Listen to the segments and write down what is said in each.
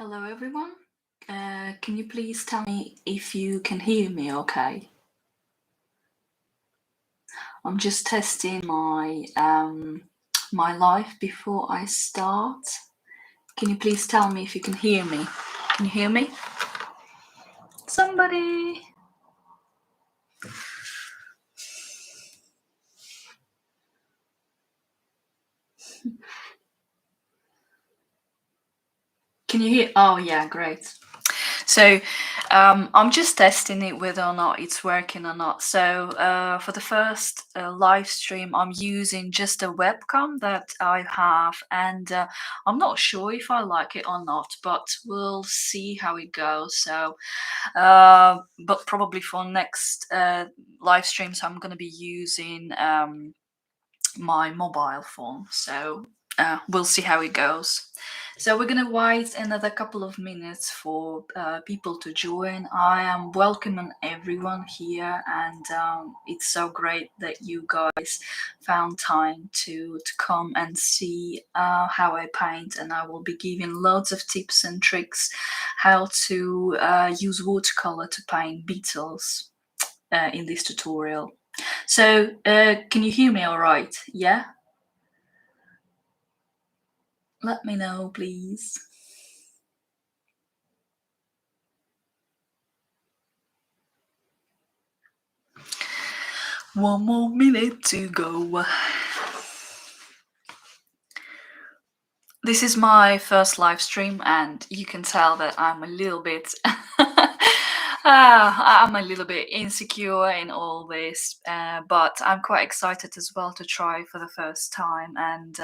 Hello everyone. Can you please tell me if you can hear me okay? I'm just testing my live before I start. Can you please tell me if you can hear me? Can you hear me? Somebody? Can you hear? Oh yeah, great. So I'm just testing it whether or not it's working or not. So for the first live stream, I'm using just a webcam that I have, and I'm not sure if I like it or not, but we'll see how it goes. So, but probably for next live streams, I'm going to be using my mobile phone. So we'll see how it goes. So we're going to wait another couple of minutes for people to join. I am welcoming everyone here, and it's so great that you guys found time to come and see how I paint, and I will be giving loads of tips and tricks how to use watercolor to paint beetles in this tutorial. So can you hear me all right? Yeah? Let me know, please. One more minute to go. This is my first live stream, and you can tell that I'm a little bit I'm a little bit insecure in all this, but I'm quite excited as well to try for the first time. And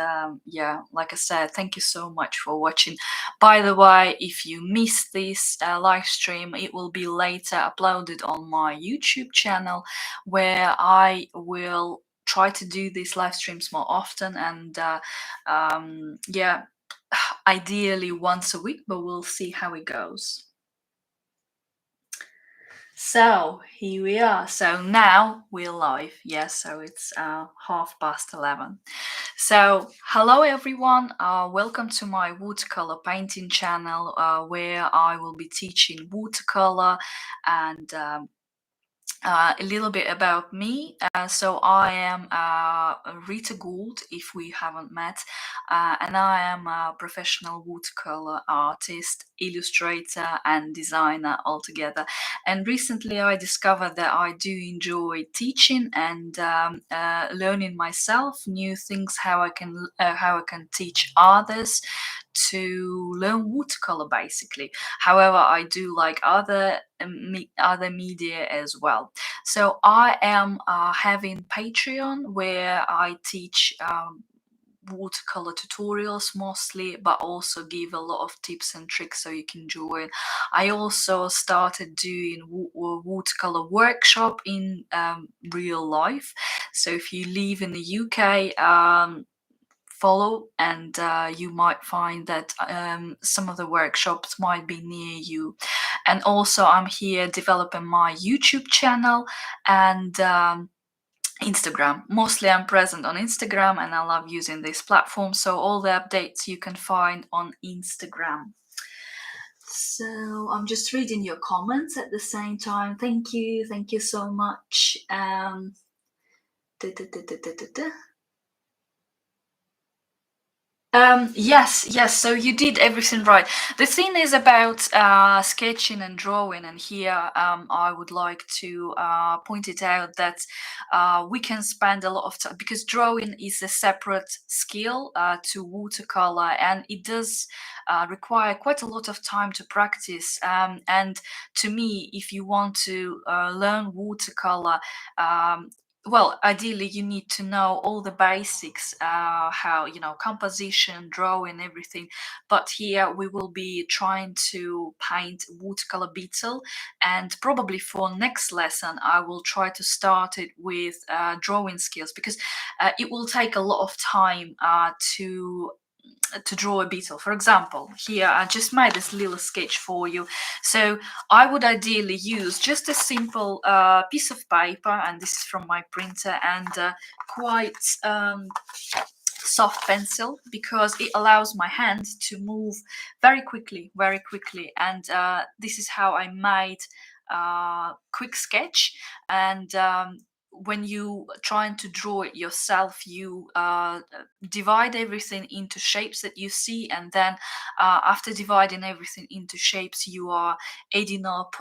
yeah, like I said, thank you so much for watching. By the way, if you missed this live stream, it will be later uploaded on my YouTube channel, where I will try to do these live streams more often, and yeah, ideally once a week, but we'll see how it goes. So here we are. So now we're live. Yes, so it's 11:30. So hello everyone. Welcome to my watercolor painting channel, where I will be teaching watercolor and a little bit about me. So I am Rita Gould, if we haven't met, and I am a professional watercolor artist, illustrator, and designer altogether. And recently I discovered that I do enjoy teaching and learning myself new things, how I can teach others to learn watercolor basically. However, I do like other media as well. So I am having Patreon, where I teach watercolor tutorials mostly, but also give a lot of tips and tricks so you can join. I also started doing watercolor workshop in real life. So if you live in the UK, follow, and you might find that some of the workshops might be near you. And also I'm here developing my YouTube channel and Instagram. Mostly I'm present on Instagram, and I love using this platform, so all the updates you can find on Instagram. So I'm just reading your comments at the same time. Thank you so much. Yes, so you did everything right. The thing is about sketching and drawing, and here I would like to point it out that we can spend a lot of time, because drawing is a separate skill to watercolor, and it does require quite a lot of time to practice. And to me, if you want to learn watercolor, well, ideally you need to know all the basics, how, composition, drawing, everything. But here we will be trying to paint watercolor beetle, and probably for next lesson I will try to start it with drawing skills, because it will take a lot of time to draw a beetle. For example, here I just made this little sketch for you. So I would ideally use just a simple piece of paper, and this is from my printer, and quite soft pencil because it allows my hand to move very quickly, and this is how I made quick sketch. And when you trying to draw it yourself, you divide everything into shapes that you see, and then after dividing everything into shapes, you are adding up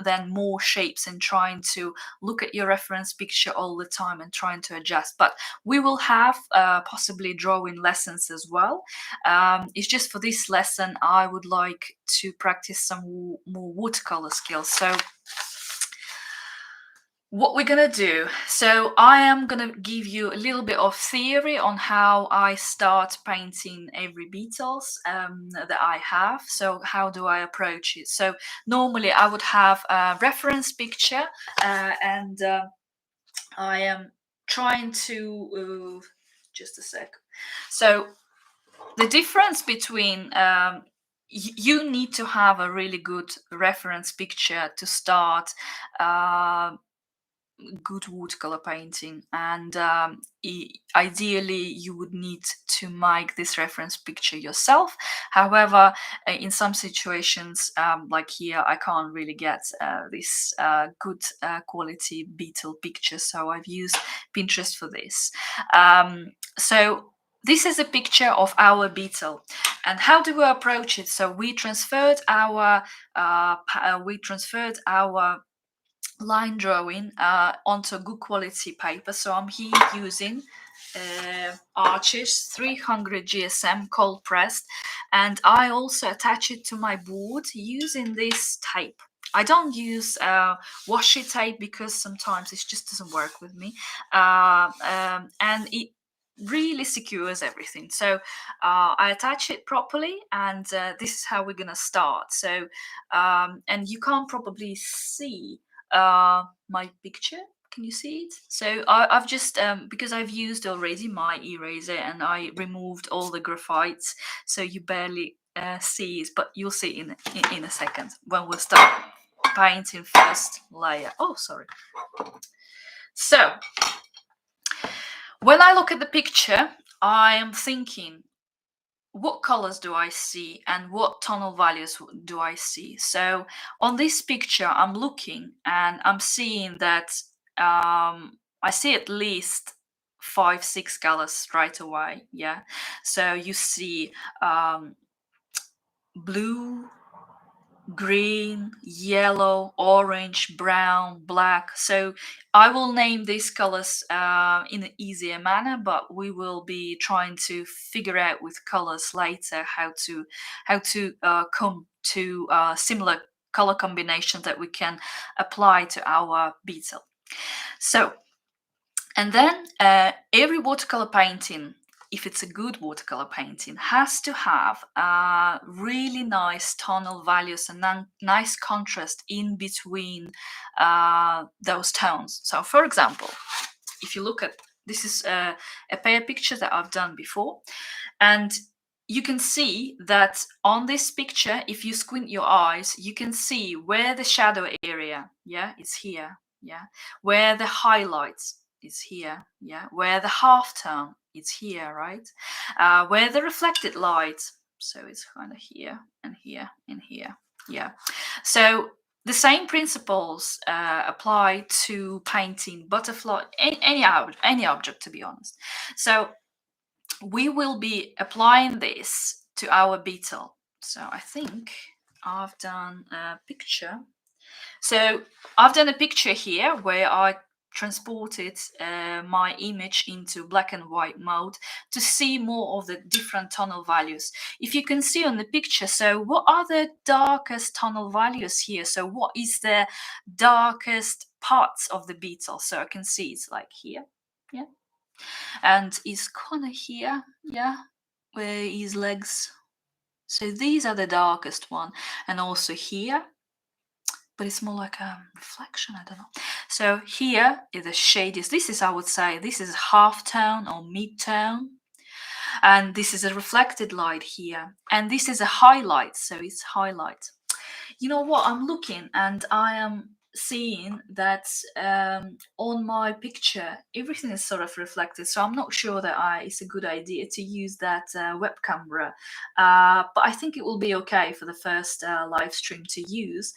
then more shapes and trying to look at your reference picture all the time and trying to adjust. But we will have possibly drawing lessons as well. It's just for this lesson I would like to practice some more watercolor skills. So what we're gonna do, so I am gonna give you a little bit of theory on how I start painting every Beetles that I have. So how do I approach it? So normally I would have a reference picture, and I am trying to just a sec. So the difference between you need to have a really good reference picture to start good watercolor painting, and ideally you would need to make this reference picture yourself. However, in some situations like here, I can't really get this good quality Beetle picture, so I've used Pinterest for this. So this is a picture of our Beetle, and how do we approach it? So we transferred our line drawing onto good quality paper. So I'm here using Arches 300 GSM cold pressed, and I also attach it to my board using this tape. I don't use washi tape because sometimes it just doesn't work with me, and it really secures everything. So I attach it properly, and this is how we're gonna start. So and you can't probably see my picture. Can you see it? So I've just because I've used already my eraser and I removed all the graphites, so you barely see it, but you'll see in a second when we'll start painting first layer. Oh, sorry. So when I look at the picture, I am thinking, what colors do I see and what tonal values do I see? So on this picture, I'm looking and I'm seeing that I see at least 5-6 colors right away. Yeah. So you see blue, green, yellow, orange, brown, black. So I will name these colors in an easier manner, but we will be trying to figure out with colors later how to come to similar color combinations that we can apply to our Beetle. So, and then every watercolor painting, if it's a good watercolor painting, has to have really nice tonal values and nice contrast in between those tones. So for example, if you look at, this is a pair picture that I've done before, and you can see that on this picture, if you squint your eyes, you can see where the shadow area, yeah, is here, yeah, where the highlights is here, yeah, where the halftone is here, right, where the reflected light, so it's kind of here and here and here, yeah. So the same principles apply to painting butterfly, any object, to be honest. So we will be applying this to our Beetle. So I think I've done a picture. So I've done a picture here where I transported my image into black and white mode to see more of the different tonal values. If you can see on the picture, so what are the darkest tonal values here? So what is the darkest parts of the Beetle? So I can see it's like here, yeah, and it's kind of here, yeah, where his legs. So these are the darkest one, and also here, but it's more like a reflection, I don't know. So here is the shadiest. This is, I would say, this is half tone or mid tone, and this is a reflected light here, and this is a highlight, so it's highlight. You know what, I'm looking and I am seeing that on my picture everything is sort of reflected, so I'm not sure that it's a good idea to use that web camera, but I think it will be okay for the first live stream to use,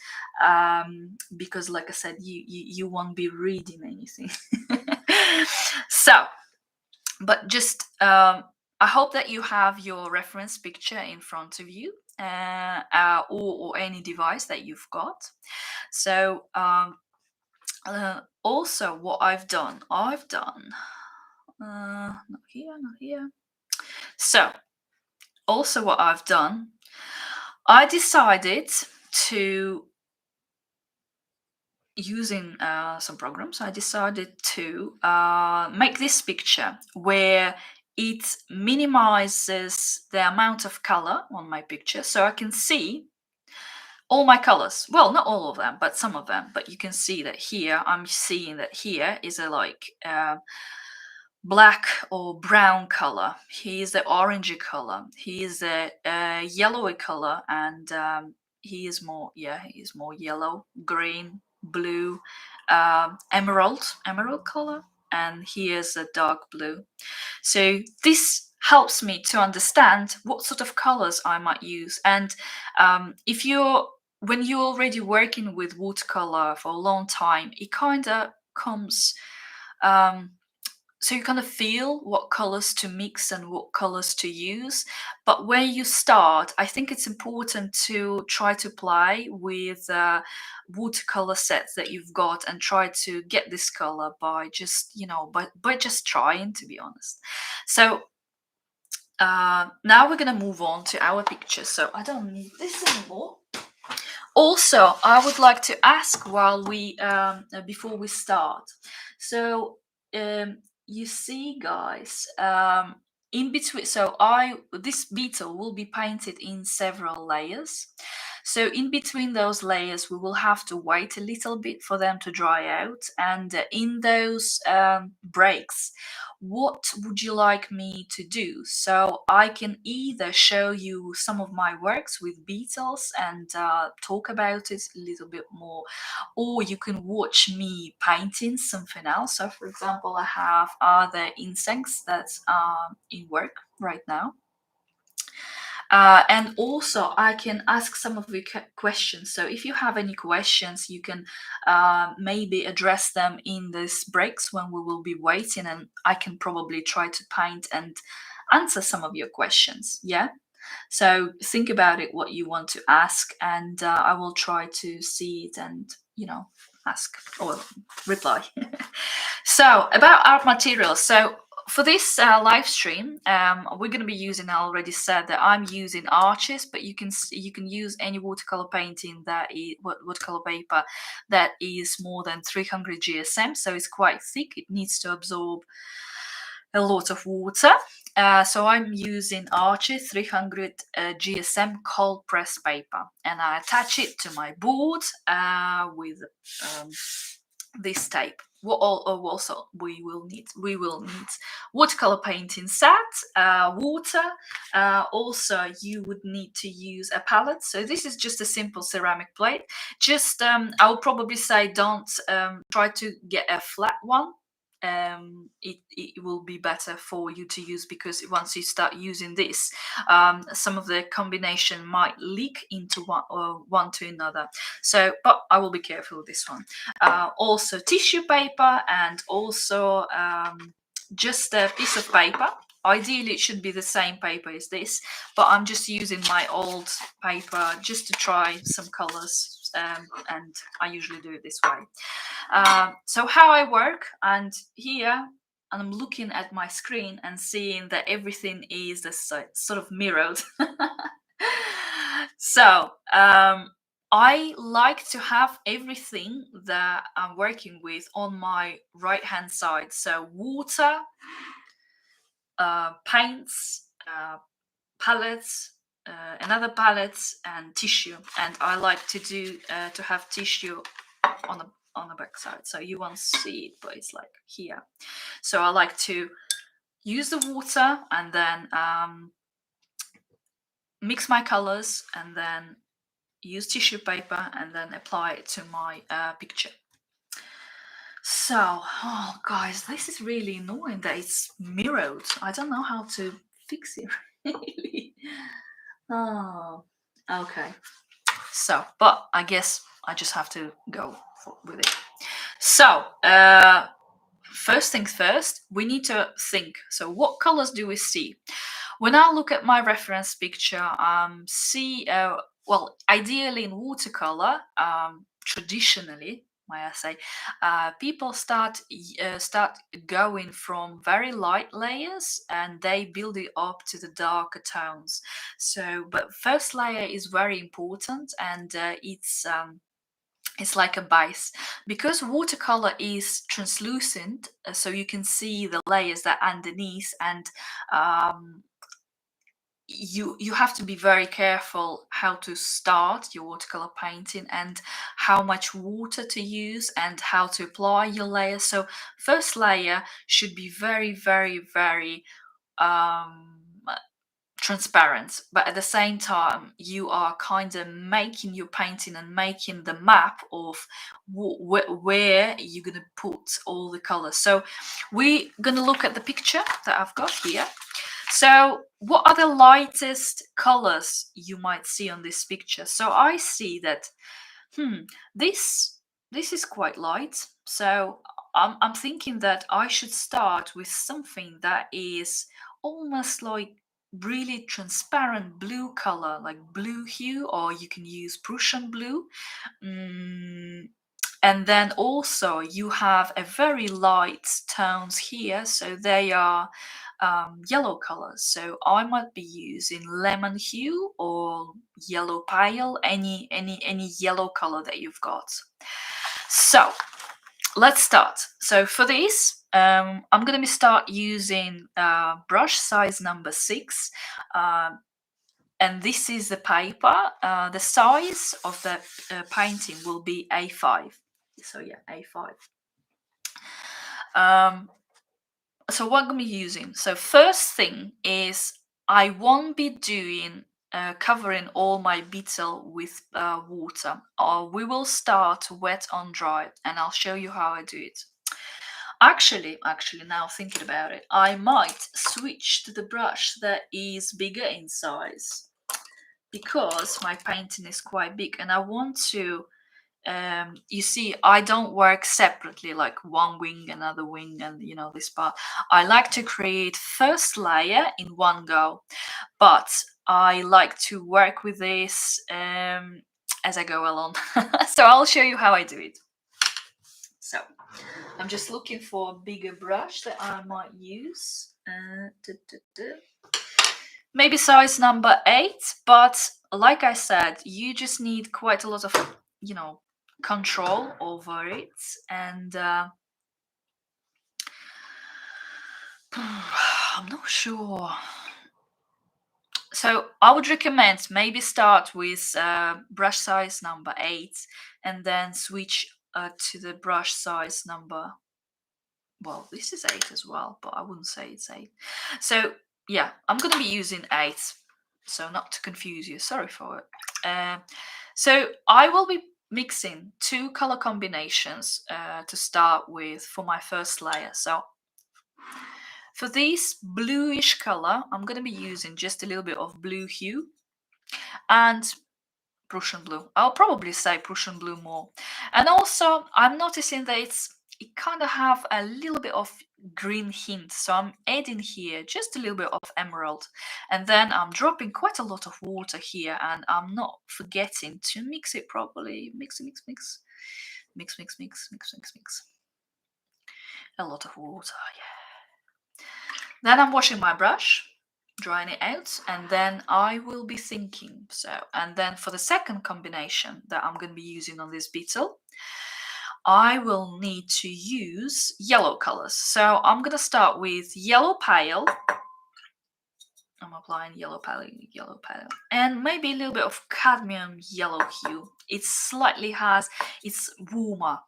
because like I said, you won't be reading anything. So, but just I hope that you have your reference picture in front of you, or any device that you've got. So also what I've done, not here, not here. So also what I've done, I decided to, using some programs, I decided to make this picture where it minimizes the amount of color on my picture, so I can see all my colors. Well, not all of them, but some of them. But you can see that here, I'm seeing that here is a like black or brown color. He is the orangey color. He is a yellowy color, and he is more, yeah, he is more yellow, green, blue, emerald color, and he is a dark blue. So this helps me to understand what sort of colors I might use. And if you're when you're already working with watercolor for a long time, it kind of comes, so you kind of feel what colors to mix and what colors to use. But when you start, I think it's important to try to play with watercolor sets that you've got and try to get this color by just, by just trying, to be honest. So now we're going to move on to our picture. So I don't need this anymore. Also, I would like to ask while we before we start. So you see, guys, in between. So this beetle will be painted in several layers. So in between those layers, we will have to wait a little bit for them to dry out. And in those breaks, what would you like me to do? So I can either show you some of my works with beetles and talk about it a little bit more, or you can watch me painting something else. So for example, I have other insects that's in work right now. And also I can ask some of the questions. So if you have any questions, you can maybe address them in these breaks when we will be waiting, and I can probably try to paint and answer some of your questions. Yeah. So think about it, what you want to ask, and I will try to see it and, ask or reply. So about art materials. So for this live stream, we're going to be using, I already said that I'm using arches, but you can use any watercolor painting that is watercolor paper that is more than 300 GSM. So it's quite thick. It needs to absorb a lot of water. So I'm using Archie 300 GSM cold press paper, and I attach it to my board with this tape. Also we will need watercolor painting set, water. Also you would need to use a palette. So this is just a simple ceramic plate. Just I will probably say don't try to get a flat one. It will be better for you to use, because once you start using this, some of the combination might leak into one to another. So, but I will be careful with this one. Also tissue paper, and also just a piece of paper. Ideally it should be the same paper as this, but I'm just using my old paper just to try some colors, and I usually do it this way. So how I work, and here, and I'm looking at my screen and seeing that everything is sort of mirrored. So I like to have everything that I'm working with on my right hand side. So water, paints, palettes, another palettes, and tissue. And I like to have tissue on the back side, so you won't see it, but it's like here. So I like to use the water and then mix my colors, and then use tissue paper and then apply it to my picture. So, oh guys, this is really annoying that it's mirrored. I don't know how to fix it really. Oh, okay. So, but I guess I just have to go with it. So, first things first, we need to think. So, what colors do we see? When I look at my reference picture, see, well, ideally in watercolor, traditionally, may I say, people start going from very light layers and they build it up to the darker tones. So, but first layer is very important, and it's like a base because watercolor is translucent, so you can see the layers that underneath, and um, you have to be very careful how to start your watercolor painting and how much water to use and how to apply your layer. So first layer should be very, very, very um transparent, but at the same time you are kind of making your painting and making the map of where you're going to put all the colors. So we're going to look at the picture that I've got here. So what are the lightest colors you might see on this picture? So I see that this is quite light, so I'm thinking that I should start with something that is almost like really transparent blue color, like blue hue, or you can use Prussian blue. Mm, and then also you have a very light tones here, so they are yellow colors. So I might be using lemon hue or yellow pale, any yellow color that you've got. So let's start. So for this, I'm going to be start using brush size number 6. And this is the paper. The size of the painting will be A5. So yeah, A5. So what I'm going to be using. So first thing is I won't be doing covering all my Beetle with water. We will start wet on dry, and I'll show you how I do it. Actually, now thinking about it, I might switch to the brush that is bigger in size because my painting is quite big and I want to you see, I don't work separately like one wing, another wing, and this part. I like to create first layer in one go, but I like to work with this as I go along. So I'll show you how I do it. So I'm just looking for a bigger brush that I might use. Maybe size number 8, but like I said, you just need quite a lot of control over it, and I'm not sure. So I would recommend maybe start with brush size number 8 and then switch to the brush size number, well, this is 8 as well, but I wouldn't say it's 8. So yeah, I'm going to be using 8, so not to confuse you, sorry for it. So I will be mixing 2 color combinations to start with for my first layer. So for this bluish color, I'm going to be using just a little bit of blue hue and Prussian blue. I'll probably say Prussian blue more. And also, I'm noticing that it kind of have a little bit of green hint, so I'm adding here just a little bit of emerald, and then I'm dropping quite a lot of water here, and I'm not forgetting to mix it properly. Mix, mix, mix, mix, mix, mix, mix, mix, mix. A lot of water, yeah. Then I'm washing my brush, drying it out, and then I will be thinking. So, and then for the second combination that I'm going to be using on this Beetle, I will need to use yellow colors. So I'm going to start with yellow pale. I'm applying yellow pale, and maybe a little bit of cadmium yellow hue. It slightly has, it's warmer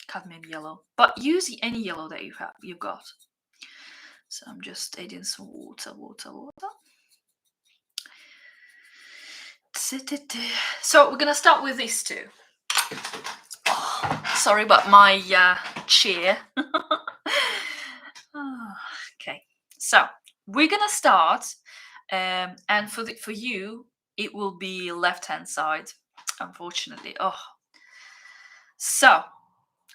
cadmium yellow, but use any yellow that you've got. So I'm just adding some water. So we're gonna start with these two. Oh, sorry about my chair. Okay, so we're gonna start, and for you it will be left hand side, unfortunately. Oh, so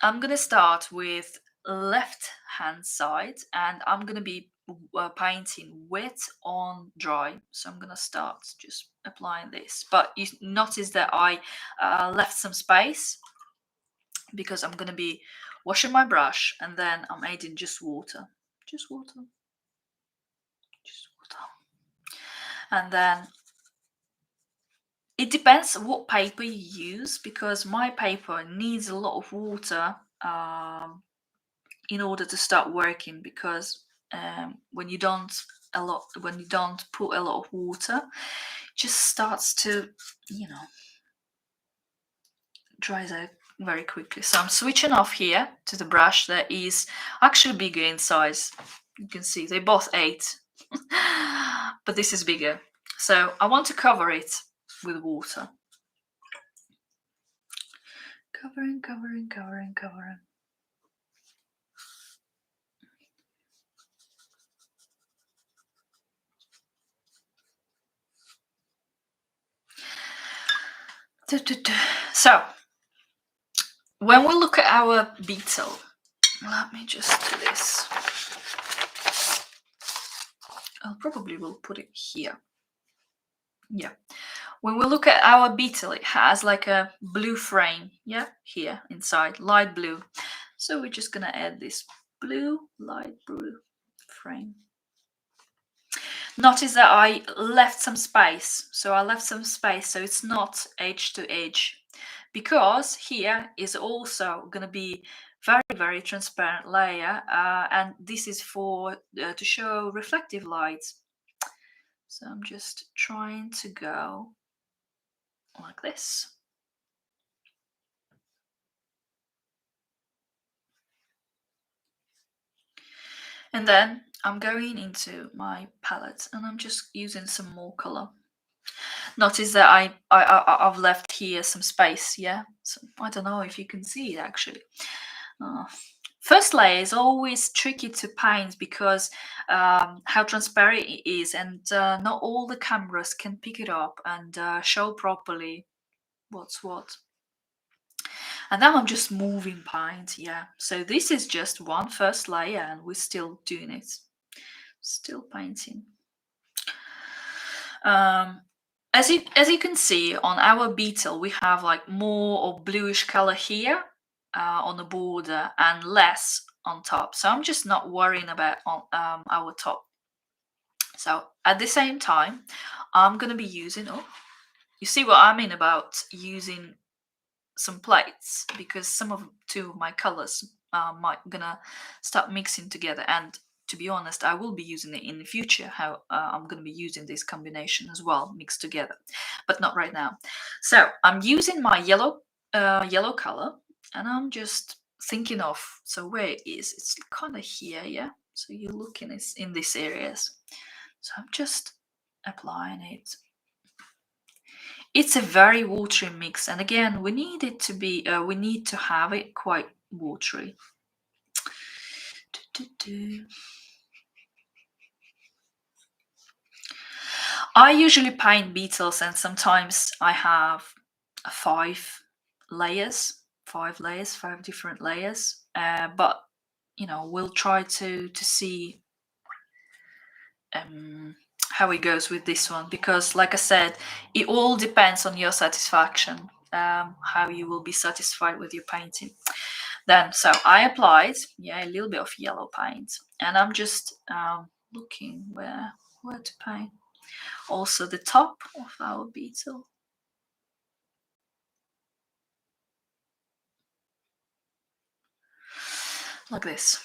I'm gonna start with left hand side, and I'm gonna be painting wet on dry. So I'm gonna start just applying this, but you notice that I left some space because I'm gonna be washing my brush, and then I'm adding just water, just water, just water, and then it depends what paper you use, because my paper needs a lot of water in order to start working, because when you don't put a lot of water, it just starts to, dries out very quickly. So I'm switching off here to the brush that is actually bigger in size. You can see they both 8, but this is bigger. So I want to cover it with water. Covering. So when we look at our Beetle, let me just do this. I probably will put it here. Yeah. When we look at our Beetle, it has like a blue frame, yeah, here inside, light blue. So we're just gonna add this light blue frame. Notice that I left some space. So I left some space so it's not edge to edge, because here is also going to be very transparent layer, and this is for to show reflective lights. So I'm just trying to go like this. And then I'm going into my palette and I'm just using some more color. Notice that I've left here some space, yeah? So I don't know if you can see it actually. First layer is always tricky to paint because how transparent it is, and not all the cameras can pick it up and show properly what's what. And now I'm just moving paint, yeah. So this is just one first layer and we're still doing it. Still painting. As you can see on our Beetle, we have like more of bluish color here on the border and less on top. So I'm just not worrying about on our top. So at the same time, I'm gonna be using, you see what I mean about using some plates, because two of my colors might gonna start mixing together, and to be honest, I will be using it in the future. How I'm going to be using this combination as well, mixed together, but not right now. So I'm using my yellow color, and I'm just thinking of, so where it is, it's kind of here, yeah. So you're looking in these areas. So I'm just applying it. It's a very watery mix, and again, we need it to be. We need to have it quite watery. I usually paint Beetles, and sometimes I have 5 layers, 5 different layers. But we'll try to see how it goes with this one, because like I said, it all depends on your satisfaction, how you will be satisfied with your painting. Then, so I applied, a little bit of yellow paint, and I'm just looking where to paint. Also the top of our Beetle. Like this.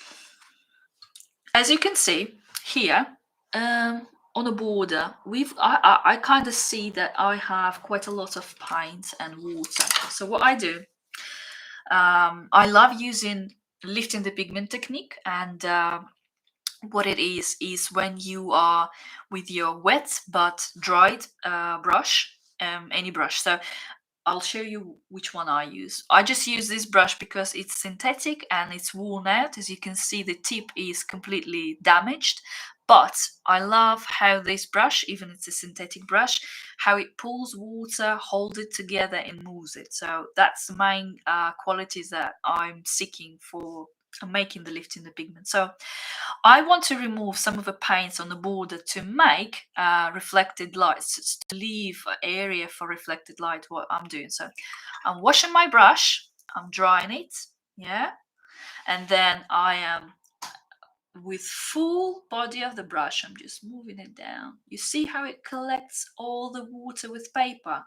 As you can see here, on the border, I kind of see that I have quite a lot of paint and water. So what I do, I love lifting the pigment technique, and what it is when you are with your wet but dried brush, any brush. So I'll show you which one I use. I just use this brush because it's synthetic and it's worn out. As you can see, the tip is completely damaged. But I love how this brush, even it's a synthetic brush, how it pulls water, holds it together and moves it. So that's the main qualities that I'm seeking for making the lift in the pigment. So I want to remove some of the paints on the border to make reflected lights, to leave an area for reflected light, what I'm doing. So I'm washing my brush, I'm drying it, yeah, and then I am, with full body of the brush, I'm just moving it down. You see how it collects all the water with paper?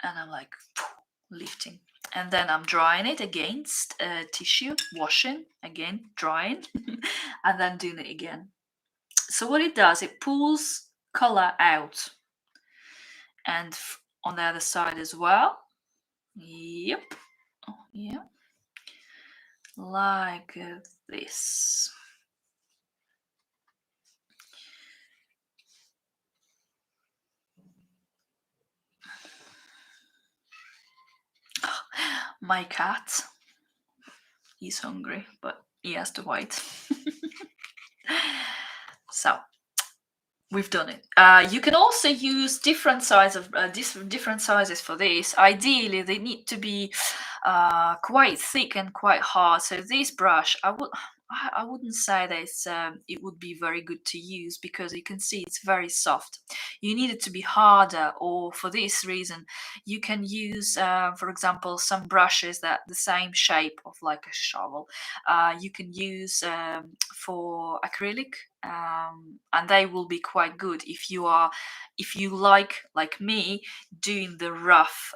And I'm like lifting. And then I'm drying it against tissue, washing, again, drying, and then doing it again. So what it does, it pulls color out. And on the other side as well. Yep. Oh, yeah. Like this. My cat, he's hungry, but he has to wait. So we've done it. You can also use different sizes for this. Ideally, they need to be quite thick and quite hard. So this brush, I wouldn't say that it would be very good to use, because you can see it's very soft. You need it to be harder, or for this reason, you can use, for example, some brushes that the same shape of like a shovel. You can use for acrylic, and they will be quite good if you like me, doing the rough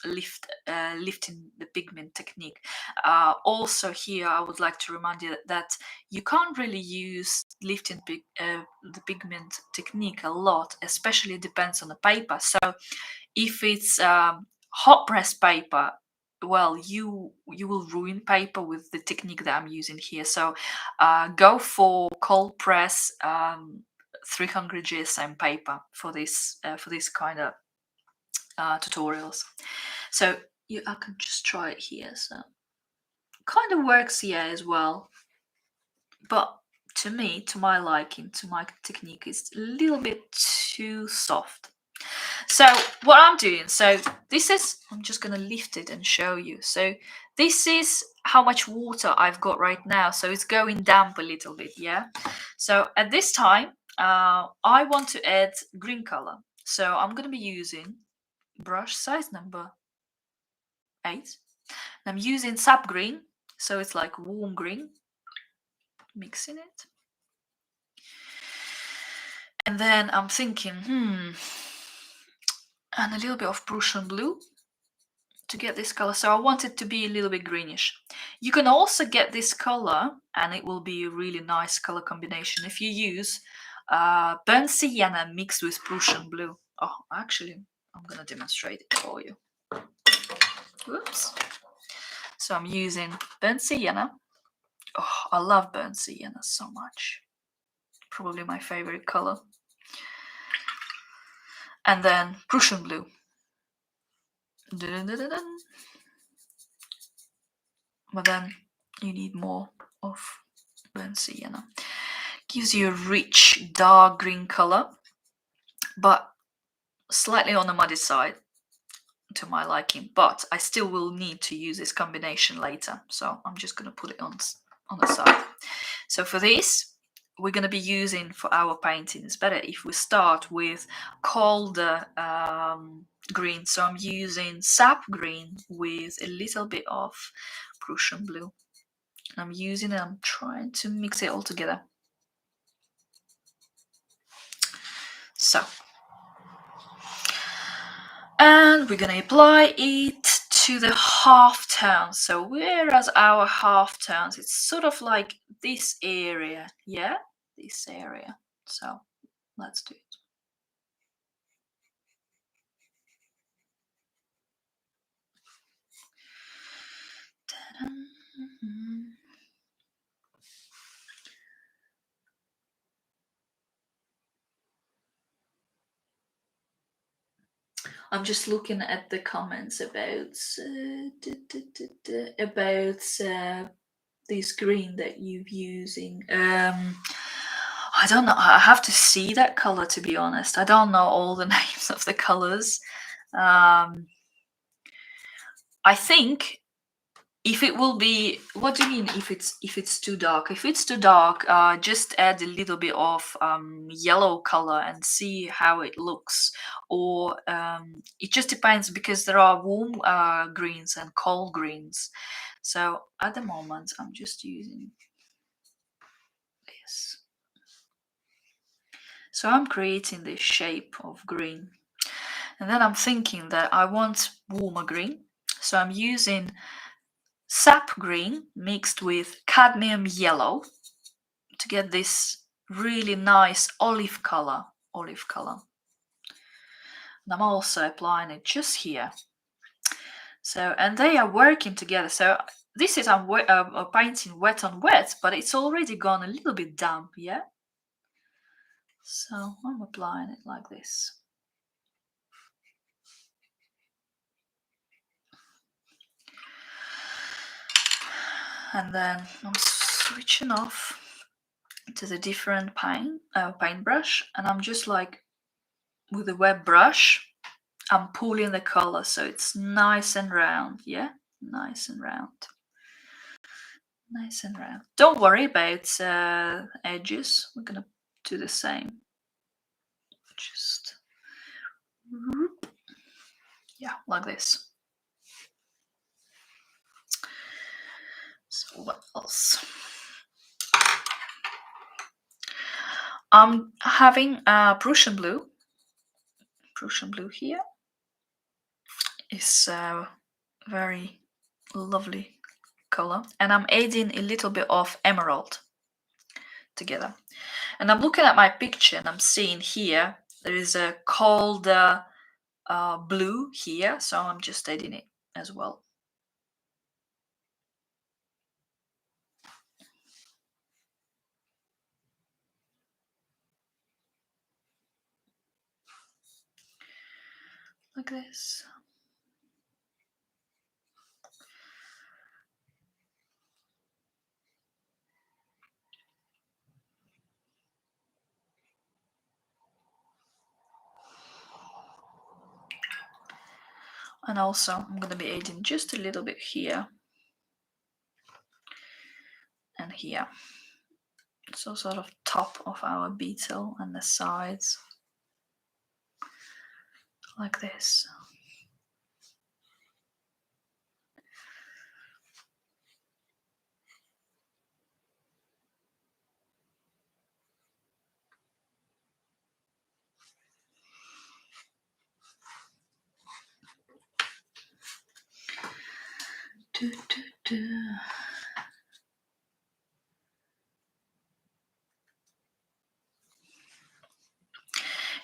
lifting the pigment technique. Also here, I would like to remind you that you can't really use lifting the pigment technique a lot, especially it depends on the paper. So if it's hot press paper, well, you will ruin paper with the technique that I'm using here. So go for cold press 300 GSM paper for this kind of tutorials. So I can just try it here. So kind of works here as well, but to me, to my liking, to my technique, is a little bit too soft. So what I'm doing, so this is, I'm just going to lift it and show you. So this is how much water I've got right now. So it's going damp a little bit, yeah. So at this time, I want to add green color. So I'm going to be using brush size number 8. And I'm using Sap Green, so it's like warm green. Mixing it. And then I'm thinking, and a little bit of Prussian Blue to get this color. So I want it to be a little bit greenish. You can also get this color, and it will be a really nice color combination if you use burnt sienna mixed with Prussian Blue. Oh, actually, I'm gonna demonstrate it for you. Whoops. So I'm using burnt sienna. Oh, I love burnt sienna so much. Probably my favorite color. And then Prussian Blue. Dun, dun, dun, dun. But then you need more of burnt sienna. Gives you a rich dark green color, but slightly on the muddy side to my liking. But I still will need to use this combination later, so I'm just going to put it on the side. So for this, we're going to be using, for our painting, it's better if we start with colder green. So I'm using Sap Green with a little bit of Prussian Blue. I'm using it, I'm trying to mix it all together. So, and we're gonna apply it to the half tone. So whereas our half tones, it's sort of like this area, yeah, this area. So let's do it. I'm just looking at the comments about this green that you're using. I don't know. I have to see that color, to be honest. I don't know all the names of the colors. I think if it will be, what do you mean if it's too dark? If it's too dark, just add a little bit of yellow color and see how it looks. Or it just depends, because there are warm greens and cold greens. So at the moment, I'm just using this. So I'm creating this shape of green, and then I'm thinking that I want warmer green. So I'm using Sap Green mixed with Cadmium Yellow to get this really nice olive color. And I'm also applying it just here. So, and they are working together. So this is I'm painting wet on wet, but it's already gone a little bit damp, yeah? So I'm applying it like this. And then I'm switching off to the different paintbrush, and I'm just like, with the wet brush, I'm pulling the color so it's nice and round, yeah? Nice and round. Nice and round. Don't worry about edges. We're gonna do the same. Just, yeah, like this. So what else? I'm having Prussian Blue. Prussian Blue here is a very lovely color, and I'm adding a little bit of emerald together. And I'm looking at my picture, and I'm seeing here there is a cold blue here, so I'm just adding it as well. Like this. And also I'm going to be adding just a little bit here and here. So sort of top of our beetle and the sides. Like this.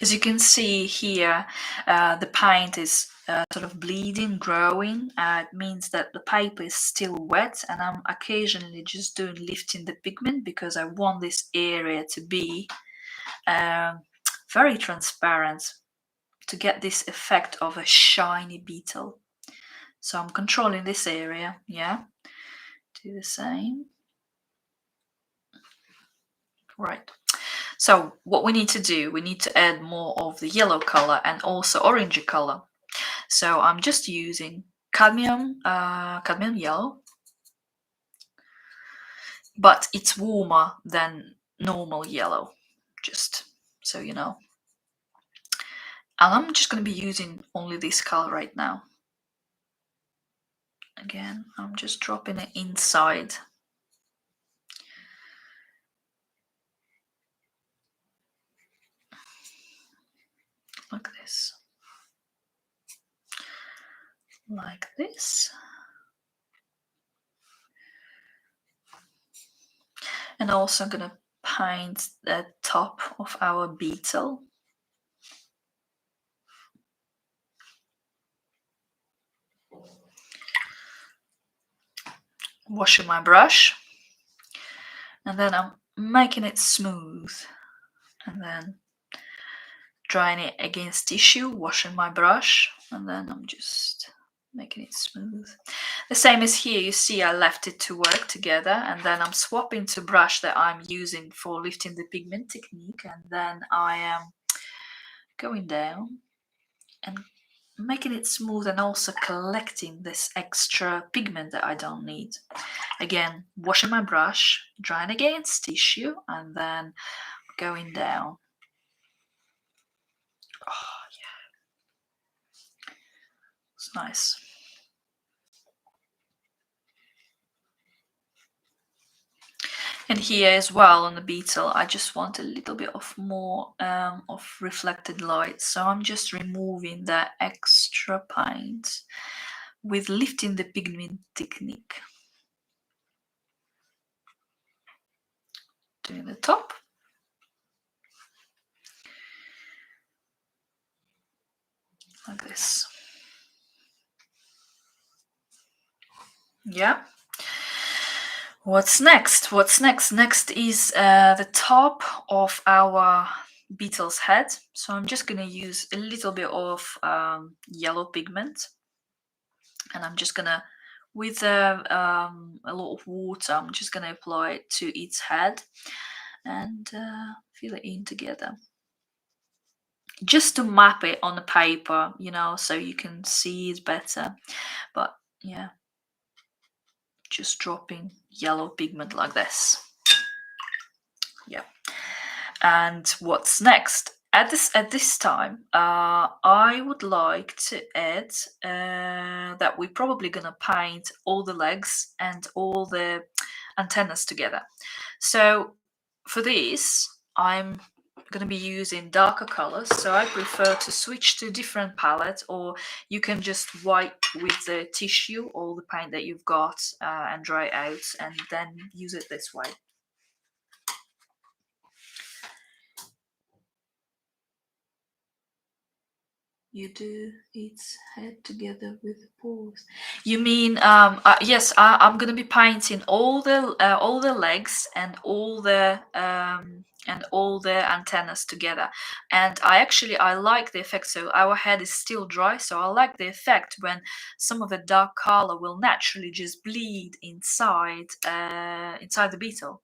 As you can see here, the paint is sort of bleeding, growing. It means that the paper is still wet, and I'm occasionally just lifting the pigment because I want this area to be very transparent, to get this effect of a shiny beetle. So I'm controlling this area, yeah. Do the same. Right. So what we need to do, we need to add more of the yellow color and also orangey color. So I'm just using cadmium yellow, but it's warmer than normal yellow, just so you know. And I'm just going to be using only this color right now. Again, I'm just dropping it inside. Like this. Like this. And also I'm going to paint the top of our beetle. Washing my brush, and then I'm making it smooth, and then drying it against tissue, washing my brush, and then I'm just making it smooth. The same as here, you see I left it to work together, and then I'm swapping to brush that I'm using for lifting the pigment technique, and then I am going down and making it smooth and also collecting this extra pigment that I don't need. Again, washing my brush, drying against tissue, and then going down. Oh yeah, it's nice. And here as well on the Beetle, I just want a little bit of more of reflected light, so I'm just removing that extra paint with lifting the pigment technique. Doing the top. Like this. Yeah. What's next? What's next? Next is the top of our Beetle's head. So I'm just going to use a little bit of yellow pigment, and I'm just going to, with a lot of water, I'm just going to apply it to its head and fill it in together. Just to map it on the paper, you know, so you can see it better. But yeah, just dropping yellow pigment like this. Yeah. And what's next? At this time, I would like to add that we're probably gonna paint all the legs and all the antennas together. So for this, I'm going to be using darker colors, so I prefer to switch to different palette, or you can just wipe with the tissue all the paint that you've got and dry it out, and then use it this way. You do its head together with the paws. You mean yes? I'm gonna be painting all the legs and all the antennas together. And I like the effect. So our head is still dry, so I like the effect when some of the dark color will naturally just bleed inside inside the Beetle.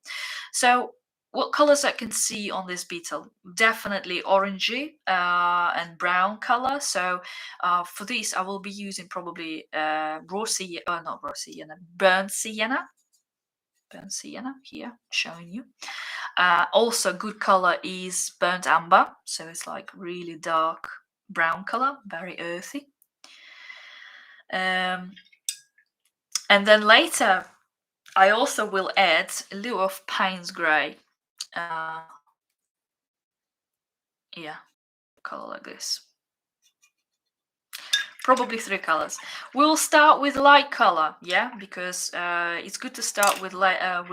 So what colors I can see on this Beetle? Definitely orangey and brown color. So for this, I will be using probably raw sienna, not raw sienna, burnt sienna. Burnt sienna here, showing you. Also, good color is burnt amber. So it's like really dark brown color, very earthy. And then later, I also will add a little of Payne's grey. Yeah, color like this. Probably 3 colors. We'll start with light color, yeah, because it's good to start with lighter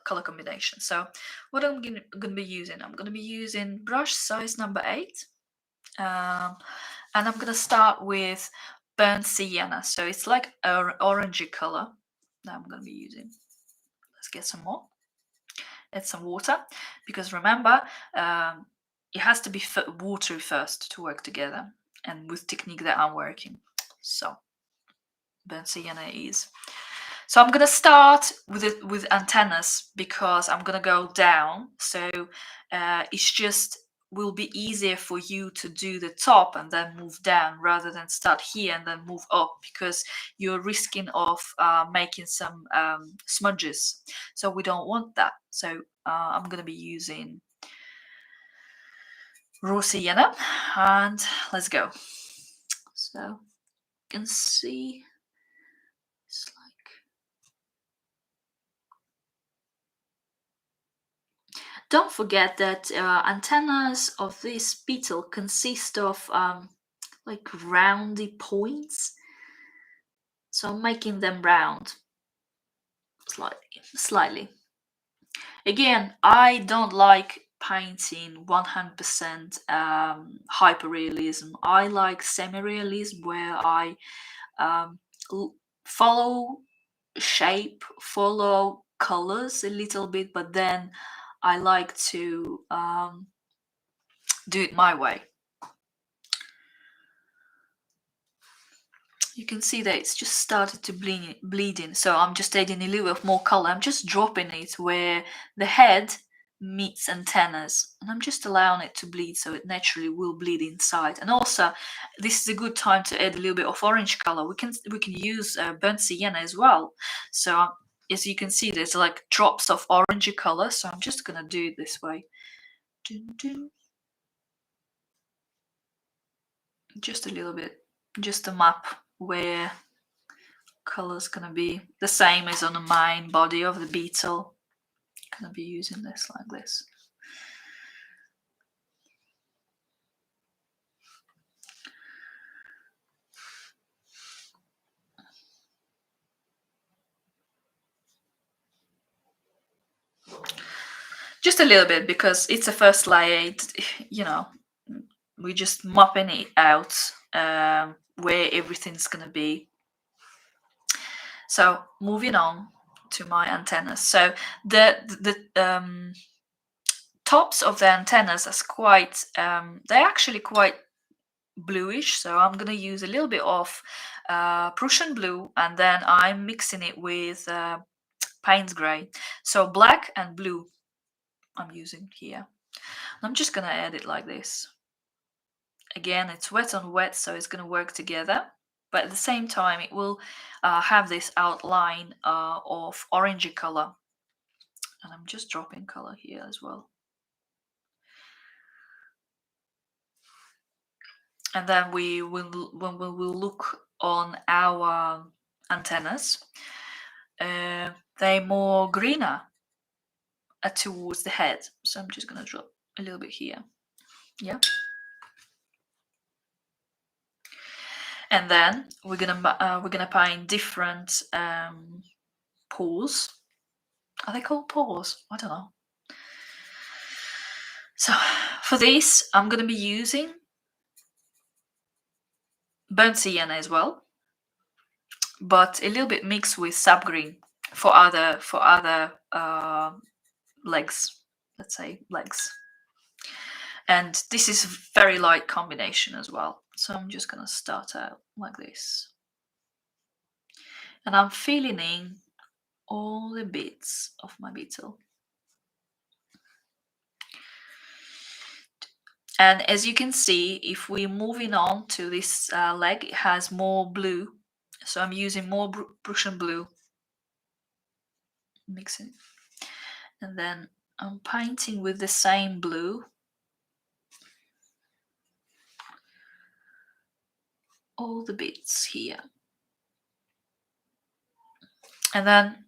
color combination. So what I'm gonna be using, I'm gonna be using brush size number 8, and I'm gonna start with burnt sienna. So it's like an orangey color that I'm gonna be using. Let's get some more. Add some water, because remember, it has to be watery first to work together, and with technique that I'm working. So burnt sienna is. So I'm gonna start with antennas, because I'm gonna go down. So it's just will be easier for you to do the top and then move down, rather than start here and then move up, because you're risking of making some smudges. So we don't want that. So I'm going to be using raw sienna, and let's go. So you can see it's like, don't forget that antennas of this Beetle consist of like roundy points. So I'm making them round slightly. Again, I don't like painting 100% hyperrealism. I like semi-realism, where I follow shape, follow colors a little bit, but then I like to do it my way. You can see that it's just started to bleed in, so I'm just adding a little bit more color. I'm just dropping it where the head meets antennas, and I'm just allowing it to bleed, so it naturally will bleed inside. And also, this is a good time to add a little bit of orange color. We can use burnt sienna as well. So as you can see, there's like drops of orangey color. So I'm just gonna do it this way. Dun, dun. Just a little bit, just to map where color's gonna be the same as on the main body of the Beetle. Gonna be using this like this. Just a little bit, because it's a first layer. You know, we're just mopping it out where everything's gonna be. So moving on to my antennas. So the tops of the antennas are quite they're actually quite bluish, so I'm gonna use a little bit of Prussian Blue, and then I'm mixing it with Payne's Grey. So black and blue I'm using here. I'm just gonna add it like this. Again, it's wet on wet, so it's gonna work together, but at the same time it will have this outline of orangey color. And I'm just dropping color here as well. And then when we will look on our antennas, they're more greener towards the head. So I'm just gonna drop a little bit here. Yeah. And then we're gonna paint different pores. Are they called pores? I don't know. So for this, I'm gonna be using burnt sienna as well, but a little bit mixed with Sap Green for other legs, let's say legs. And this is very light combination as well. So I'm just gonna start out like this, and I'm filling in all the bits of my Beetle. And as you can see, if we're moving on to this leg, it has more blue, so I'm using more Prussian Blue, mixing, and then I'm painting with the same blue all the bits here, and then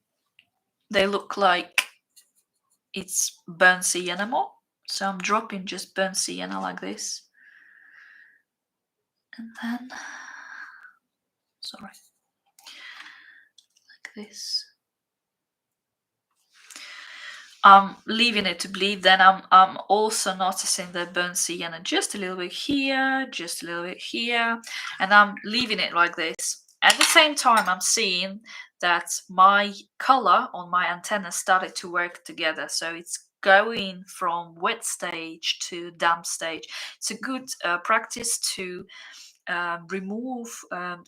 they look like it's burnt sienna more. So I'm dropping just burnt sienna like this, and then, sorry, like this. I'm leaving it to bleed. Then I'm also noticing the burnt sienna just a little bit here, just a little bit here, and I'm leaving it like this. At the same time, I'm seeing that my color on my antenna started to work together. So it's going from wet stage to damp stage. It's a good practice to remove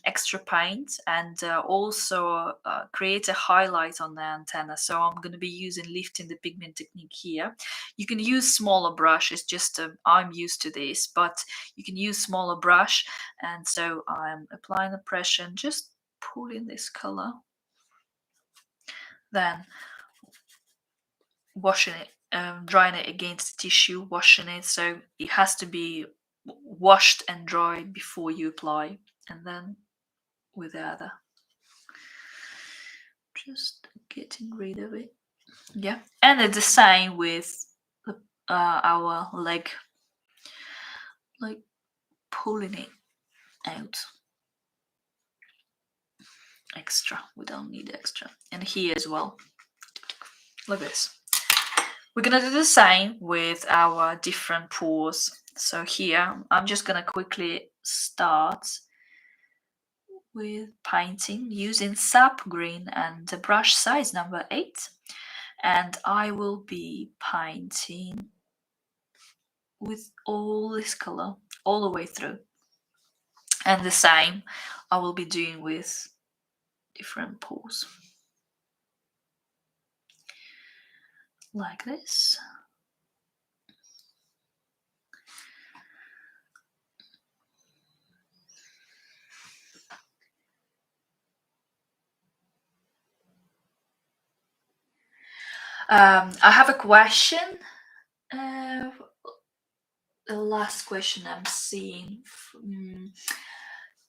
extra paint, and also create a highlight on the antenna. So I'm going to be using lifting the pigment technique here. You can use smaller brush, it's just I'm used to this, but you can use smaller brush. And so I'm applying the pressure and just pulling this color, then washing it, drying it against the tissue, washing it. So it has to be washed and dried before you apply, and then with the other, just getting rid of it. Yeah, and it's the same with our leg, like pulling it out. Extra, we don't need extra. And here as well, like this. We're gonna do the same with our different pores. So here I'm just gonna quickly start with painting using Sap Green and the brush size number 8. and I will be painting with all this color all the way through. And the same I will be doing with different pools. Like this. I have a question. The last question I'm seeing.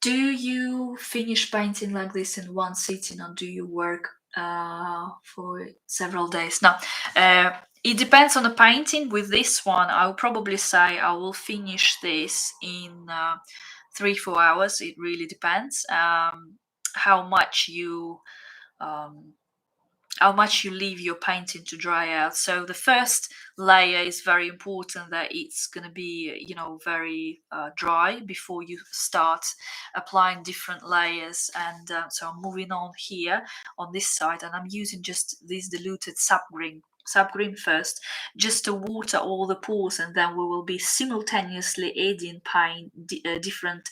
Do you finish painting like this in one sitting, or do you work for several days? No, it depends on the painting. With this one, I'll probably say I will finish this in 3-4 hours. It really depends how much you um, how much you leave your painting to dry out. So the first layer is very important, that it's going to be, very dry before you start applying different layers. And so I'm moving on here on this side, and I'm using just this diluted sap green first, just to water all the pores, and then we will be simultaneously adding different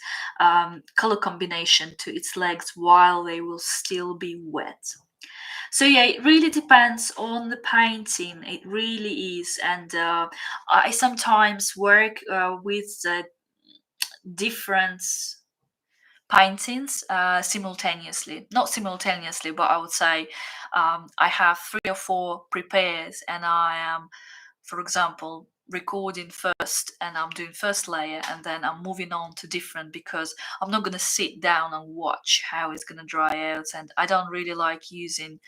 color combination to its legs while they will still be wet. So yeah, it really depends on the painting. It really is. And I sometimes work with different paintings simultaneously. Not simultaneously, but I would say I have 3 or 4 prepares, and I am, for example, recording first, and I'm doing first layer, and then I'm moving on to different, because I'm not going to sit down and watch how it's going to dry out. And I don't really like using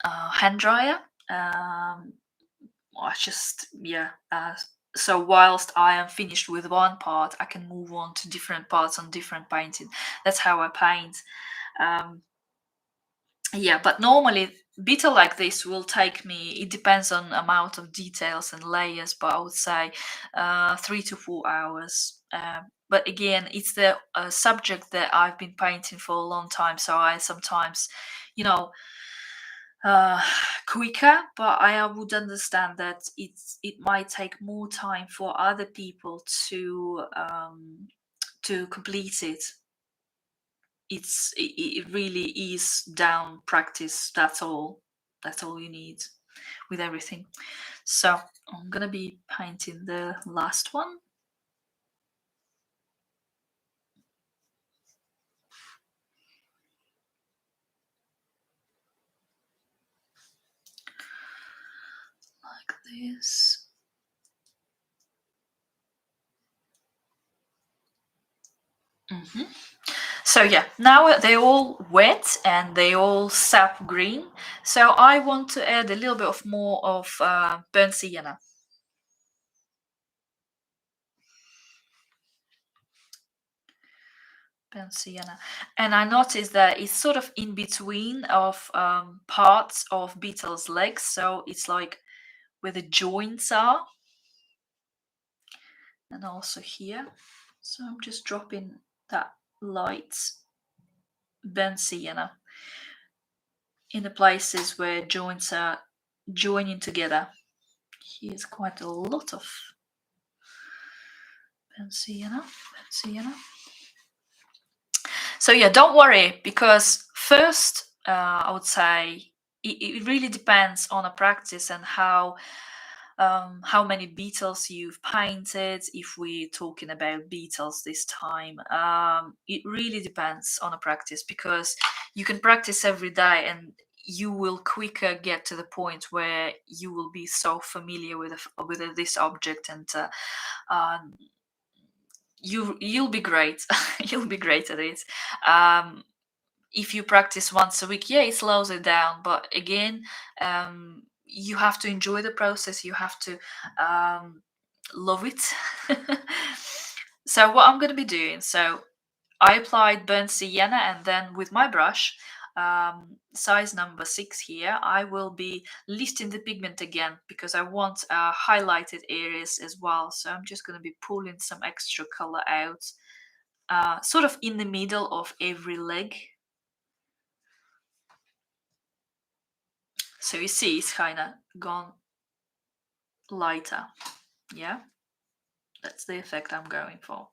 hand dryer. I just, yeah. So whilst I am finished with one part, I can move on to different parts on different painting. That's how I paint. Yeah, but normally Beetle like this will take me, it depends on amount of details and layers, but I would say 3 to 4 hours. But again, it's the subject that I've been painting for a long time, so I sometimes, you know, quicker, but I would understand that it might take more time for other people to complete it. It really is down practice. That's all you need with everything. So I'm gonna be painting the last one. Like this. So yeah, now they're all wet and they all sap green. So I want to add a little bit of more of burnt sienna. Burnt sienna. And I noticed that it's sort of in between of parts of Beetle's legs. So it's like where the joints are. And also here. So I'm just dropping that light burnt sienna in the places where joints are joining together. Here's quite a lot of burnt sienna. So yeah, don't worry, because first I would say it really depends on a practice and how many beetles you've painted. If we're talking about beetles this time, it really depends on a practice, because you can practice every day and you will quicker get to the point where you will be so familiar with this object, and you'll be great. You'll be great at it. If you practice once a week, yeah, it slows it down, but again, you have to enjoy the process. You have to love it. So what I'm going to be doing, so I applied burnt sienna, and then with my brush, size number 6 here, I will be lifting the pigment again, because I want highlighted areas as well. So I'm just going to be pulling some extra color out, sort of in the middle of every leg. So you see it's kind of gone lighter. Yeah, that's the effect I'm going for.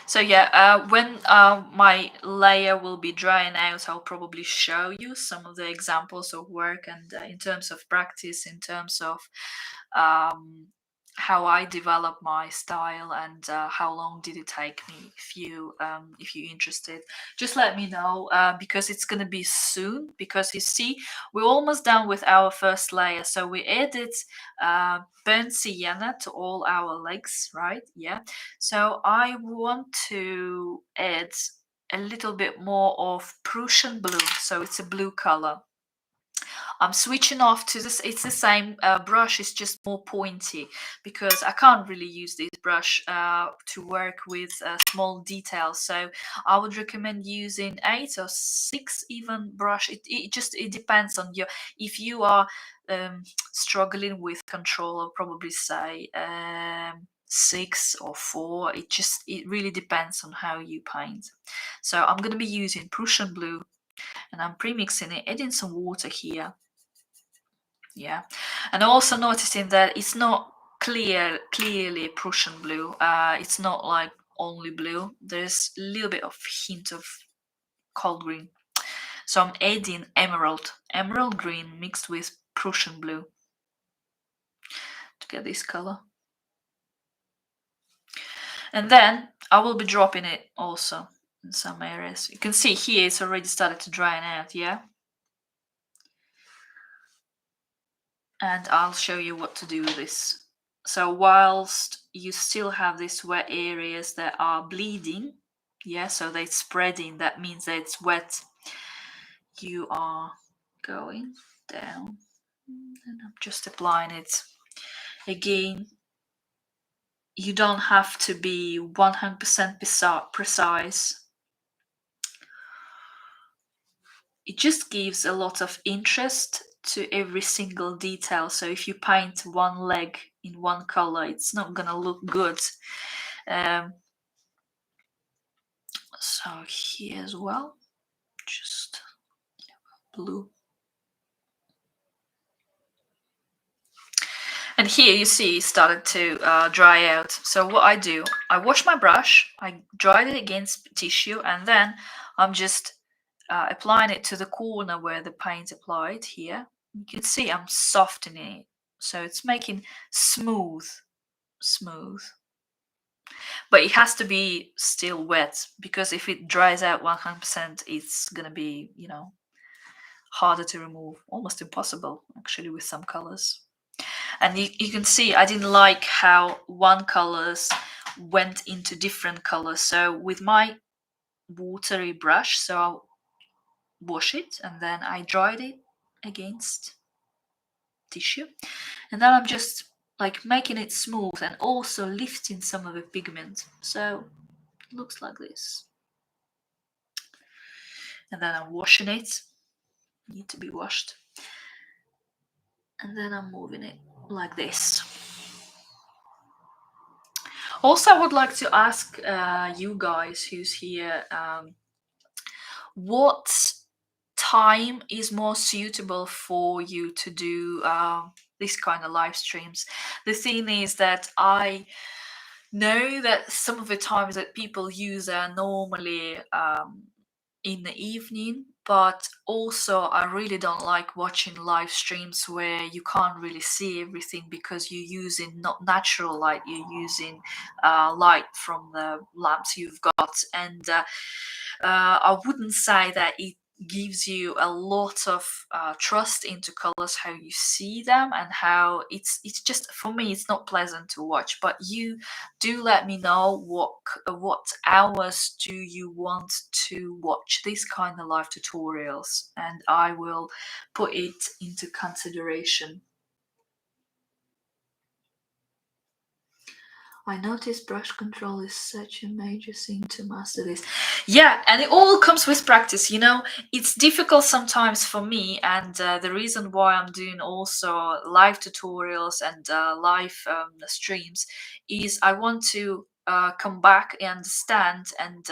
So yeah, when my layer will be drying out, I'll probably show you some of the examples of work, and in terms of practice, in terms of um, how I develop my style, and how long did it take me. If you're interested, just let me know, because it's gonna be soon. Because you see, we're almost done with our first layer. So we added burnt sienna to all our legs, right? Yeah. So I want to add a little bit more of Prussian blue. So it's a blue color. I'm switching off to this. It's the same brush, it's just more pointy, because I can't really use this brush to work with small details. So I would recommend using 8 or 6 even brush. It depends on your, if you are struggling with control, I'll probably say 6 or 4. It really depends on how you paint. So I'm going to be using Prussian blue, and I'm pre-mixing it, adding some water here. Yeah, and also noticing that it's not clearly Prussian blue. It's not like only blue. There's a little bit of hint of cold green. So I'm adding emerald green mixed with Prussian blue to get this color. And then I will be dropping it also in some areas. You can see here it's already started to dry out, yeah? And I'll show you what to do with this. So whilst you still have these wet areas that are bleeding, yeah, so they're spreading, that means that it's wet, you are going down, and I'm just applying it again. You don't have to be 100% precise. It just gives a lot of interest to every single detail. So if you paint one leg in one color, it's not gonna look good. So here as well, just blue. And here you see it started to dry out. So what I do, I wash my brush, I dried it against tissue, and then I'm just applying it to the corner where the paint applied here. You can see I'm softening it. So it's making smooth. But it has to be still wet, because if it dries out 100%, it's gonna be, harder to remove, almost impossible actually with some colors. And you can see I didn't like how one colors went into different colors. So with my watery brush, so I'll wash it and then I dried it against tissue, and then I'm just like making it smooth and also lifting some of the pigment, so it looks like this. And then I'm washing it, need to be washed, and then I'm moving it like this. Also, I would like to ask you guys who's here, what time is more suitable for you to do this kind of live streams? The thing is that I know that some of the times that people use are normally in the evening, but also I really don't like watching live streams where you can't really see everything, because you're using not natural light, you're using light from the lamps you've got. And I wouldn't say that it gives you a lot of trust into colors, how you see them, and how it's just, for me, it's not pleasant to watch. But you do let me know what hours do you want to watch these kind of live tutorials, and I will put it into consideration. I noticed brush control is such a major thing to master this. Yeah, and it all comes with practice. You know, it's difficult sometimes for me, and the reason why I'm doing also live tutorials and live streams is I want to come back and understand and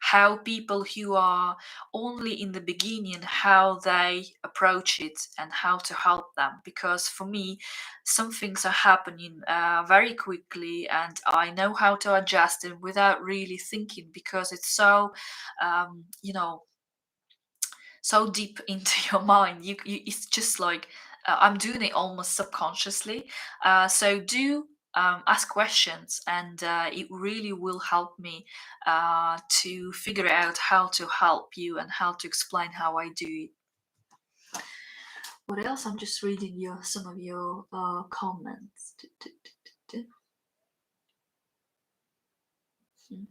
how people who are only in the beginning, how they approach it and how to help them, because for me some things are happening very quickly and I know how to adjust it without really thinking, because it's so you know, so deep into your mind. It's just like I'm doing it almost subconsciously. So do ask questions, and it really will help me to figure out how to help you and how to explain how I do it. What else? I'm just reading some of your comments. Hmm.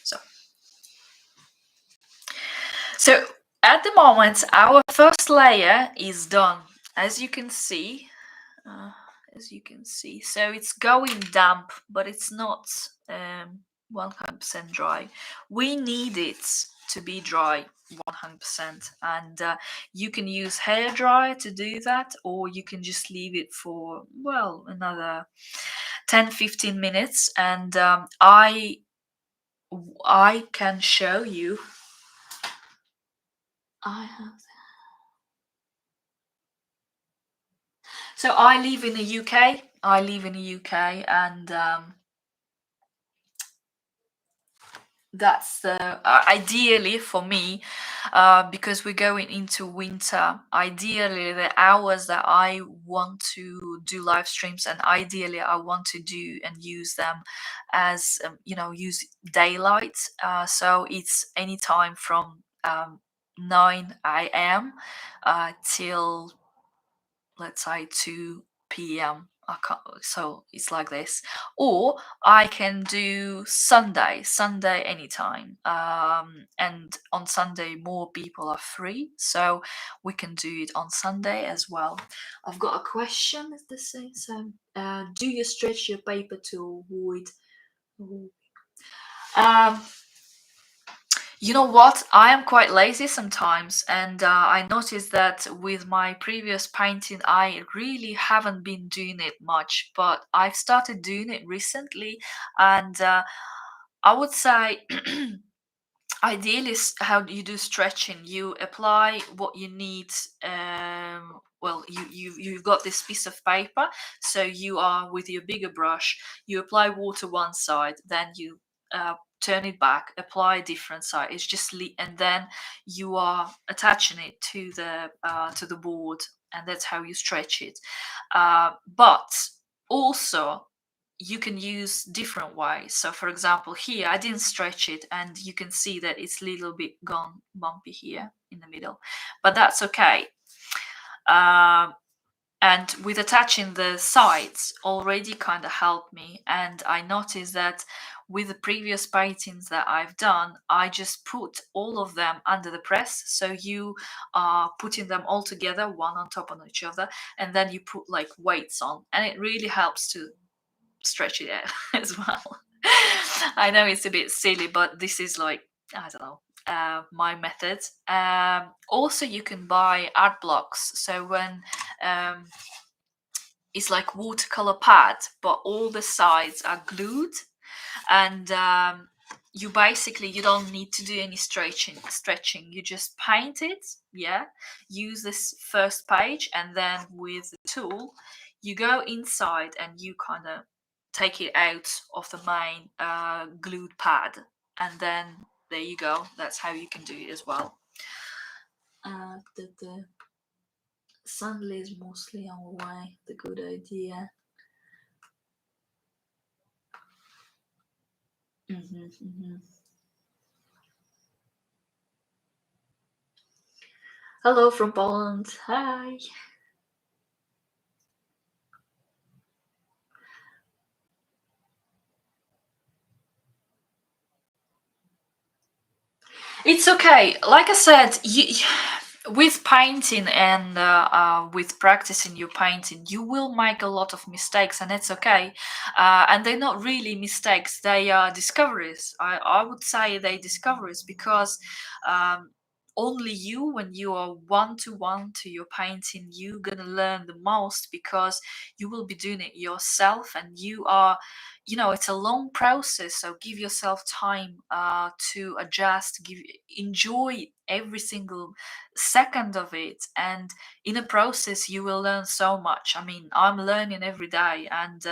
So, so at the moment, our first layer is done, as you can see. Uh, as you can see, so it's going damp, but it's not 100% dry. We need it to be dry 100%, and you can use hair dryer to do that, or you can just leave it for, well, another 10-15 minutes, and I can show you. I have. So I live in the UK. I live in the UK, and that's ideally for me, because we're going into winter. Ideally, the hours that I want to do live streams, and ideally I want to do and use them as use daylight. So it's any time from 9 a.m. Till, let's say, 2 p.m. So it's like this, or I can do Sunday anytime, and on Sunday more people are free, so we can do it on Sunday as well. I've got a question. Is the same? So, do you stretch your paper to avoid? Um, You know what? I am quite lazy sometimes, and I noticed that with my previous painting, I really haven't been doing it much, but I've started doing it recently, and I would say, ideally, how do you do stretching? You apply what you need. Well, you've got this piece of paper, so you are with your bigger brush. You apply water one side, then you turn it back, apply a different side. It's just and then you are attaching it to the board, and that's how you stretch it. But also you can use different ways. So for example, here I didn't stretch it, and you can see that it's a little bit gone bumpy here in the middle, but that's okay. And with attaching the sides already kind of helped me, and I noticed that with the previous paintings that I've done, I just put all of them under the press, so you are putting them all together, one on top of each other, and then you put like weights on, and it really helps to stretch it out as well. I know it's a bit silly, but this is like, I don't know, my method. Also, you can buy art blocks. So when it's like watercolor pad, but all the sides are glued, and you don't need to do any stretching. You just paint it, yeah, use this first page, and then with the tool you go inside and you kind of take it out of the main glued pad, and then there you go. That's how you can do it as well. The Sunday is mostly on the way. The good idea. Hello from Poland. Hi. It's okay. Like I said, with painting and with practicing your painting, you will make a lot of mistakes, and it's okay. And they're not really mistakes; they are discoveries. I would say they discoveries because um, only you, when you are one to your painting, you're gonna learn the most because you will be doing it yourself, and you are. It's a long process, so give yourself time to adjust, enjoy every single second of it, and in a process you will learn so much. I mean, I'm learning every day, and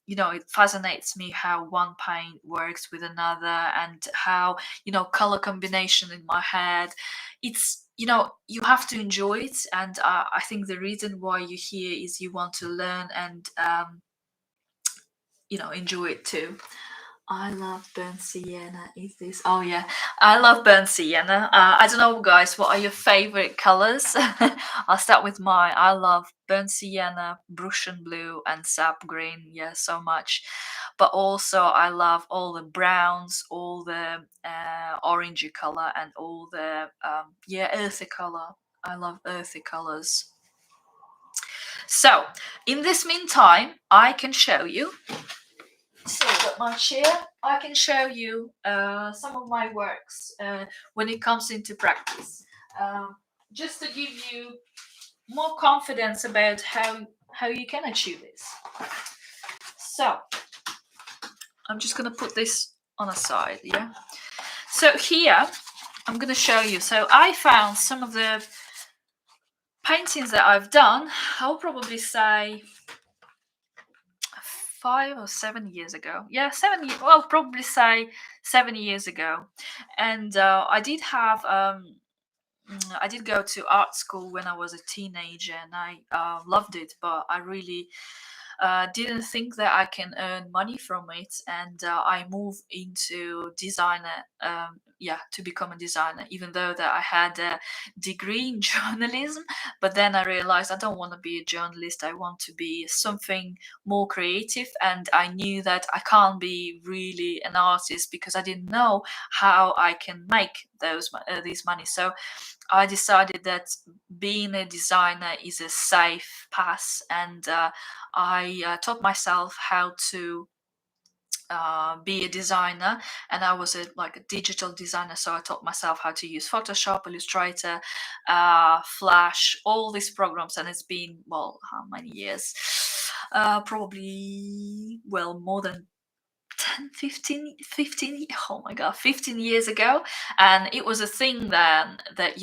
it fascinates me how one paint works with another, and how color combination in my head. It's you have to enjoy it, and I think the reason why you're here is you want to learn and enjoy it too. I love burnt sienna. Is this? Oh yeah, I love burnt sienna. I don't know, guys. What are your favorite colors? I'll start with mine. I love burnt sienna, Prussian blue, and sap green. Yeah, so much. But also, I love all the browns, all the orangey color, and all the earthy color. I love earthy colors. So, in this meantime, I can show you. So got my chair. I can show you some of my works when it comes into practice, just to give you more confidence about how you can achieve this. So I'm just gonna put this on a side, yeah. So here I'm gonna show you. So I found some of the paintings that I've done. I'll probably say 5 or 7 years ago. Yeah, 7 years. Well, probably say 7 years ago. And I did go to art school when I was a teenager, and I loved it, but I really didn't think that I can earn money from it, and I moved into designer. To become a designer, even though that I had a degree in journalism. But then I realized I don't want to be a journalist. I want to be something more creative, and I knew that I can't be really an artist because I didn't know how I can make these money. So I decided that being a designer is a safe path, and I taught myself how to be a designer, and I was a digital designer, so I taught myself how to use Photoshop, Illustrator, Flash, all these programs, and it's been, well, how many years? Probably, well, more than 10, 15, oh my god, 15 years ago. And it was a thing then that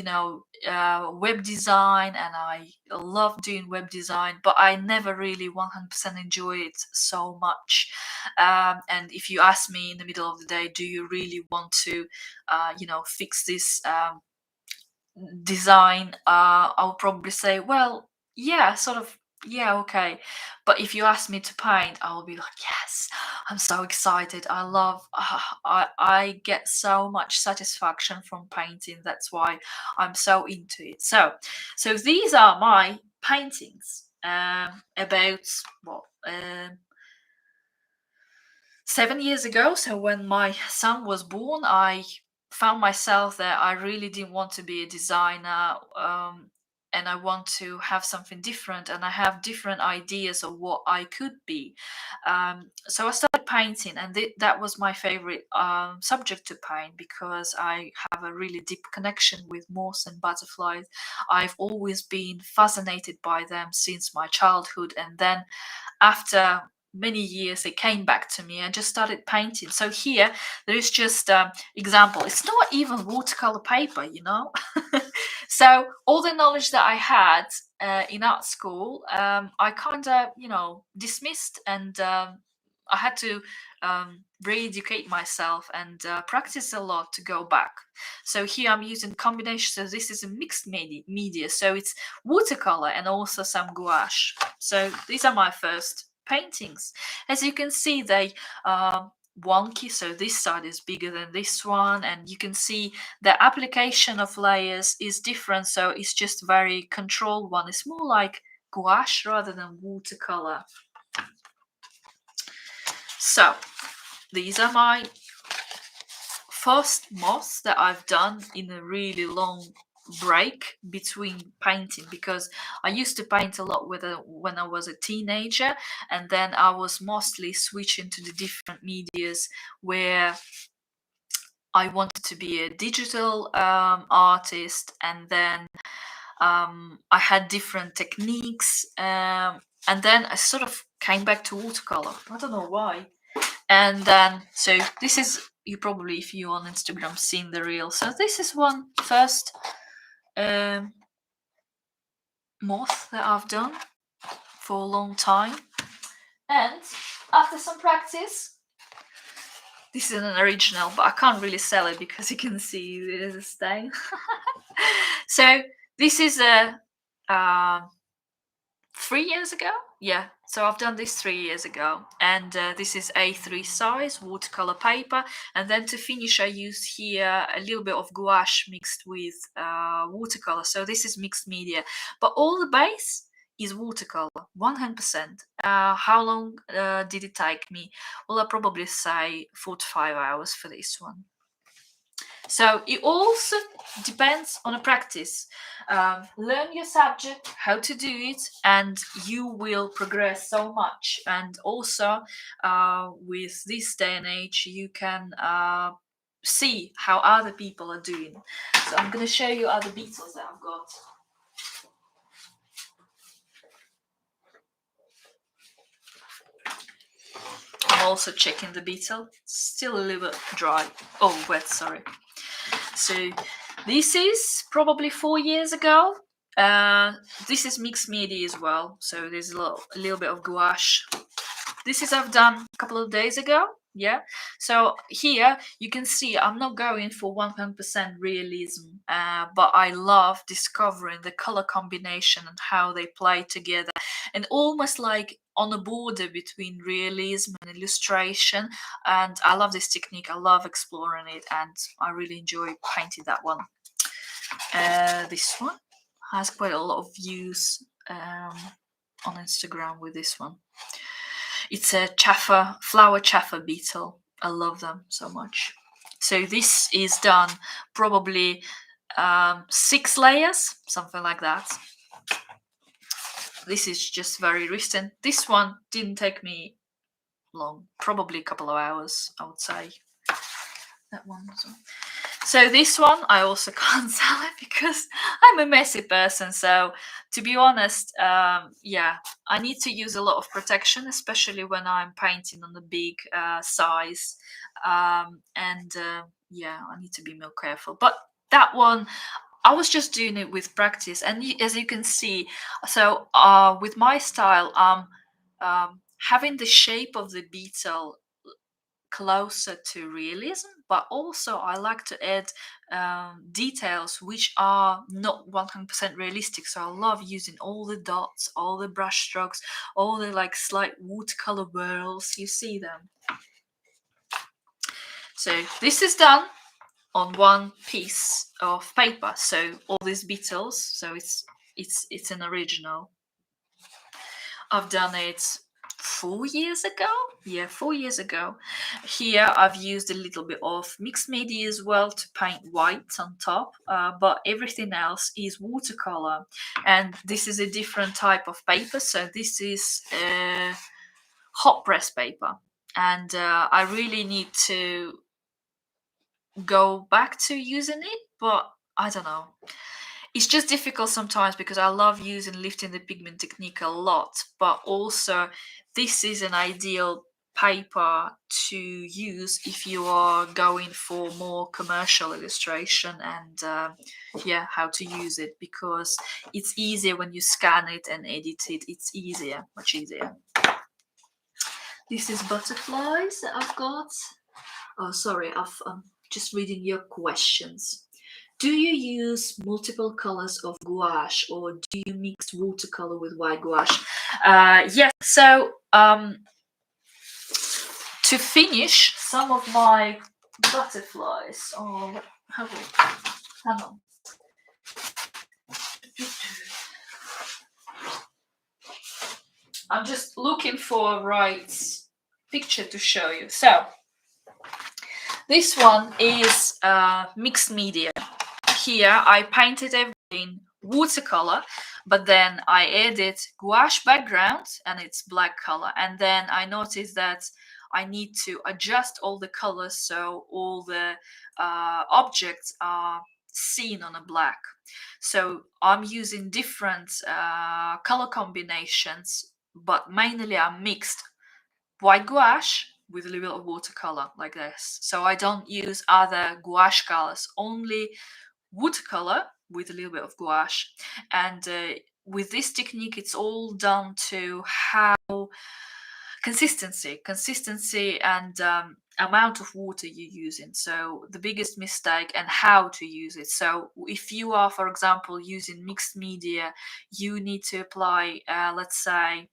web design, and I love doing web design, but I never really 100% enjoy it so much. And if you ask me in the middle of the day, do you really want to fix this design, I'll probably say, well, yeah, sort of, yeah, okay. But if you ask me to paint, I'll be like, yes, I'm so excited. I love, I get so much satisfaction from painting. That's why I'm so into it. So these are my paintings about what 7 years ago. So when my son was born, I found myself that I really didn't want to be a designer, and I want to have something different, and I have different ideas of what I could be. So I started painting, and that was my favorite subject to paint because I have a really deep connection with moths and butterflies. I've always been fascinated by them since my childhood, and then after many years it came back to me. I just started painting. So here there is just example. It's not even watercolor paper, So all the knowledge that I had in art school, I kind of dismissed, and I had to re-educate myself and practice a lot to go back. So here I'm using combination. So this is a mixed media, so it's watercolor and also some gouache. So these are my first paintings. As you can see, they wonky, so this side is bigger than this one, and you can see the application of layers is different, so it's just very controlled one. It's more like gouache rather than watercolor. So these are my first moths that I've done in a really long break between painting, because I used to paint a lot when I was a teenager, and then I was mostly switching to the different medias where I wanted to be a digital artist, and then I had different techniques, and then I sort of came back to watercolor. I don't know why. And then, so this is, you probably, if you on Instagram, seen the reel. So this is one first moth that I've done for a long time, and after some practice, this is an original, but I can't really sell it because you can see there's a stain. So this is a 3 years ago. Yeah, so I've done this 3 years ago, and this is A3 size watercolor paper. And then to finish, I use here a little bit of gouache mixed with watercolor. So this is mixed media, but all the base is watercolor, 100%. How long did it take me? Well, I'll probably say 4 to 5 hours for this one. So it also depends on a practice. Learn your subject, how to do it, and you will progress so much. And also, with this day and age, you can see how other people are doing. So I'm going to show you other beetles that I've got. I'm also checking the beetle. Still a little bit dry. Oh, wet, sorry. So this is probably 4 years ago. This is mixed media as well. So there's a little bit of gouache. This is I've done a couple of days ago. Yeah. So here you can see I'm not going for 100% realism, but I love discovering the color combination and how they play together, and almost like on a border between realism and illustration. And I love this technique. I love exploring it, and I really enjoy painting that one. This one has quite a lot of views on Instagram with this one. It's a flower chaffer beetle. I love them so much. So this is done probably 6 layers, something like that. This is just very recent. This one didn't take me long, probably a couple of hours, I would say. That one. So this one I also can't sell it because I'm a messy person. So to be honest, yeah, I need to use a lot of protection, especially when I'm painting on the big size. Yeah, I need to be more careful. But that one, I was just doing it with practice, and as you can see, so with my style, having the shape of the beetle closer to realism, but also I like to add details which are not 100% realistic. So I love using all the dots, all the brush strokes, all the like slight watercolor whirls. You see them. So this is done on one piece of paper. So all these beetles. So it's an original. I've done it 4 years ago. Yeah, 4 years ago. Here I've used a little bit of mixed media as well to paint white on top, but everything else is watercolor. And this is a different type of paper. So this is hot press paper, and I really need to go back to using it, but I don't know. It's just difficult sometimes because I love using lifting the pigment technique a lot, but also this is an ideal paper to use if you are going for more commercial illustration, and yeah, how to use it, because it's easier when you scan it and edit it. It's easier, much easier. This is butterflies that I've got. Oh, sorry, I'm just reading your questions. Do you use multiple colors of gouache, or do you mix watercolor with white gouache? Yes. So to finish some of my butterflies, hang on. I'm just looking for a right picture to show you. So this one is mixed media. here I painted everything watercolor, but then I added gouache background and it's black color, and then I noticed that I need to adjust all the colors so all the objects are seen on a black. So I'm using different color combinations, but mainly I mixed white gouache with a little bit of watercolor like this. So I don't use other gouache colors, only watercolor with a little bit of gouache. And with this technique, it's all down to how consistency and amount of water you're using. So the biggest mistake and how to use it. So if you are, for example, using mixed media, you need to apply, let's say,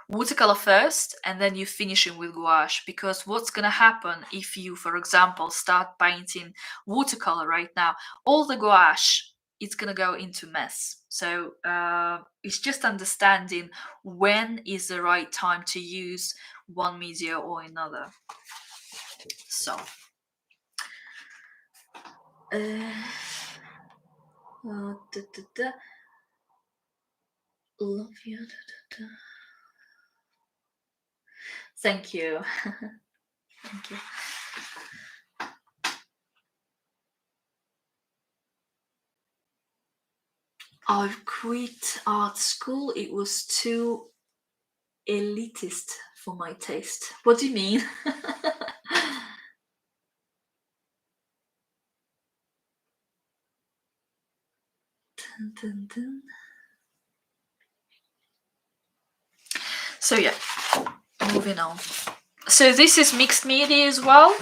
watercolor first, and then you finish it with gouache. Because what's going to happen if you, for example, start painting watercolor right now, all the gouache, it's going to go into mess. So it's just understanding when is the right time to use one media or another. So love you. Thank you. Thank you. I've quit art school. It was too elitist for my taste. What do you mean? Dun, dun, dun. So yeah, moving on. So this is mixed media as well,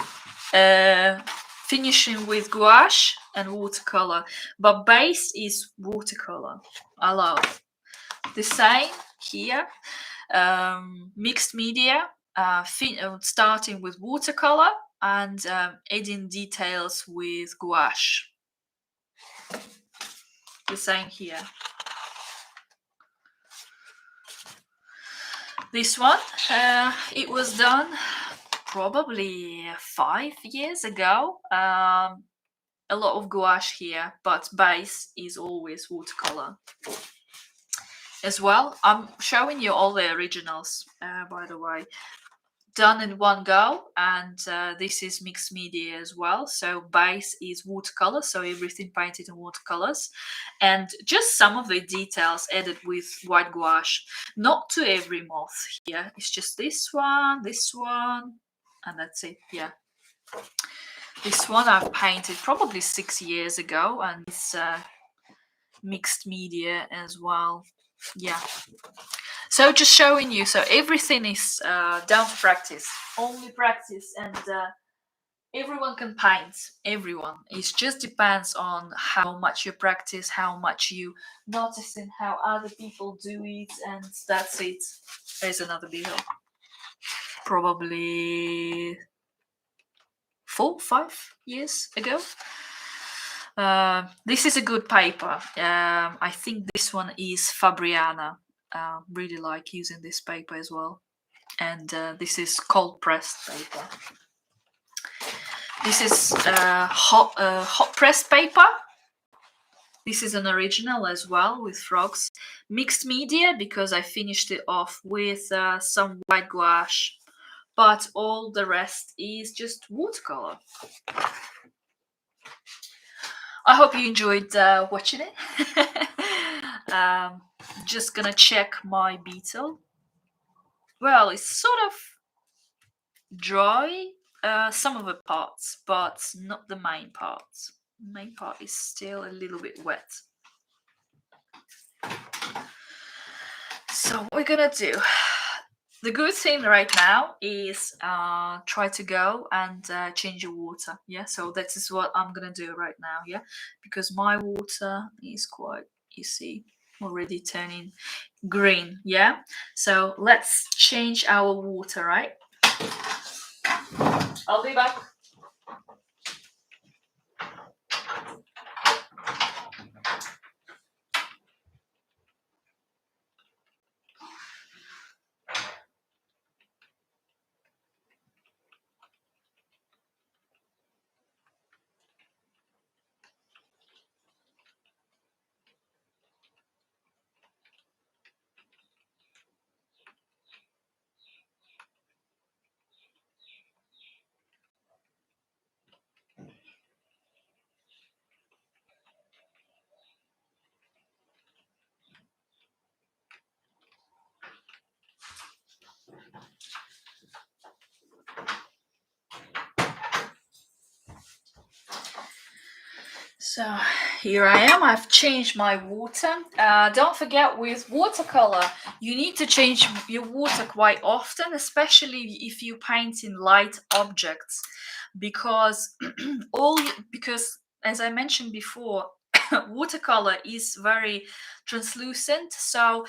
finishing with gouache and watercolor, but base is watercolor. I love the same here. Mixed media, starting with watercolor and adding details with gouache. The same here. This one, it was done probably 5 years ago. A lot of gouache here, but base is always watercolor. As well, I'm showing you all the originals, by the way, done in one go, and this is mixed media as well. So base is watercolor, so everything painted in watercolors, and just some of the details added with white gouache. Not to every moth here, it's just this one, and that's it. Yeah, this one I've painted probably 6 years ago, and it's mixed media as well. Yeah, so just showing you, so everything is down to practice, only practice, and everyone can paint. Everyone, it just depends on how much you practice, how much you noticing how other people do it, and that's it. There's another Beetle, probably 4-5 years ago. This is a good paper. I think this one is Fabriana. Really like using this paper as well. And this is cold pressed paper. This is hot pressed paper. This is an original as well with frogs. Mixed media, because I finished it off with some white gouache, but all the rest is just watercolor. I hope you enjoyed watching it. Just gonna check my Beetle. Well, it's sort of dry, some of the parts, but not the main parts. The main part is still a little bit wet. So what we're gonna do, the good thing right now is try to go and change your water. Yeah, so that is what I'm gonna do right now. Yeah, because my water is quite, you see, already turning green. Yeah, so let's change our water, right? I'll be back. So here I am. I've changed my water. Don't forget, with watercolor, you need to change your water quite often, especially if you paint in light objects, because because as I mentioned before, watercolor is very translucent. So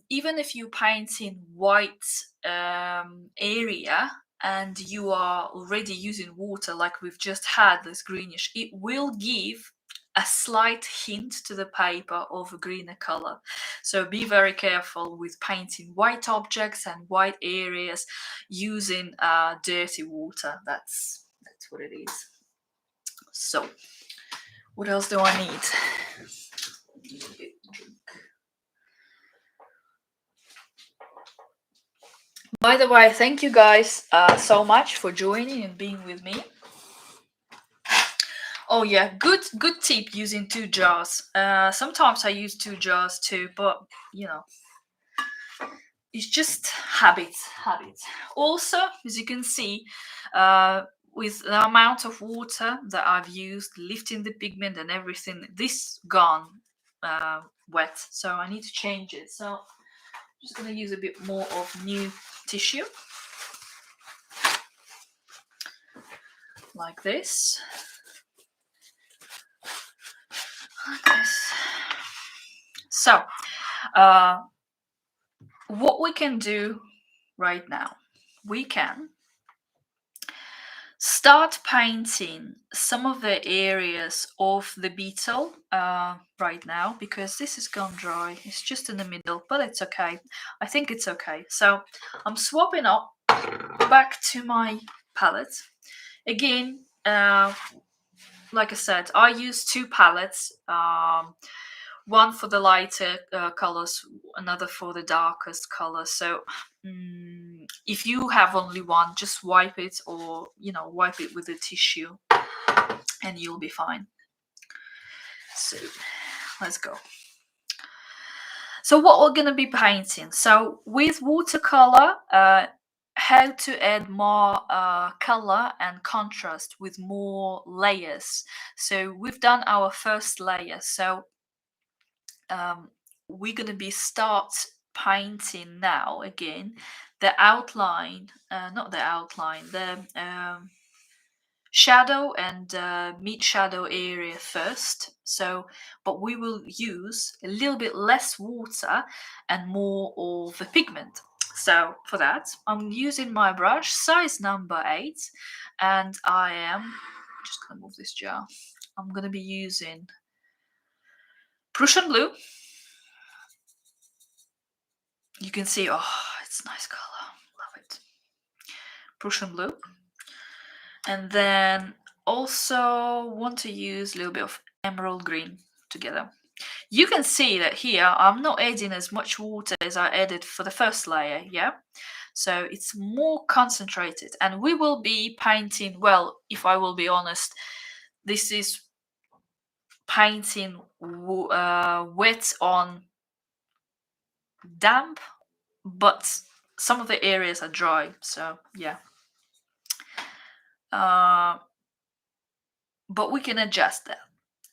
even if you paint in white area and you are already using water, like we've just had this greenish, it will give a slight hint to the paper of a greener color. So be very careful with painting white objects and white areas using dirty water. That's what it is. So what else do I need? By the way, thank you guys so much for joining and being with me. Oh yeah, good tip using 2 jars. Sometimes I use 2 jars too, but you know, it's just habit. Also, as you can see, with the amount of water that I've used, lifting the pigment and everything, this gone wet, so I need to change it. So I'm just gonna use a bit more of new tissue, like this. Like this. So, what we can do right now, we can start painting some of the areas of the beetle right now, because this is gone dry. It's just in the middle, but it's okay. I think it's okay. So I'm swapping up back to my palette again. Like I said, I use 2 palettes. One for the lighter colors, another for the darkest colors. So if you have only one, just wipe it, or wipe it with a tissue and you'll be fine. So let's go. So what we're going to be painting, so with watercolor, how to add more color and contrast with more layers. So we've done our first layer, so we're going to be start painting now again the outline, not the outline, the shadow and mid shadow area first. So but we will use a little bit less water and more of the pigment. So for that, I'm using my brush size number 8, and I am just gonna move this jar. I'm gonna be using Prussian Blue. You can see, oh, it's nice color, love it. Prussian Blue. And then also want to use a little bit of emerald green together. You can see that here I'm not adding as much water as I added for the first layer, yeah? So it's more concentrated, and we will be painting, well, if I will be honest, this is painting wet on damp, but some of the areas are dry, so yeah. But we can adjust that.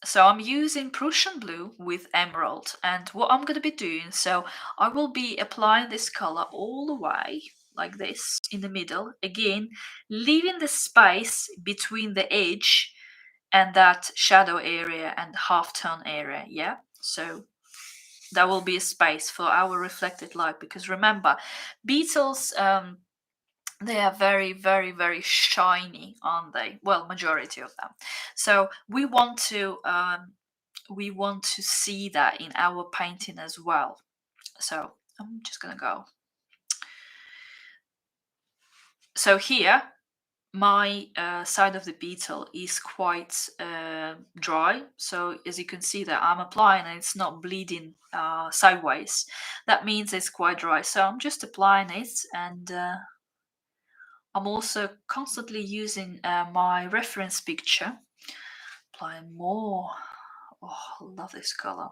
So I'm using Prussian Blue with emerald, and what I'm going to be doing, so I will be applying this color all the way like this in the middle, again leaving the space between the edge and that shadow area and half-tone area, yeah? So there will be a space for our reflected light, because remember, beetles, they are very, very, very shiny, aren't they? Well, majority of them. So we want to see that in our painting as well. So I'm just gonna go. So here, my side of the beetle is quite dry. So as you can see that I'm applying and it's not bleeding sideways. That means it's quite dry. So I'm just applying it, and I'm also constantly using my reference picture. Applying more. Oh, I love this color.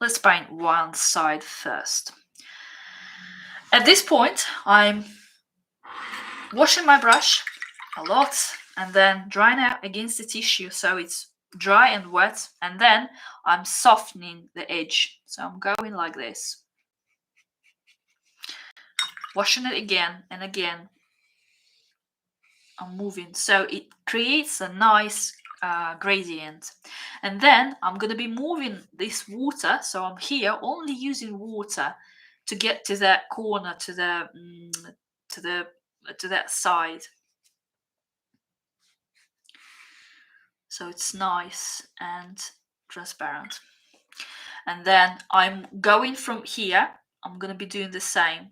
Let's paint one side first. At this point, I'm washing my brush a lot, and then drying out against the tissue so it's dry and wet, and then I'm softening the edge. So I'm going like this, washing it again and again. I'm moving so it creates a nice gradient. And then I'm going to be moving this water, so I'm here only using water to get to that corner, to that side, so it's nice and transparent. And then I'm going from here, I'm going to be doing the same,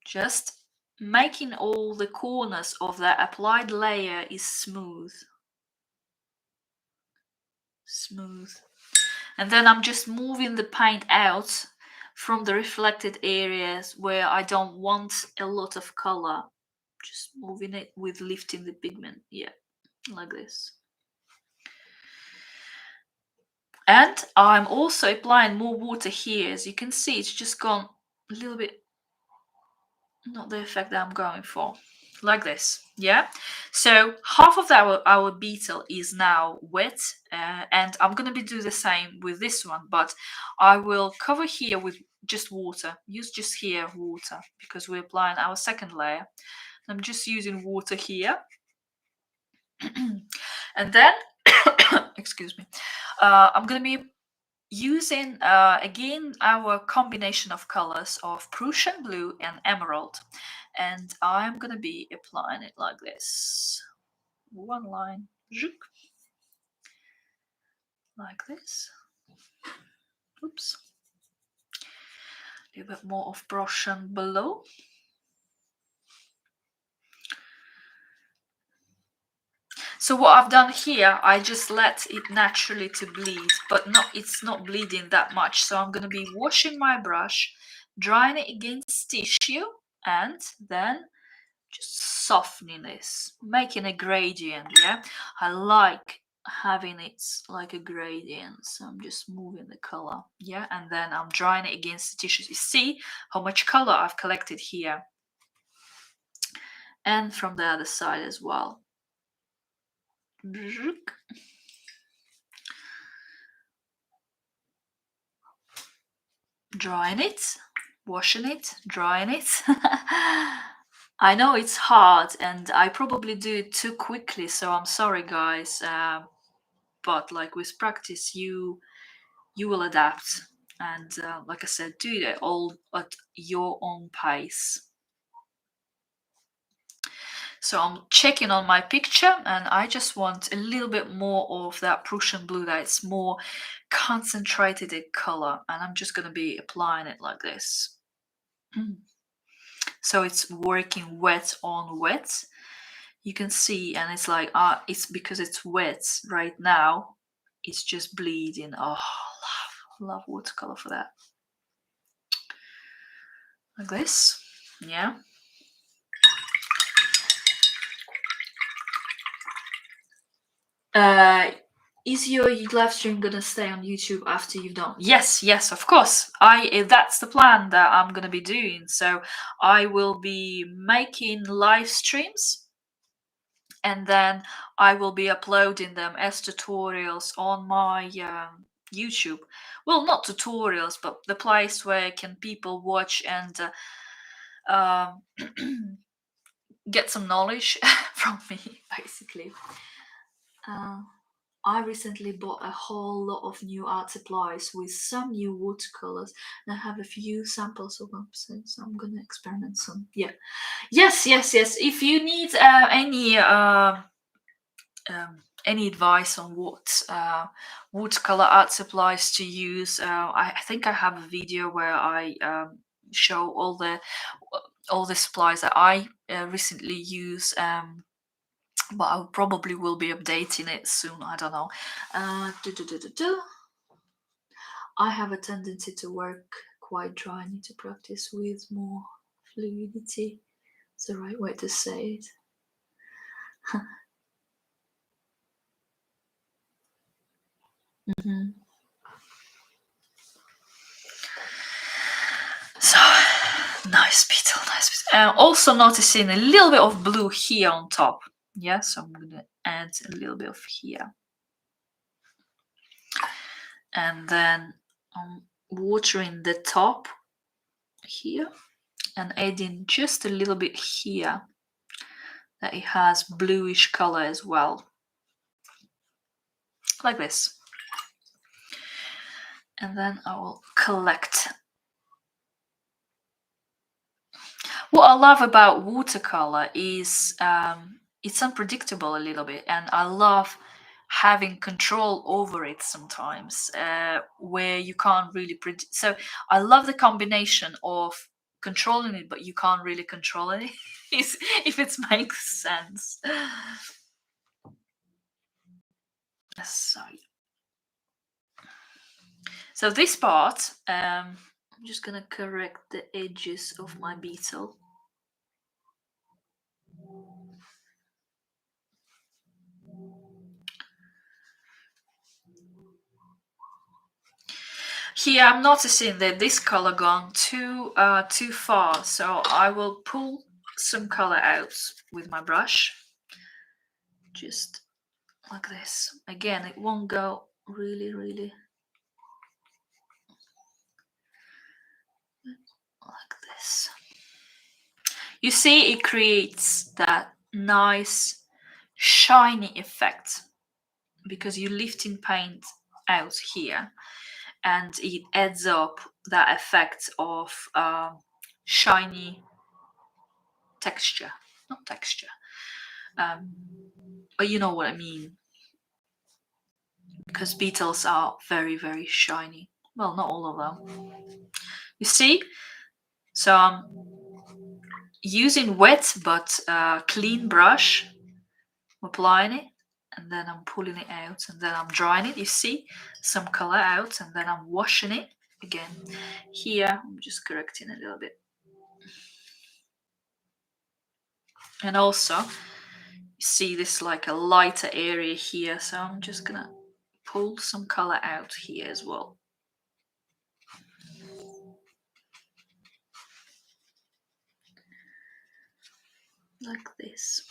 just making all the corners of the applied layer is smooth. And then I'm just moving the paint out from the reflected areas where I don't want a lot of color, just moving it with lifting the pigment, yeah, like this. And I'm also applying more water here. As you can see, it's just gone a little bit, not the effect that I'm going for, like this, yeah. So half of our beetle is now wet, and I'm going to be doing the same with this one, but I will cover here with just water. Use just here water because we're applying our second layer. I'm just using water here. And then excuse me, I'm going to be using again our combination of colors of Prussian Blue and Emerald, and I'm gonna be applying it like this, one line, like this. Oops, a little bit more of Prussian Blue. So what I've done here, I just let it naturally to bleed, but it's not bleeding that much. So I'm going to be washing my brush, drying it against tissue, and then just softening this, making a gradient, yeah? I like having it like a gradient, so I'm just moving the color, yeah? And then I'm drying it against the tissue. You see how much color I've collected here. And from the other side as well. Drying it, washing it, drying it. I know it's hard and I probably do it too quickly, so I'm sorry guys, but like with practice you will adapt, and like I said, do it all at your own pace. So I'm checking on my picture and I just want a little bit more of that Prussian Blue that's more concentrated in color, and I'm just going to be applying it like this. So it's working wet on wet, you can see, and it's like it's because it's wet right now, it's just bleeding. Oh, love watercolor for that, like this, yeah. Is your live stream gonna stay on YouTube after you've done? Yes, of course. That's the plan that I'm gonna be doing. So I will be making live streams, and then I will be uploading them as tutorials on my YouTube. Well, not tutorials, but the place where can people watch and get some knowledge from me, basically. I recently bought a whole lot of new art supplies with some new watercolors, and I have a few samples of them, so I'm gonna experiment some. Yeah, yes. If you need any advice on what watercolor art supplies to use, I think I have a video where I show all the supplies that I recently use. But I probably will be updating it soon. I don't know. I have a tendency to work quite dry. I need to practice with more fluidity. It's the right way to say it. So Nice Beetle, nice Beetle. Also noticing a little bit of blue here on top. Yeah, so I'm gonna add a little bit of here. And then I'm watering the top here and adding just a little bit here that it has bluish color as well, like this. And then I will collect. What I love about watercolor is it's unpredictable a little bit, and I love having control over it sometimes, where you can't really predict. So I love the combination of controlling it, but you can't really control it, if it makes sense. So this part, I'm just gonna correct the edges of my beetle. Here I'm noticing that this color gone too far, so I will pull some color out with my brush, just like this. Again, it won't go really like this. You see, it creates that nice shiny effect because you're lifting paint out here, and it adds up that effect of shiny texture, not texture, but you know what I mean, because beetles are very shiny. Well, not all of them, you see. So I'm using wet but clean brush, applying it, and then I'm pulling it out, and then I'm drying it. You see some color out, and then I'm washing it again. Here I'm just correcting a little bit. And also you see this like a lighter area here, so I'm just gonna pull some color out here as well, like this.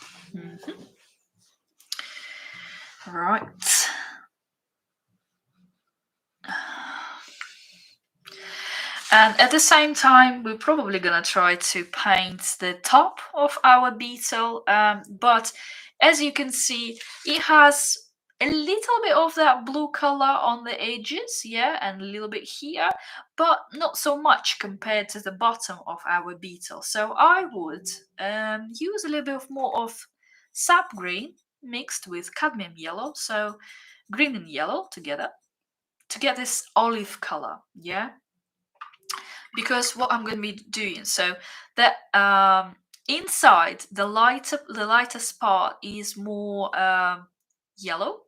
Right. And at the same time, we're probably gonna try to paint the top of our beetle, but as you can see, it has a little bit of that blue color on the edges, yeah, and a little bit here, but not so much compared to the bottom of our beetle. So I would use a little bit more of sap green mixed with cadmium yellow, so green and yellow together, to get this olive color, yeah. Because what I'm going to be doing, so that inside the lightest part is more yellow,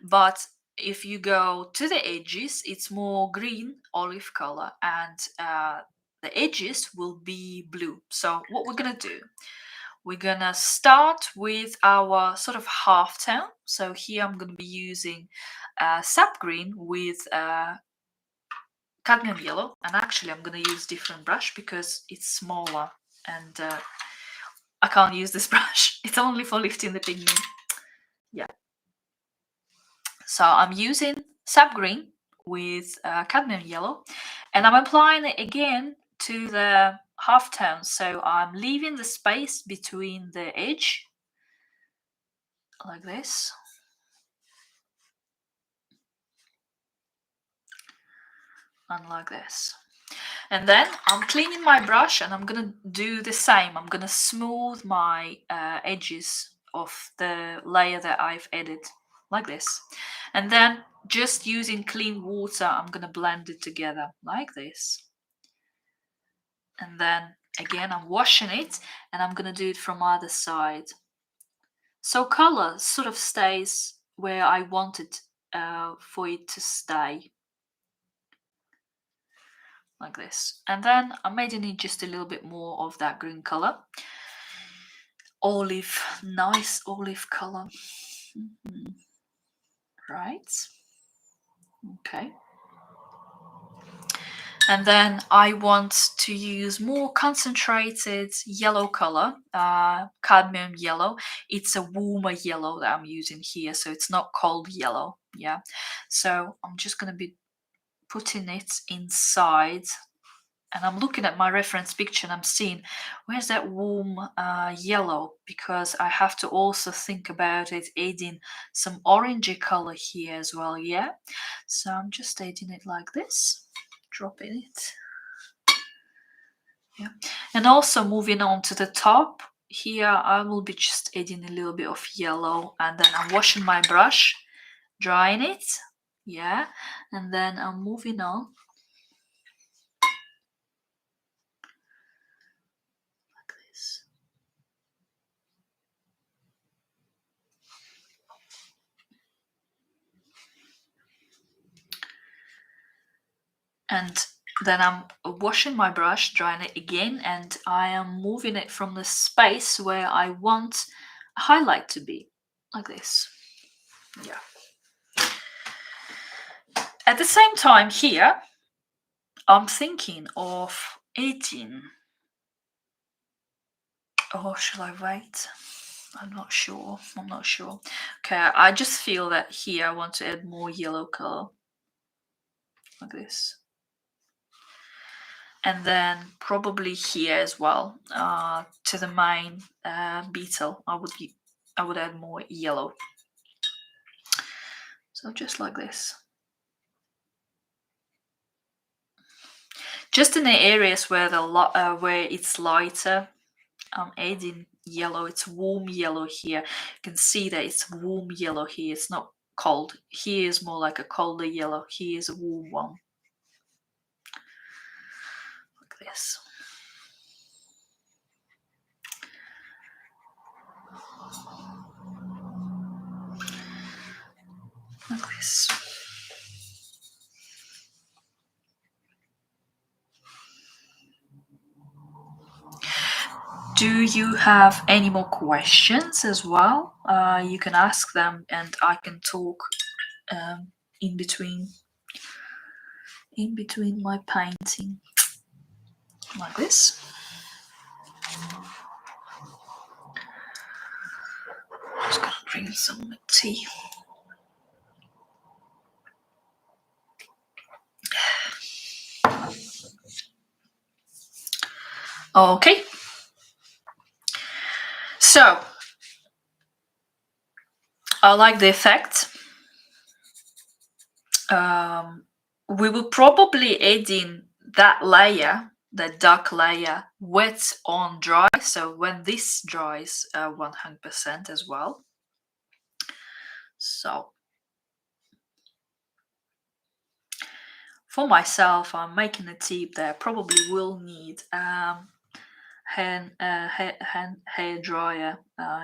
but if you go to the edges, it's more green olive color, and the edges will be blue. So what we're gonna do, we're gonna start with our sort of half tone. So here I'm gonna be using sap green with cadmium yellow, and actually I'm going to use different brush because it's smaller, and I can't use this brush. It's only for lifting the pigment. Yeah, so I'm using sap green with cadmium yellow, and I'm applying it again to the half tone, so I'm leaving the space between the edge like this, and like this. And then I'm cleaning my brush, and I'm gonna do the same. I'm gonna smooth my edges of the layer that I've added like this. And then just using clean water, I'm gonna blend it together like this. And then again, I'm washing it, and I'm gonna do it from other side. So color sort of stays where I want it for it to stay. Like this. And then I'm adding in just a little bit more of that green color. Olive, nice olive color. Right. Okay. And then I want to use more concentrated yellow color, cadmium yellow. It's a warmer yellow that I'm using here, so it's not cold yellow. Yeah, so I'm just going to be putting it inside, and I'm looking at my reference picture and I'm seeing where's that warm yellow, because I have to also think about it adding some orangey color here as well. Yeah, so I'm just adding it like this, dropping it. Yeah, and also moving on to the top here, I will be just adding a little bit of yellow, and then I'm washing my brush, drying it. Yeah, and then I'm moving on like this. And then I'm washing my brush, drying it again, and I am moving it from the space where I want a highlight to be, like this. Yeah. At the same time here, I'm thinking of adding, or shall I wait? I'm not sure. Okay, I just feel that here I want to add more yellow color, like this. And then probably here as well, to the main beetle, I would add more yellow. So just like this. Just in the areas where where it's lighter, I'm adding yellow. It's warm yellow here. You can see that it's warm yellow here. It's not cold. Here is more like a colder yellow. Here is a warm one. Like this. Like this. Do you have any more questions as well? You can ask them and I can talk in between my painting, like this. Just gonna drink some tea. Okay, so I like the effect. We will probably add in that layer, that dark layer, wet on dry. So when this dries, 100% as well. So for myself, I'm making a tip that I probably will need hair dryer.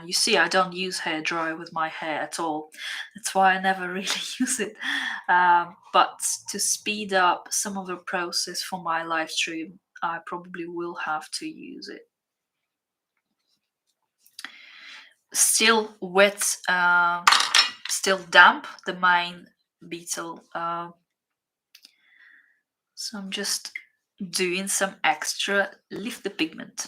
You see, I don't use hair dryer with my hair at all. That's why I never really use it. But to speed up some of the process for my live stream, I probably will have to use it. Still wet, still damp, the main beetle. So I'm just doing some extra lift the pigment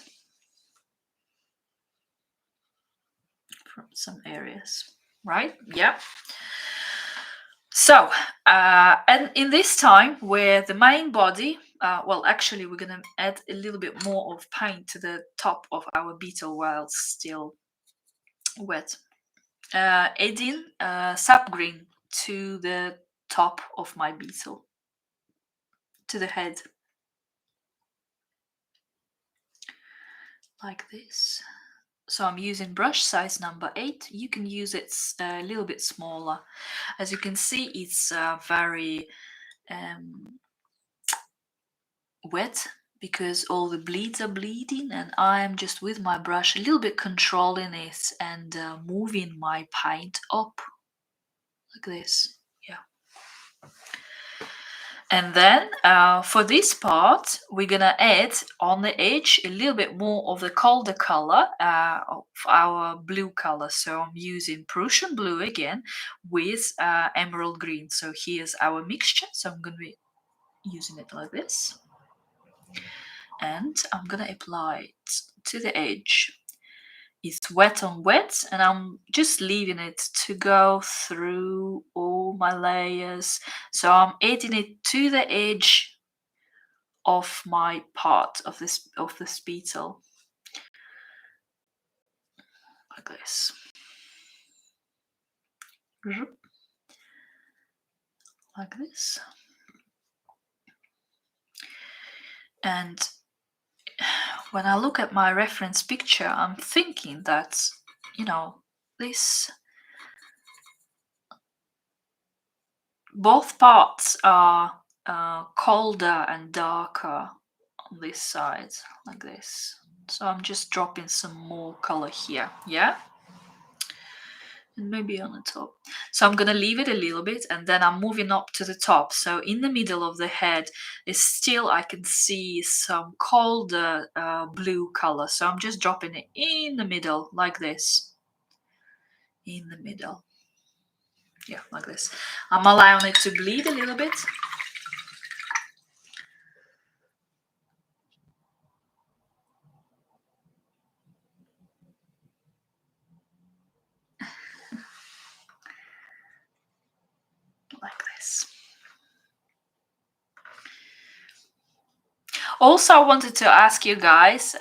from some areas, right? Yeah. So and in this time where the main body, well, actually we're gonna add a little bit more of paint to the top of our beetle while it's still wet. Adding Sap Green to the top of my beetle, to the head, like this. So I'm using brush size number 8. You can use it a little bit smaller. As you can see, it's very wet because all the bleeds are bleeding, and I'm just with my brush a little bit controlling it and moving my paint up like this. Yeah. And then for this part, we're gonna add on the edge a little bit more of the colder color of our blue color. So I'm using Prussian Blue again with emerald green. So here's our mixture. So I'm gonna be using it like this. and I'm gonna apply it to the edge. It's wet on wet, and I'm just leaving it to go through all my layers. So I'm adding it to the edge of my part of this beetle, like this. Like this. And when I look at my reference picture, I'm thinking that, this both parts are colder and darker on this side, like this. So I'm just dropping some more color here, yeah? And maybe on the top. So I'm gonna leave it a little bit, and then I'm moving up to the top. So in the middle of the head is still, I can see some colder blue color. So I'm just dropping it in the middle, like this. In the middle. Yeah, like this. I'm allowing it to bleed a little bit. Like this. Also, I wanted to ask you guys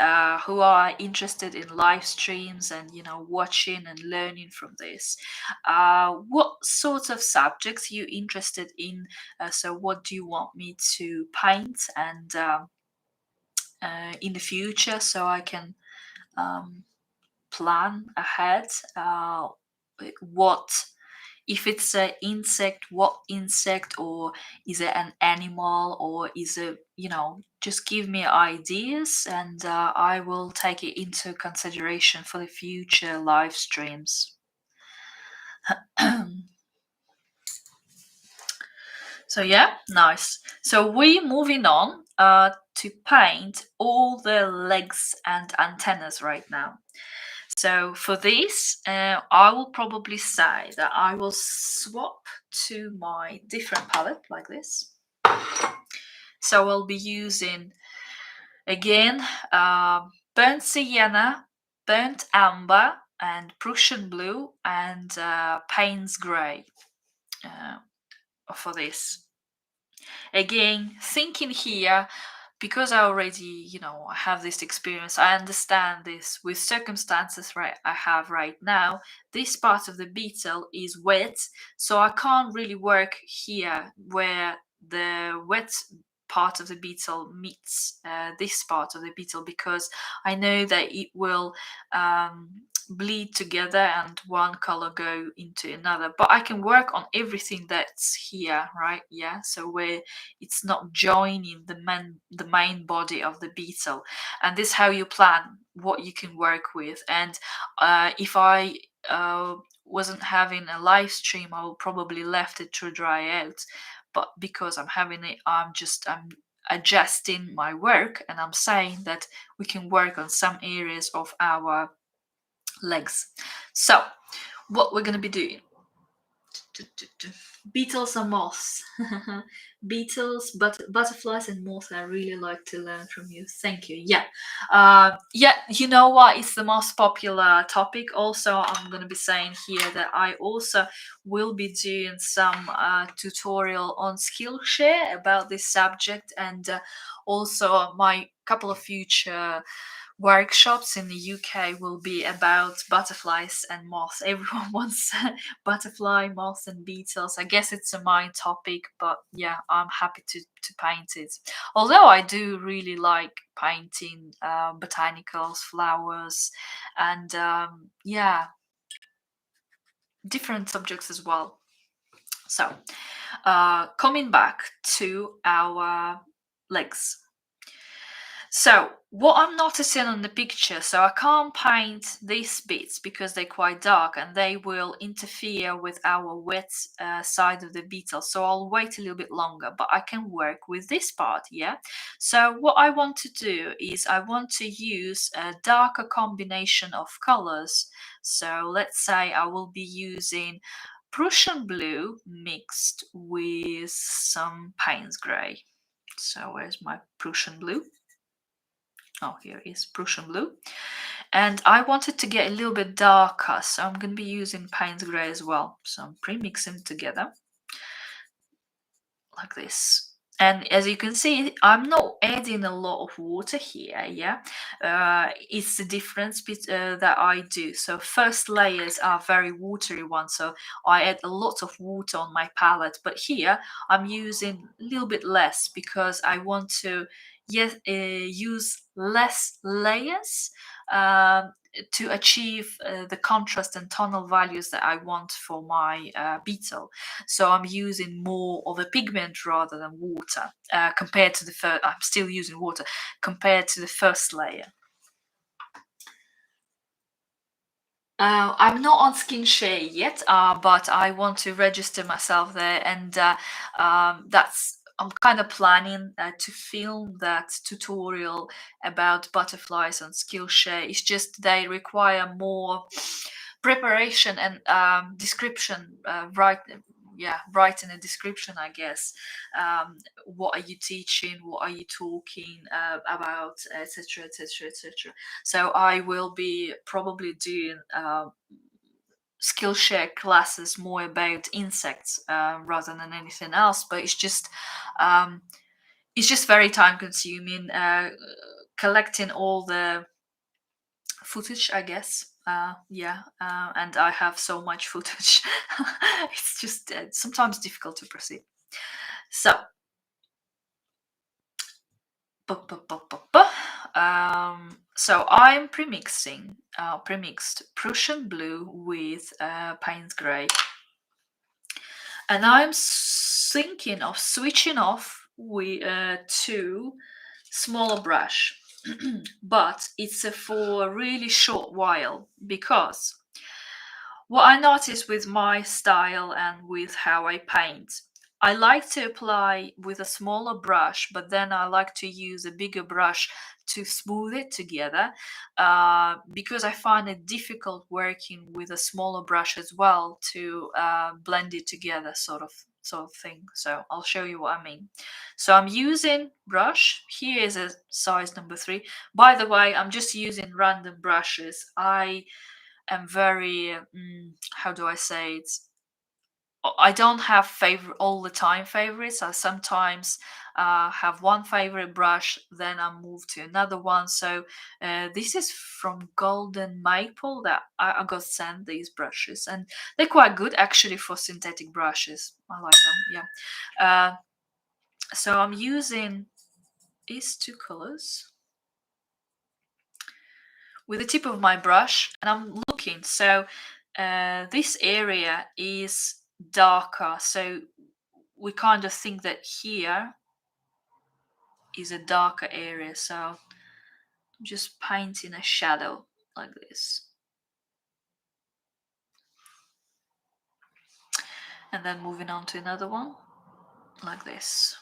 who are interested in live streams and watching and learning from this, what sorts of subjects you interested in? So, what do you want me to paint and in the future, so I can plan ahead? What if it's an insect, what insect, or is it an animal, or is it, just give me ideas, and I will take it into consideration for the future live streams. So yeah, nice. So we're moving on to paint all the legs and antennas right now. So for this, I will probably say that I will swap to my different palette like this. So I'll be using, again, burnt sienna, burnt amber, and Prussian blue, and Payne's grey for this. Again, thinking here, because I already, have this experience, I understand this with circumstances I have right now. This part of the beetle is wet, so I can't really work here where the wet part of the beetle meets this part of the beetle, because I know that it will bleed together and one color go into another. But I can work on everything that's here, right? Yeah, so where it's not joining the main body of the beetle, and this is how you plan what you can work with. And if I wasn't having a live stream, I would probably left it to dry out, but because I'm having it, I'm adjusting my work, and I'm saying that we can work on some areas of our legs. So what we're going to be doing, beetles and moths. Beetles, butterflies and moths. I really like to learn from you. Thank you. Yeah. Yeah, you know what, it's the most popular topic. Also, I'm going to be saying here that I also will be doing some tutorial on Skillshare about this subject, and also my couple of future workshops in the UK will be about butterflies and moths. Everyone wants butterfly, moths, and beetles. I guess it's a my topic, but yeah, I'm happy to paint it. Although I do really like painting botanicals, flowers, and yeah, different subjects as well. So, coming back to our legs. So what I'm noticing on the picture, so I can't paint these bits because they're quite dark and they will interfere with our wet side of the beetle. So I'll wait a little bit longer, but I can work with this part, yeah? So what I want to do is I want to use a darker combination of colors. So let's say I will be using Prussian blue mixed with some Payne's grey. So where's my Prussian Blue? Oh, here is Prussian Blue. And I wanted to get a little bit darker, so I'm going to be using Payne's Grey as well. So I'm pre-mixing together like this. And as you can see, I'm not adding a lot of water here. Yeah, it's the difference that I do. So first layers are very watery ones, so I add a lot of water on my palette. But here I'm using a little bit less because I want to use less layers to achieve the contrast and tonal values that I want for my Beetle. So I'm using more of a pigment rather than water compared to the first. I'm still using water compared to the first layer. I'm not on Skillshare yet, but I want to register myself there, and that's I'm kind of planning to film that tutorial about butterflies on Skillshare. It's just they require more preparation and description. Writing a description, I guess. What are you teaching? What are you talking about, etc., etc., etc. So I will be probably doing Skillshare classes more about insects rather than anything else. But it's just very time consuming collecting all the footage, I guess. And I have so much footage. It's just sometimes difficult to proceed. So so I'm premixed Prussian Blue with Payne's Grey, and I'm thinking of switching off to smaller brush, but it's for a really short while, because what I notice with my style and with how I paint, I like to apply with a smaller brush, but then I like to use a bigger brush to smooth it together, because I find it difficult working with a smaller brush as well to blend it together, sort of thing. So I'll show you what I mean. So I'm using brush. Here is a size number 3. By the way, I'm just using random brushes. I am very how do I say it? I don't have favorite all the time favorites. I sometimes have one favorite brush, then I move to another one. So this is from Golden Maple that I got sent these brushes, and they're quite good actually for synthetic brushes. I like them. Yeah. So I'm using these two colors with the tip of my brush, and I'm looking. So this area is darker, so we kind of think that here is a darker area. So I'm just painting a shadow like this, and then moving on to another one like this.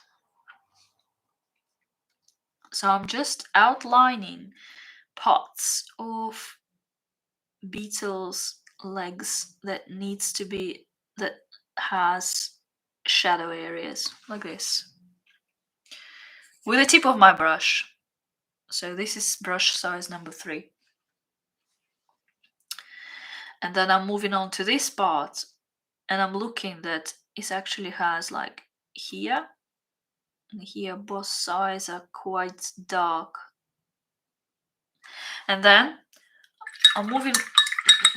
So I'm just outlining parts of Beetle's legs that has shadow areas like this with the tip of my brush. So this is brush size number 3. And then I'm moving on to this part, and I'm looking that it actually has like here and here, both sides are quite dark. And then I'm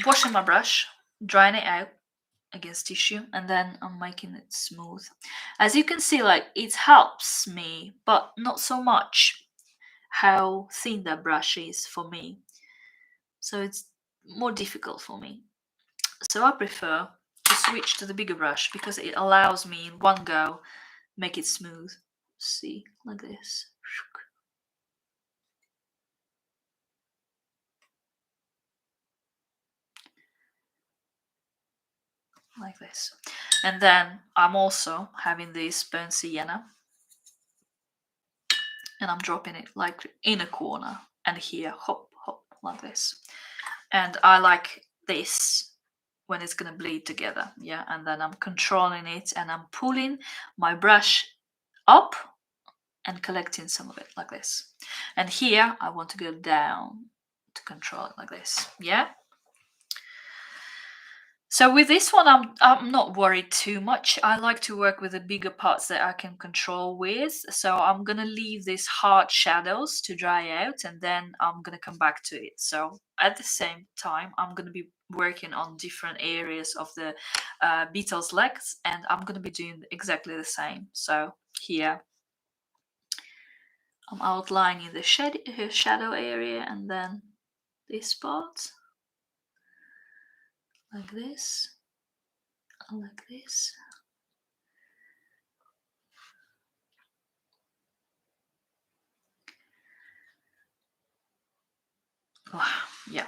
washing my brush, drying it out against tissue, and then I'm making it smooth. As you can see, like, it helps me, but not so much how thin that brush is for me. So it's more difficult for me. So I prefer to switch to the bigger brush because it allows me in one go make it smooth. See, like this. Like this. And then I'm also having this burnt sienna, and I'm dropping it like in a corner, and here, hop, hop, like this. And I like this when it's gonna bleed together, yeah. And then I'm controlling it, and I'm pulling my brush up and collecting some of it like this. And here I want to go down to control it like this. Yeah. So with this one, I'm not worried too much. I like to work with the bigger parts that I can control with. So I'm gonna leave these hard shadows to dry out, and then I'm gonna come back to it. So at the same time, I'm gonna be working on different areas of the Beetle's legs, and I'm gonna be doing exactly the same. So here I'm outlining the shadow area, and then this part like this, like this. Oh, yeah.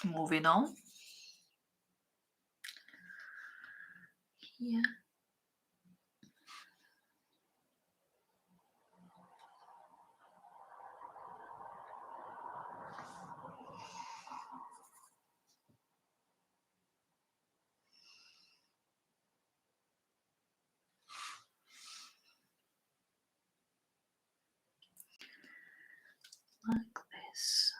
Moving on. Here. Like this.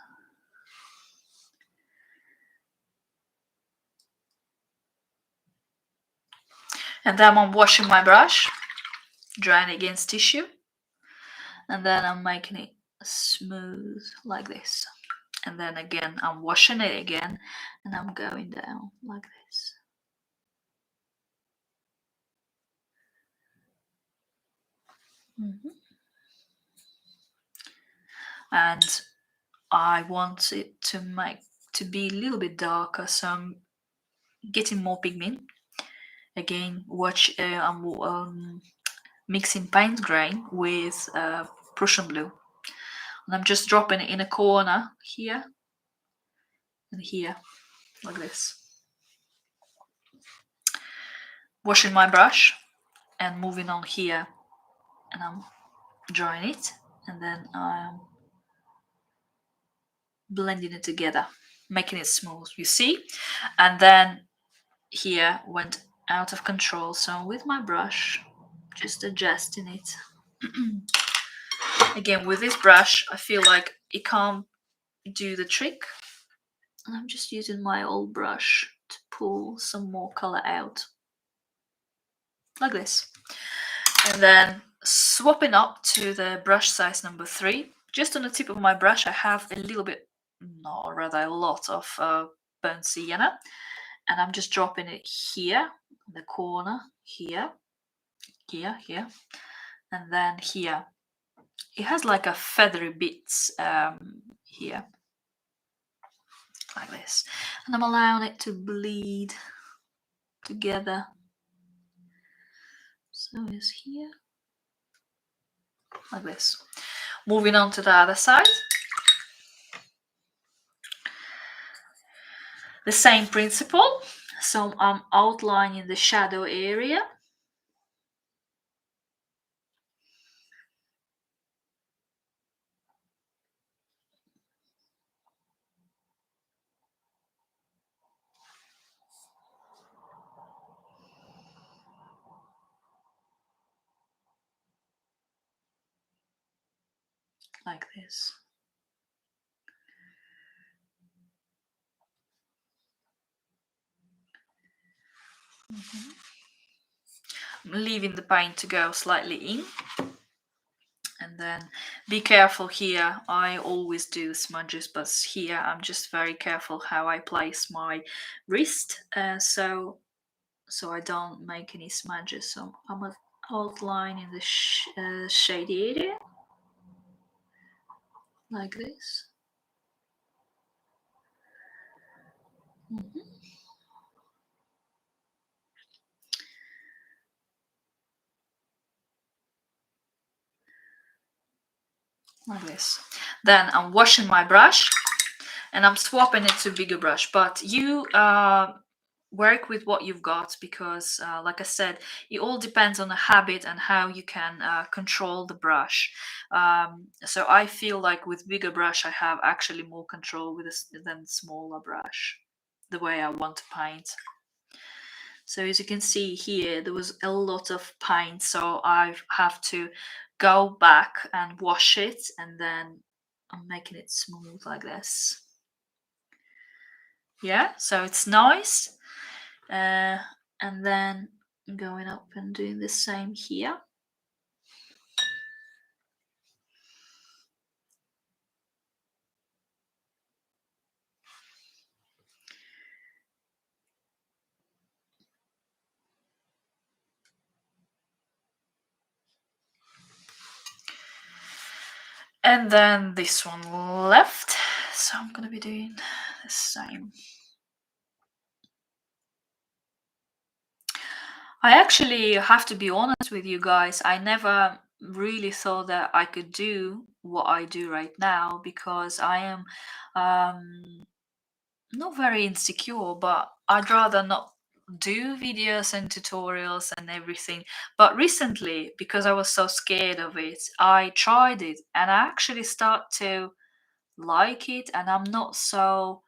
And then I'm washing my brush, drying against tissue, and then I'm making it smooth like this. And then again, I'm washing it again, and I'm going down like this. And I want it to be a little bit darker, so I'm getting more pigment. Again, I'm mixing Payne grain with Prussian Blue, and I'm just dropping it in a corner here and here, like this. Washing my brush and moving on here, and I'm drawing it, and then I'm blending it together, making it smooth, you see. And then here went out of control, so with my brush just adjusting it. Again, with this brush I feel like it can't do the trick, and I'm just using my old brush to pull some more color out like this. And then swapping up to the brush size number 3, just on the tip of my brush I have a little bit, no, rather a lot of burnt sienna, and I'm just dropping it here in the corner, here, here, and then here. It has like a feathery bits here, like this, and I'm allowing it to bleed together. So it's here, like this. Moving on to the other side. The same principle, so I'm outlining the shadow area. Like this. I'm leaving the paint to go slightly in. And then be careful here. I always do smudges, but here I'm just very careful how I place my wrist, so I don't make any smudges. So I'm outlining the shady area like this. Like this. Then I'm washing my brush and I'm swapping it to bigger brush, but you work with what you've got, because like I said, it all depends on the habit and how you can control the brush. So I feel like with bigger brush I have actually more control with than smaller brush, the way I want to paint. So as you can see here, there was a lot of paint, so I have to go back and wash it, and then I'm making it smooth like this. Yeah, so it's nice. And then going up and doing the same here. And then this one left, so I'm gonna be doing the same. I actually have to be honest with you guys, I never really thought that I could do what I do right now, because I am not very insecure, but I'd rather not do videos and tutorials and everything. But recently, because I was so scared of it, I tried it and I actually start to like it, and I'm not so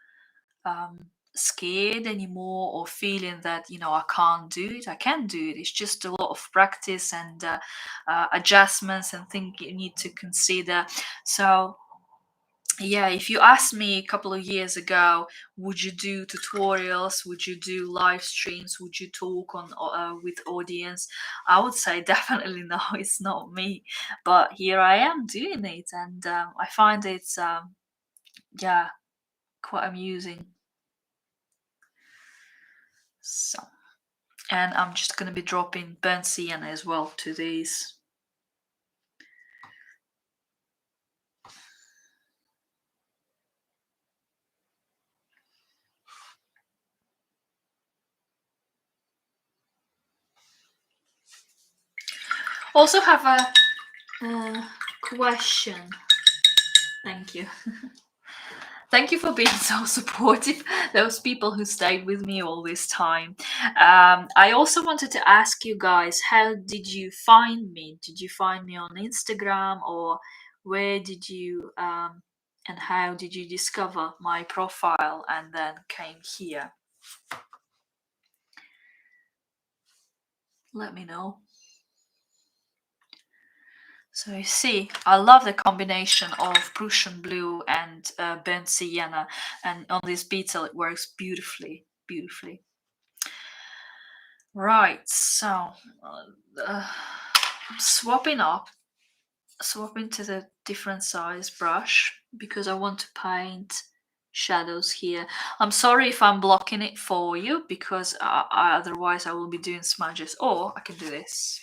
scared anymore, or feeling that I can't do it. I can do it. It's just a lot of practice and adjustments and things you need to consider. So yeah, if you asked me a couple of years ago, would you do tutorials, would you do live streams, would you talk on with audience, I would say definitely no, it's not me. But here I am doing it, and I find it yeah, quite amusing. So, and I'm just going to be dropping burnt sienna as well to these. Also have a question. Thank you. Thank you for being so supportive, those people who stayed with me all this time. I also wanted to ask you guys, how did you find me? Did you find me on Instagram, or where did you and how did you discover my profile and then came here? Let me know. So you see, I love the combination of Prussian Blue and burnt sienna, and on this Beetle it works beautifully, beautifully. Right, so swapping to the different size brush, because I want to paint shadows here. I'm sorry if I'm blocking it for you, because otherwise I will be doing smudges, or I can do this.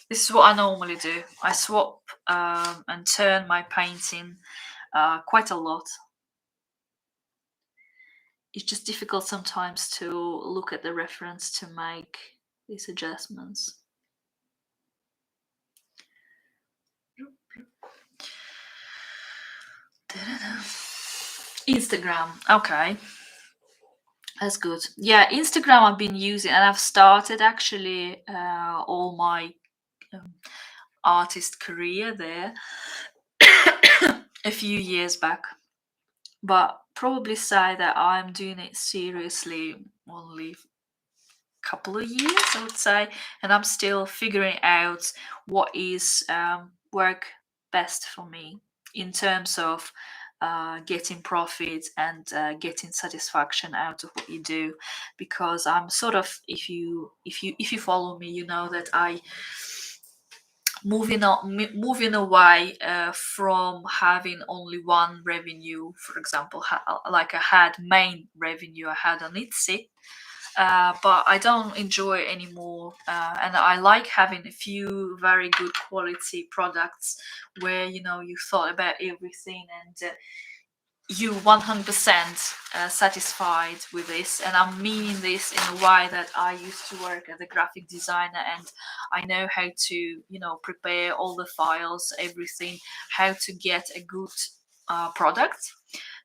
This is what I normally do. I swap and turn my painting quite a lot. It's just difficult sometimes to look at the reference to make these adjustments. Instagram, okay, that's good. Yeah, Instagram I've been using, and I've started actually all my artist career there a few years back, but probably say that I'm doing it seriously only couple of years, I would say, and I'm still figuring out what is work best for me in terms of getting profit and getting satisfaction out of what you do. Because I'm sort of, if you follow me, you know that I moving away from having only one revenue. For example, like I had main revenue I had on Etsy, but I don't enjoy it anymore. And I like having a few very good quality products where you thought about everything, and you 100% satisfied with this. And I'm meaning this in a way that I used to work as a graphic designer, and I know how to prepare all the files, everything, how to get a good product.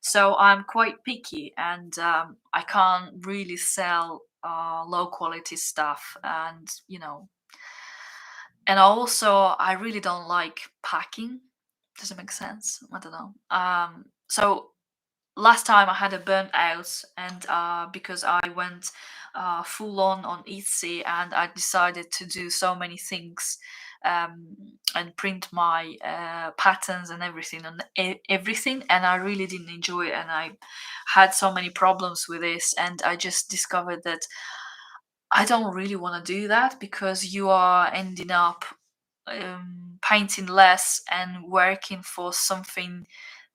So I'm quite picky, and I can't really sell low quality stuff. And and also I really don't like packing. Does it make sense? I don't know. So last time I had a burnout, and because I went full on Etsy, and I decided to do so many things, and print my patterns and everything on everything, and I really didn't enjoy it, and I had so many problems with this, and I just discovered that I don't really want to do that, because you are ending up painting less and working for something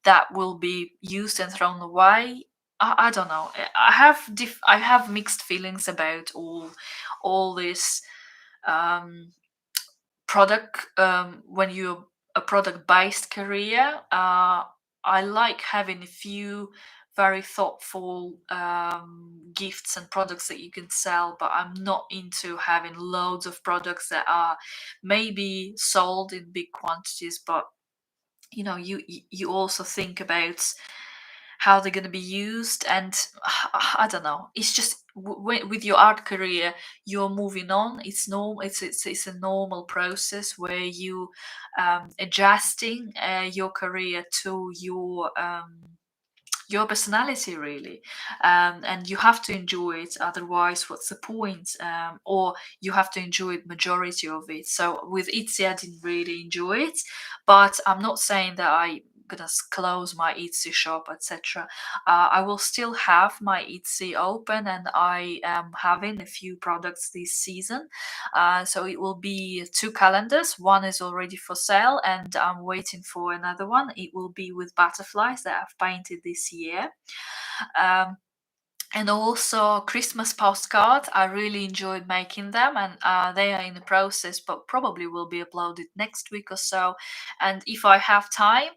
that will be used and thrown away. I don't know. I have mixed feelings about all this um, product. When you're a product based career, I like having a few very thoughtful gifts and products that you can sell, but I'm not into having loads of products that are maybe sold in big quantities, but you also think about how they're going to be used, and I don't know, it's just with your art career, you're moving on. It's normal. It's a normal process where you adjusting your career to your personality, really, and you have to enjoy it, otherwise what's the point? Or you have to enjoy the majority of it. So with Etsy I didn't really enjoy it, but I'm not saying that I gonna close my Etsy shop, etc. I will still have my Etsy open, and I am having a few products this season. So it will be two calendars. One is already for sale, and I'm waiting for another one. It will be with butterflies that I've painted this year. Um, and also Christmas postcards. I really enjoyed making them, and they are in the process, but probably will be uploaded next week or so. And if I have time,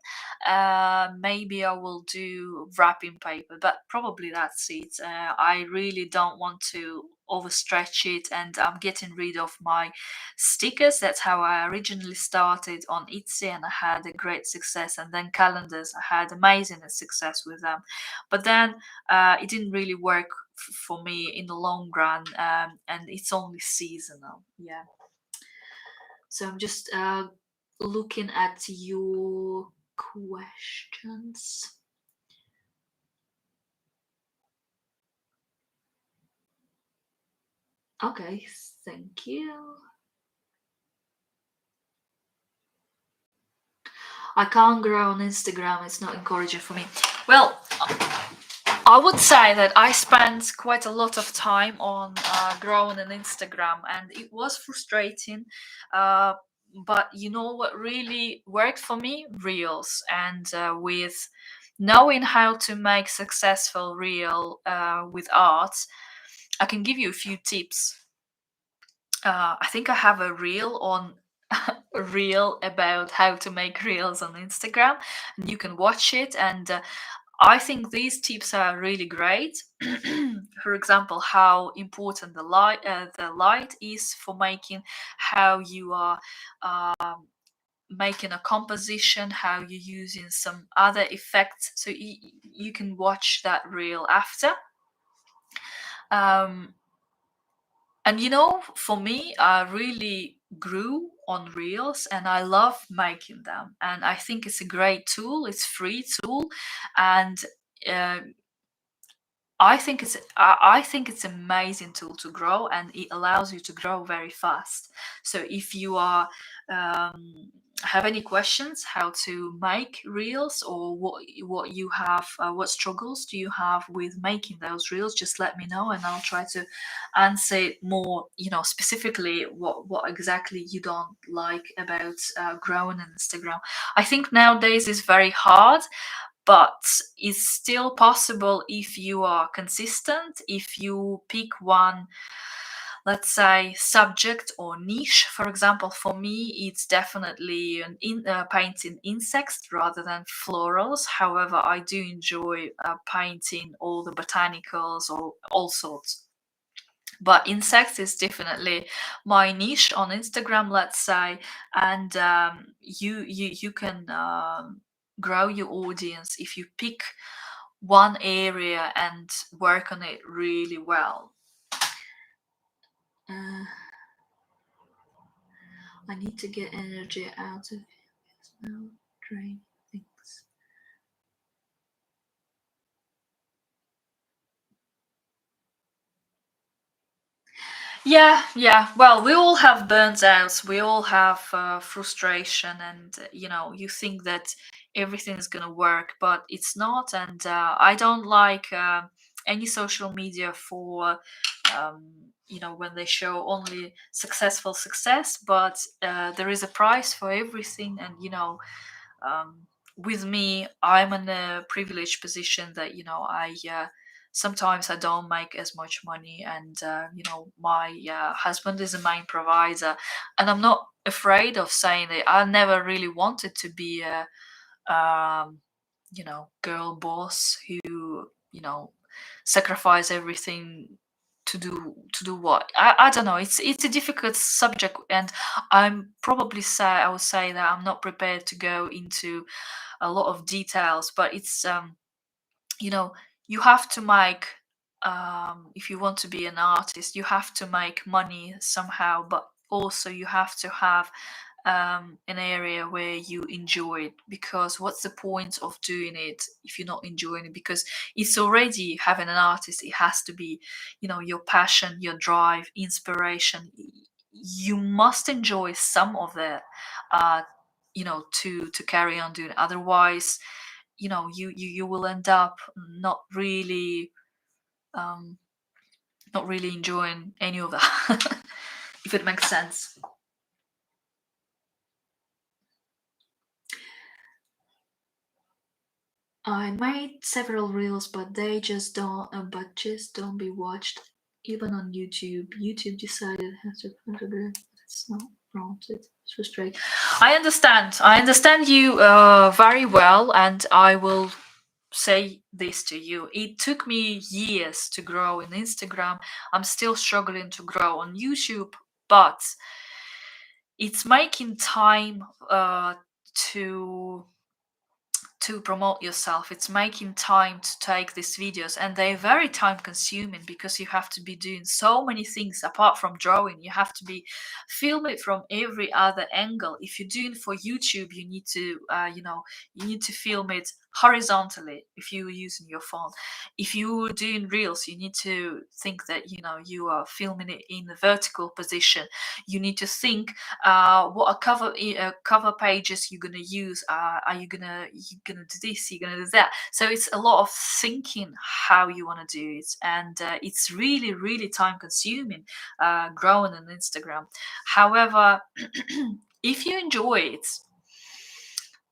maybe I will do wrapping paper, but probably that's it. I really don't want to overstretch it, and I'm getting rid of my stickers. That's how I originally started on Etsy, and I had a great success. And then calendars, I had amazing success with them, but then it didn't really work for me in the long run, and it's only seasonal. Yeah. So I'm just looking at your questions. Okay, thank you. I can't grow on Instagram. It's not encouraging for me. Well, I would say that I spent quite a lot of time on growing an Instagram, and it was frustrating. Uh, but you know what really worked for me? Reels. And with knowing how to make successful reel with art, I can give you a few tips. I think I have a reel on a reel about how to make reels on Instagram, and you can watch it. And I think these tips are really great. For example, how important the light is for making, how you are making a composition, how you're using some other effects. So you can watch that reel after. Um, and for me, I really grew on reels, and I love making them. And I think it's a great tool. It's free tool, and uh, I think it's amazing tool to grow, and it allows you to grow very fast. So if you are have any questions how to make reels, or what you have, what struggles do you have with making those reels, just let me know, and I'll try to answer it more, specifically what exactly you don't like about growing an Instagram. I think nowadays is very hard, but it's still possible if you are consistent, if you pick one, let's say, subject or niche. For example, for me it's definitely painting insects rather than florals. However, I do enjoy painting all the botanicals or all sorts, but insects is definitely my niche on Instagram, let's say. And you can grow your audience if you pick one area and work on it really well. uh, I need to get energy out of it now. Drain things. Yeah, yeah. Well, we all have burnt outs. We all have frustration, and you think that everything is gonna work, but it's not. And I don't like any social media for when they show only successful success, but there is a price for everything, and um, with me, I'm in a privileged position that I sometimes I don't make as much money, and my husband is the main provider, and I'm not afraid of saying it. I never really wanted to be a girl boss who sacrifice everything to do what. I don't know, it's a difficult subject, and I would say that I'm not prepared to go into a lot of details, but it's you know you have to make, if you want to be an artist, you have to make money somehow, but also you have to have an area where you enjoy it, because what's the point of doing it if you're not enjoying it? Because it's already, having an artist, it has to be your passion, your drive, inspiration. You must enjoy some of that, to carry on doing. Otherwise, you will end up um not really enjoying any of that. If it makes sense. I made several reels, but they just don't be watched, even on YouTube. YouTube decided how to it's not prompted. It's frustrating. I understand. I understand you very well, and I will say this to you. It took me years to grow in Instagram. I'm still struggling to grow on YouTube, but it's making time to promote yourself. It's making time to take these videos, and they're very time consuming, because you have to be doing so many things apart from drawing. You have to be film it from every other angle. If you're doing for YouTube, you need to film it horizontally if you're using your phone. If you're doing reels, you need to think that you are filming it in a vertical position. You need to think what cover pages you're gonna use. Are you gonna do this? You're gonna do that. So it's a lot of thinking how you want to do it, and it's really, really time consuming growing on Instagram. However, if you enjoy it,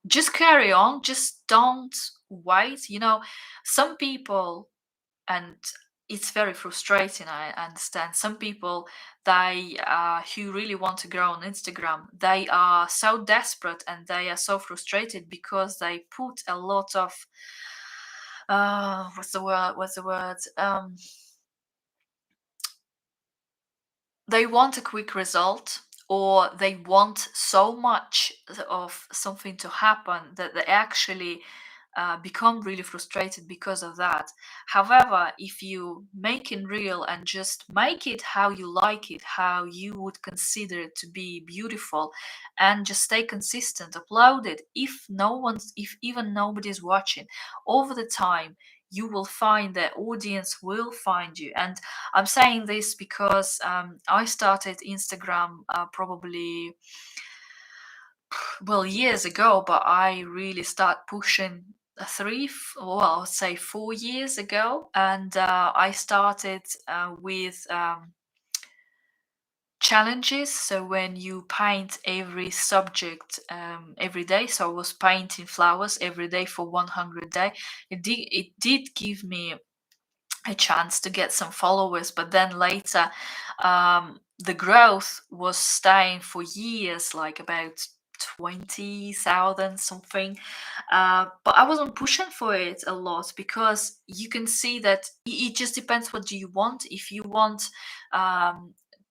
just carry on. Just don't wait. Some people, and it's very frustrating. I understand some people, they who really want to grow on Instagram, they are so desperate and they are so frustrated because they put a lot of what's the word they want a quick result, or they want so much of something to happen that they actually become really frustrated because of that. However, if you make it real and just make it how you like it, how you would consider it to be beautiful, and just stay consistent, upload it, if even nobody's watching, over the time you will find that audience will find you. And I'm saying this because I started Instagram probably, well, years ago, but I really start pushing I'd say 4 years ago, and I started with challenges. So when you paint every subject every day, so I was painting flowers every day for 100 days. It did give me a chance to get some followers, but then later the growth was staying for years, like about 20,000 something. But I wasn't pushing for it a lot, because you can see that it just depends what do you want. If you want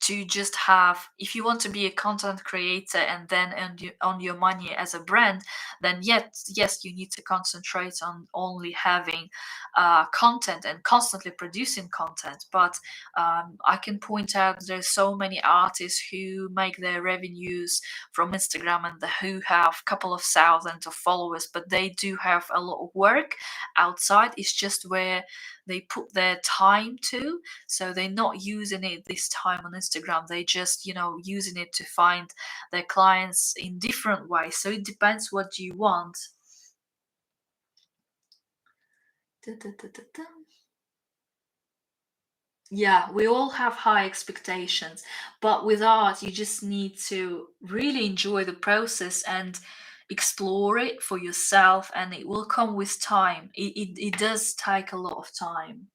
to just have, if you want to be a content creator and then earn your money as a brand, then yes, you need to concentrate on only having content and constantly producing content. But I can point out there's so many artists who make their revenues from Instagram, and who have a couple of thousands of followers, but they do have a lot of work outside. It's just where they put their time to. So they're not using it this time on Instagram Instagram. They just, using it to find their clients in different ways. So it depends what you want. Yeah, we all have high expectations, but with art, you just need to really enjoy the process and explore it for yourself, and it will come with time. It does take a lot of time.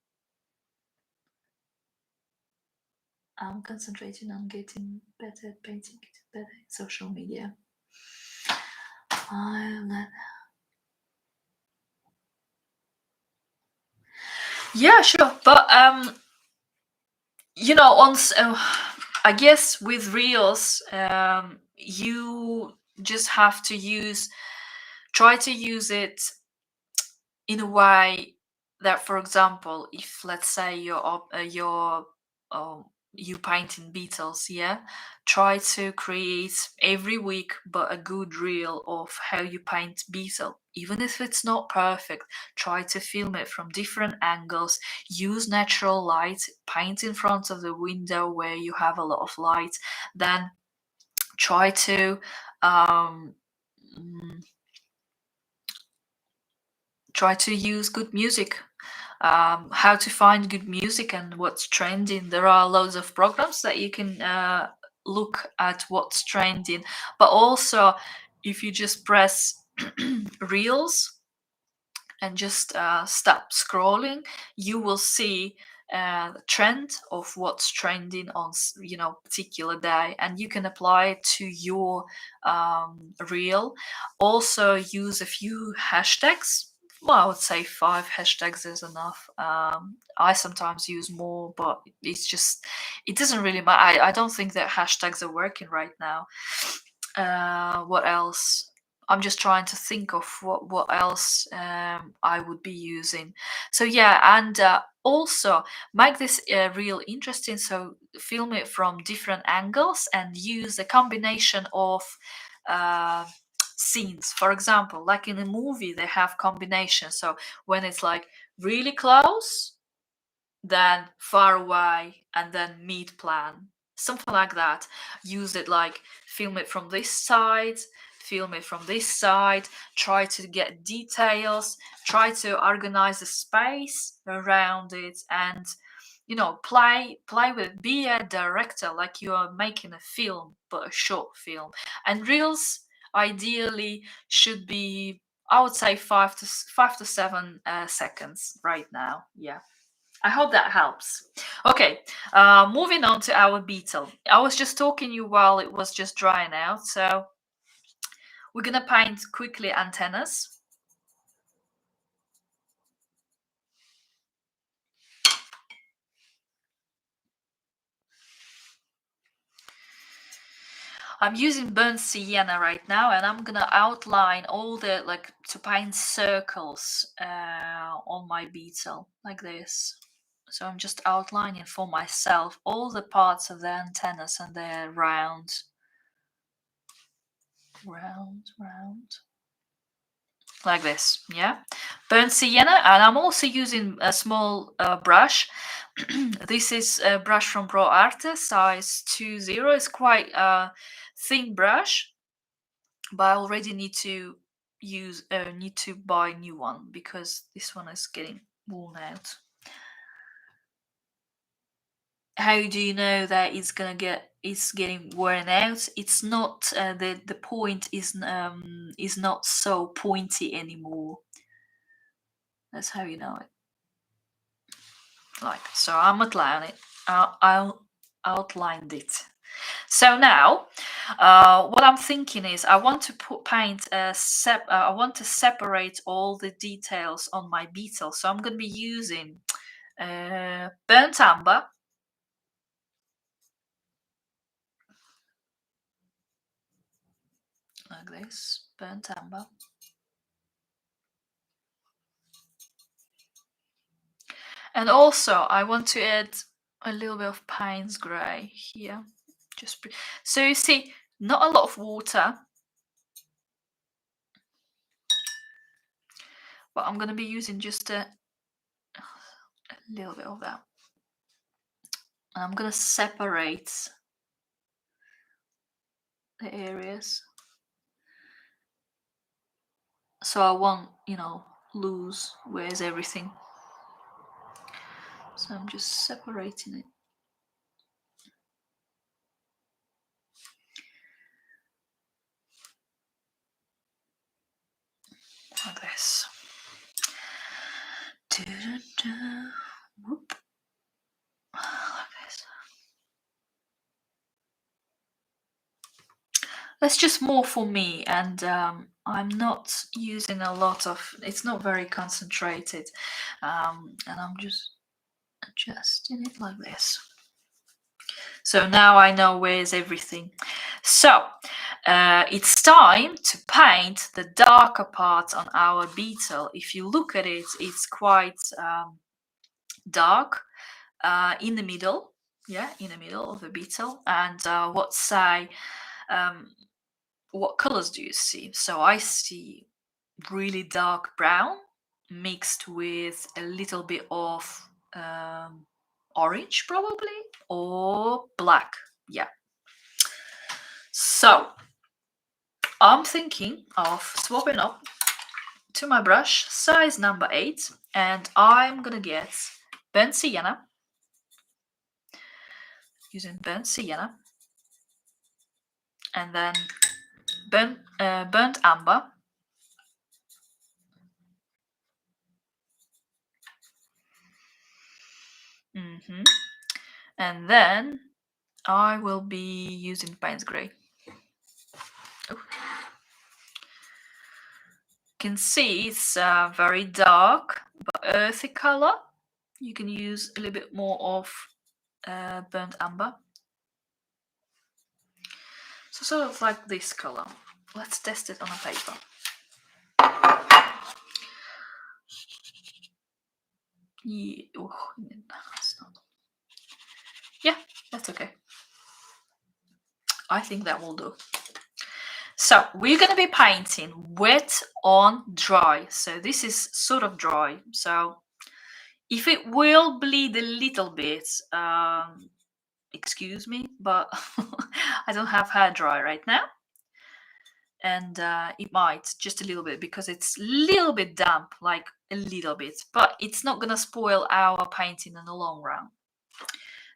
I'm concentrating on getting better at painting, getting better at social media. Yeah, sure, but on I guess with reels, you just have to try to use it in a way that, for example, if let's say you painting beetles, yeah, try to create every week but a good reel of how you paint beetle. Even if it's not perfect, try to film it from different angles, use natural light, paint in front of the window where you have a lot of light, then try to um, mm, use good music. How to find good music and what's trending. There are loads of programs that you can look at what's trending, but also if you just press reels and just stop scrolling, you will see the trend of what's trending on particular day, and you can apply it to your reel. Also use a few hashtags. Well, I would say 5 hashtags is enough. I sometimes use more, but it doesn't really matter. I don't think that hashtags are working right now. What else? I'm just trying to think of what else I would be using. So yeah, and also make this real interesting. So film it from different angles and use a combination of uh, scenes. For example, like in a movie, they have combinations. So when it's like really close, then far away, and then mid plan, something like that. Use it like film it from this side, film it from this side, try to get details, try to organize the space around it, and play with, be a director like you are making a film, but a short film. And reels ideally should be, I would say, 5 to 7 seconds right now. Yeah, I hope that helps. Okay, moving on to our beetle. I was just talking you while it was just drying out, so we're gonna paint quickly antennas. I'm using burnt sienna right now, and I'm gonna outline all the, like, to paint circles on my beetle like this. So I'm just outlining for myself all the parts of the antennas, and they're round, like this. Yeah, burnt sienna. And I'm also using a small brush. This is a brush from Pro Arte, size 20. It's quite a thin brush, but I already need to buy a new one because this one is getting worn out. How do you know that it's getting worn out? It's not the point is not so pointy anymore. That's how you know it. Like so, I'm outlining it. I'll outlined it. So now, what I'm thinking is, I want to paint I want to separate all the details on my beetle. So I'm going to be using burnt umber, like this, burnt umber. And also, I want to add a little bit of Payne's grey here. So you see, not a lot of water, but I'm going to be using just a little bit of that. And I'm gonna separate the areas so I won't, lose where's everything. So I'm just separating it like this. Whoop. Like this. That's just more for me, and I'm not using a lot of, it's not very concentrated, and I'm just adjusting it like this. So now I know where's everything. So it's time to paint the darker part on our beetle. If you look at it, it's quite dark in the middle, in the middle of the beetle. And what colors do you see? So I see really dark brown mixed with a little bit of orange, probably, or black. Yeah. So I'm thinking of swapping up to my brush size number 8, and I'm gonna get burnt sienna, using burnt sienna, and then burnt umber, and then I will be using Payne's grey. You can see it's very dark but earthy color. You can use a little bit more of burnt umber. So sort of like this color. Let's test it on a paper. Yeah, that's not. Yeah, that's okay. I think that will do. So we're going to be painting wet on dry. So this is sort of dry. So if it will bleed a little bit, excuse me, but I don't have hair dry right now. And it might just a little bit because it's a little bit damp, like a little bit, but it's not going to spoil our painting in the long run.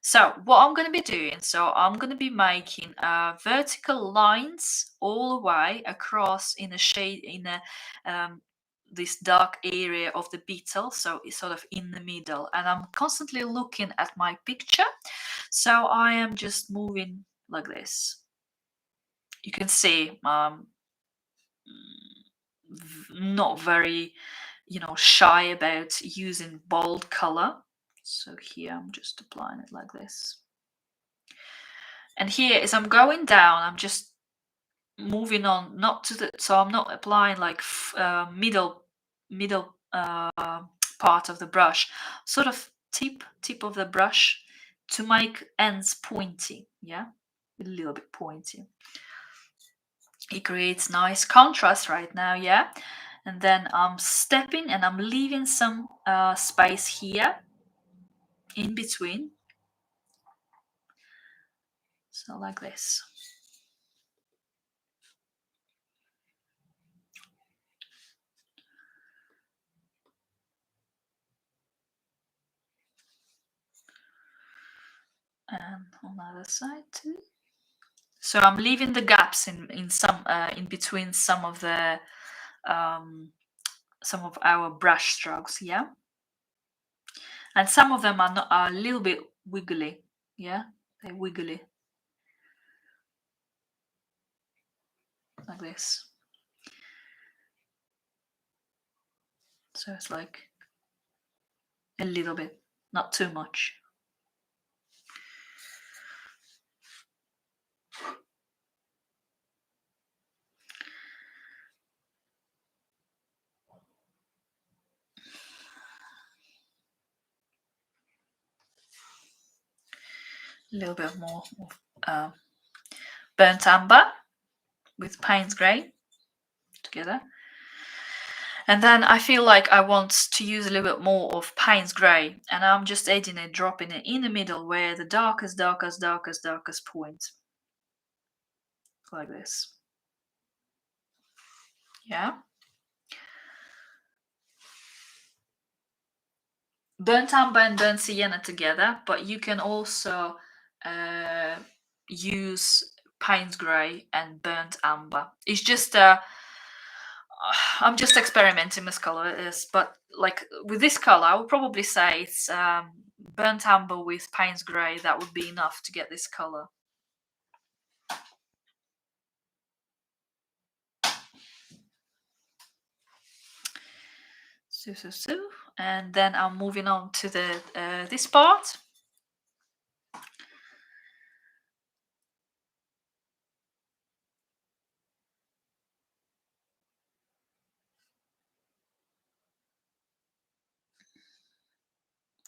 So what I'm going to be doing, I'm going to be making vertical lines all the way across in a shade, in this dark area of the beetle, so it's sort of in the middle, and I'm constantly looking at my picture, so I am just moving like this. You can see not very, shy about using bold color. So here I'm just applying it like this. And here, as I'm going down, I'm just moving on, not to the, so I'm not applying like middle part of the brush, sort of tip of the brush to make ends pointy, a little bit pointy. It creates nice contrast right now, and then I'm stepping and I'm leaving some space here in between, so like this. And on the other side too. So I'm leaving the gaps in some in between some of the some of our brush strokes, and some of them are a little bit wiggly, they're wiggly like this. So it's like a little bit, not too much. A little bit more of burnt umber with Payne's grey together. And then I feel like I want to use a little bit more of Payne's Grey, and I'm just adding it, dropping it in the middle where the darkest point, like this. Yeah. Burnt Umber and Burnt Sienna together, but you can also use Payne's Grey and Burnt Umber. It's just I'm just experimenting with color, but like with this color, I would probably say it's Burnt Umber with Payne's Grey. That would be enough to get this color. So, and then I'm moving on to the this part.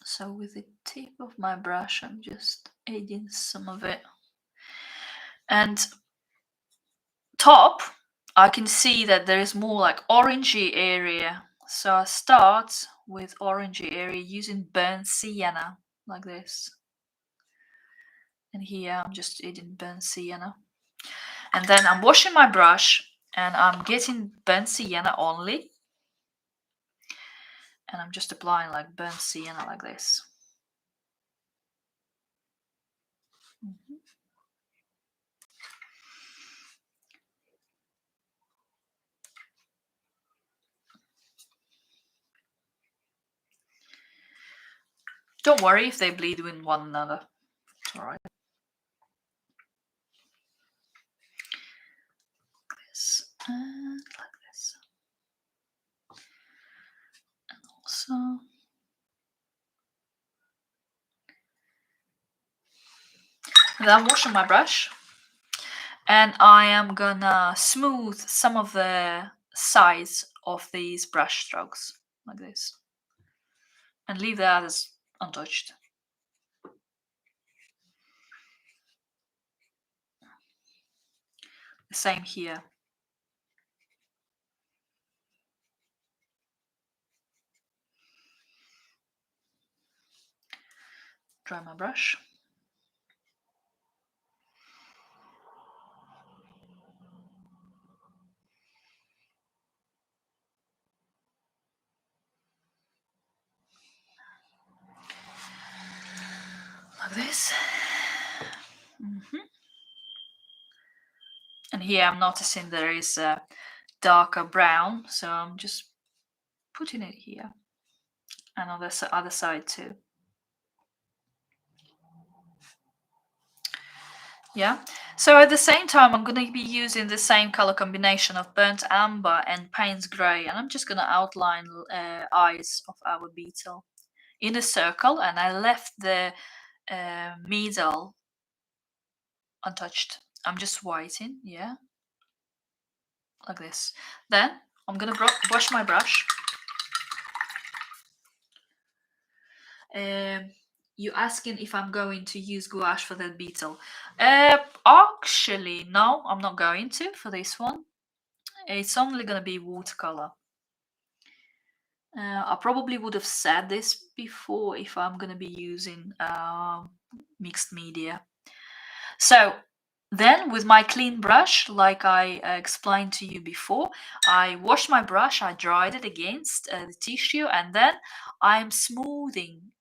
So with the tip of my brush, I'm just adding some of it. And top, I can see that there is more like orangey area. So I start with orangey area using burnt sienna, like this. And here I'm just adding burnt sienna. And then I'm washing my brush and I'm getting burnt sienna only. And I'm just applying like burnt sienna like this. Don't worry if they bleed with one another. It's alright. Like this and like this. And also. And then I'm washing my brush. And I am gonna smooth some of the sides of these brush strokes, like this. And leave the others untouched. The same here. Dry my brush. Like this. And here I'm noticing there is a darker brown, so I'm just putting it here. And on the other side too. Yeah, so at the same time I'm going to be using the same color combination of burnt umber and Payne's Grey, and I'm just going to outline eyes of our beetle in a circle, and I left the middle untouched. I'm just whiting, yeah, like this. Then I'm going to wash my brush. You asking if I'm going to use gouache for that beetle? Actually, no, I'm not going to for this one. It's only going to be watercolor. I probably would have said this before if I'm going to be using mixed media. So then with my clean brush, like I explained to you before, I washed my brush, I dried it against the tissue, and then I'm smoothing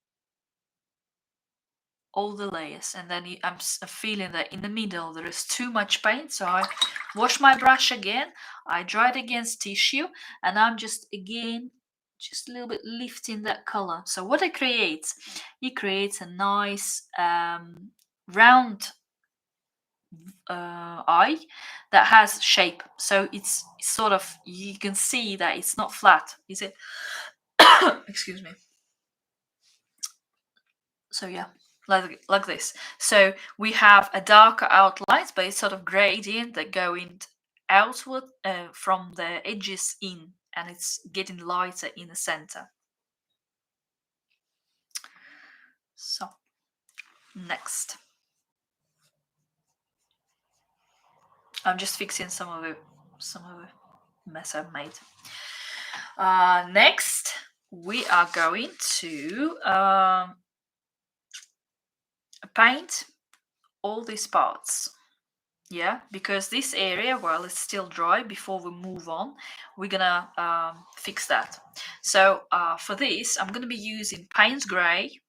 all the layers. And then I'm feeling that in the middle there is too much paint, so I wash my brush again, I dried against tissue, and I'm just again just a little bit lifting that color. So what it creates a nice round eye that has shape. So it's sort of, you can see that it's not flat, is it? Excuse me. So yeah, like this. So we have a darker outlines, but it's sort of gradient that going outward from the edges in, and it's getting lighter in the center. So next, I'm just fixing some of the mess I've made. Next, we are going to paint all these parts. Yeah, because this area, while it's still dry, before we move on, we're gonna fix that. So for this, I'm gonna be using Payne's Grey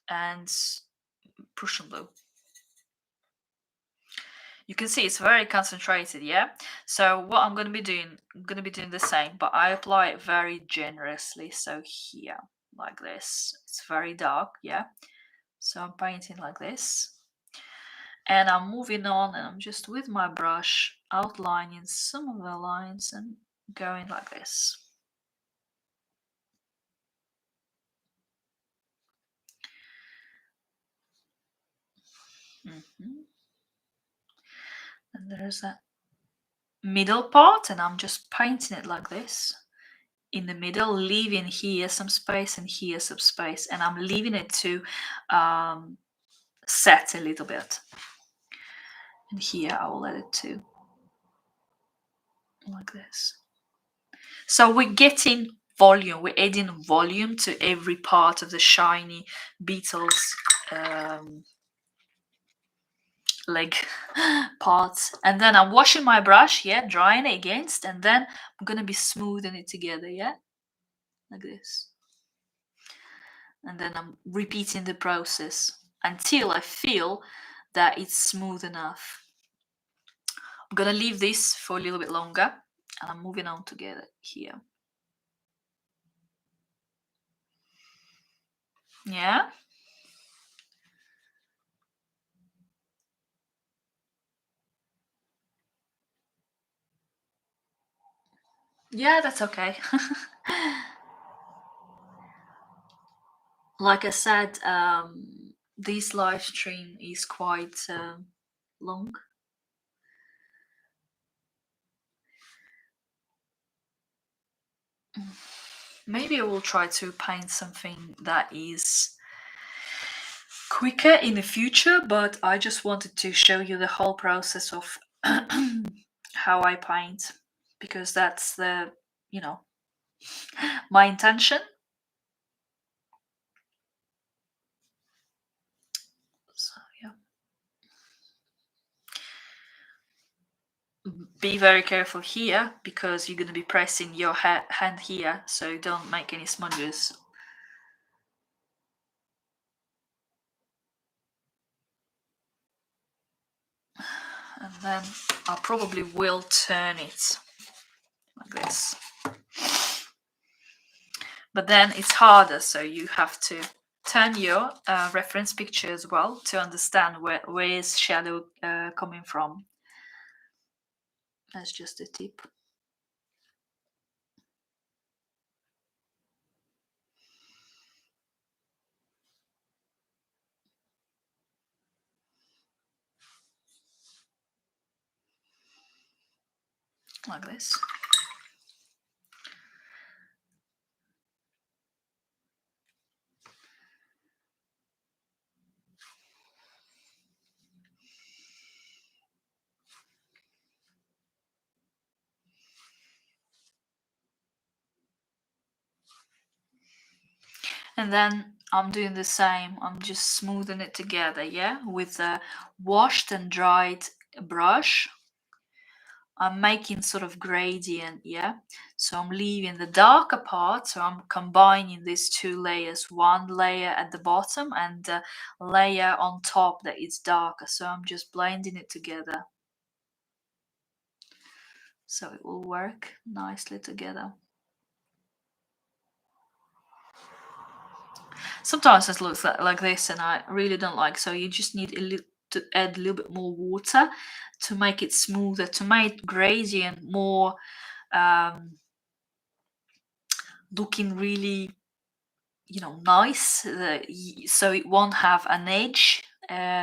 and Prussian Blue. You can see it's very concentrated, yeah? So what I'm going to be doing, the same, but I apply it very generously. So here, like this. It's very dark, yeah? So I'm painting like this. And I'm moving on, and I'm just with my brush outlining some of the lines and going like this. And there's that middle part, and I'm just painting it like this in the middle, leaving here some space and here some space, and I'm leaving it to set a little bit. And here I will let it too, like this. So we're getting volume, we're adding volume to every part of the shiny Beetle's leg parts. And then I'm washing my brush, yeah, drying it against, and then I'm gonna be smoothing it together, yeah, like this. And then I'm repeating the process until I feel that it's smooth enough. I'm gonna leave this for a little bit longer, and I'm moving on together here. Yeah. Yeah, that's okay. Like I said, this live stream is quite long. Maybe I will try to paint something that is quicker in the future, but I just wanted to show you the whole process of how I paint, because that's the, my intention. So yeah, be very careful here, because you're going to be pressing your hand here, so don't make any smudges. And then I probably will turn it like this. But then it's harder, so you have to turn your reference picture as well to understand where is shadow coming from. That's just a tip. Like this. And then I'm doing the same. I'm just smoothing it together, yeah, with a washed and dried brush. I'm making sort of gradient, yeah. So I'm leaving the darker part, so I'm combining these two layers, one layer at the bottom and a layer on top that is darker. So I'm just blending it together, so it will work nicely together. Sometimes it looks like this, and I really don't like, so you just need to add a little bit more water to make it smoother, to make gradient more looking really, nice, so it won't have an edge,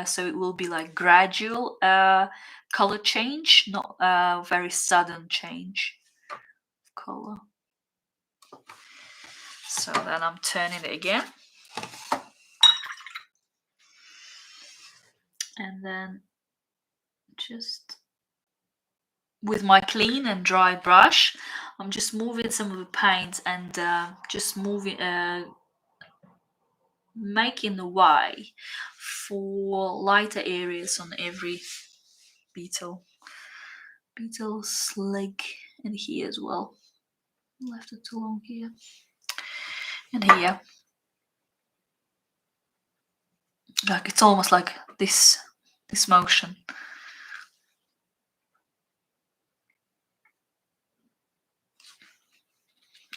so it will be like gradual color change, not a very sudden change of color. So then I'm turning it again, and then just with my clean and dry brush, I'm just moving some of the paint and just moving, making the way for lighter areas on every beetle's leg, and here as well. Left it too long here and here. Like it's almost like this motion.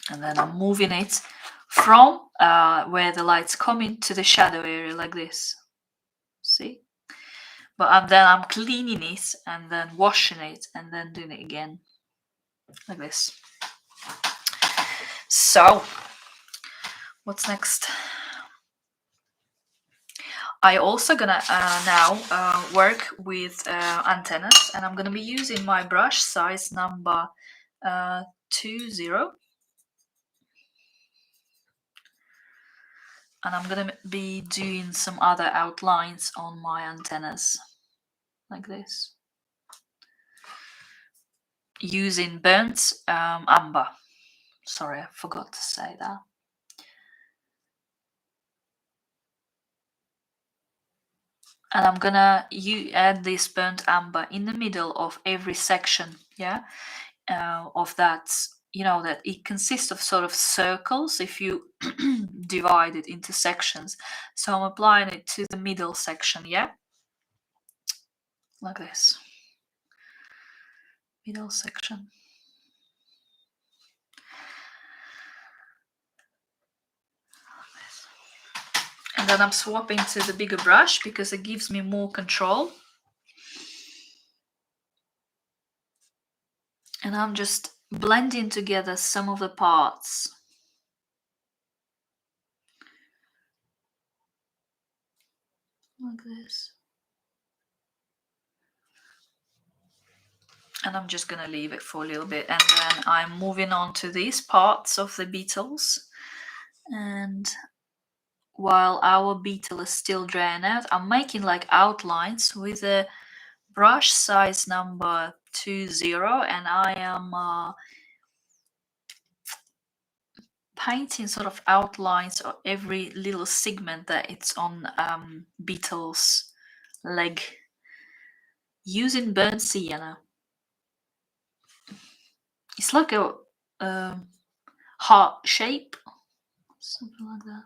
And then I'm moving it from where the light's coming to the shadow area like this. See? But then I'm cleaning it and then washing it and then doing it again like this. So, what's next? I also gonna now work with antennas, and I'm gonna be using my brush size number 20, and I'm gonna be doing some other outlines on my antennas like this, using burnt umber. Sorry, I forgot to say that. And I'm gonna add this burnt umber in the middle of every section, yeah, of that. You know that it consists of sort of circles if you divide it into sections. So I'm applying it to the middle section, yeah, like this. Middle section. And then I'm swapping to the bigger brush because it gives me more control. And I'm just blending together some of the parts. Like this. And I'm just going to leave it for a little bit, and then I'm moving on to these parts of the beetles. And while our beetle is still drying out, I'm making like outlines with a brush size number 20, and I am painting sort of outlines of every little segment that it's on beetle's leg using burnt sienna. It's like a heart shape, something like that.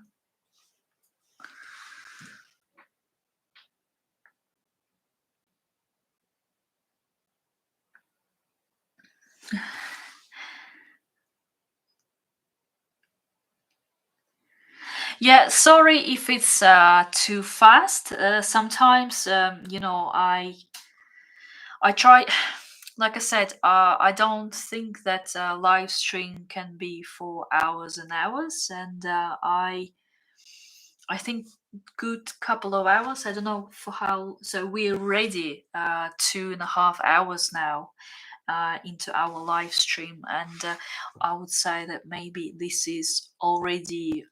Yeah, sorry if it's too fast. Sometimes, you know, I try. Like I said, I don't think that live stream can be for hours and hours, and I think good couple of hours. I don't know for how. So we're ready 2.5 hours now into our live stream, and I would say that maybe this is already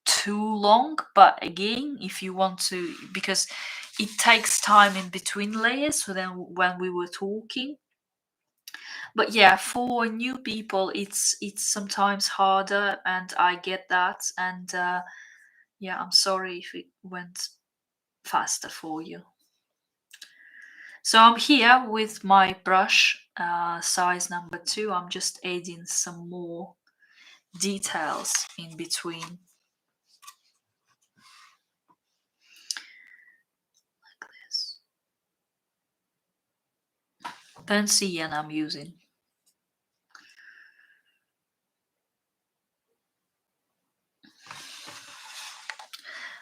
too long. But again, if you want to, because it takes time in between layers, so then when we were talking. But yeah, for new people it's sometimes harder, and I get that. And yeah, I'm sorry if it went faster for you. So I'm here with my brush size number 2. I'm just adding some more details in between. Like this. Burnt sienna I'm using.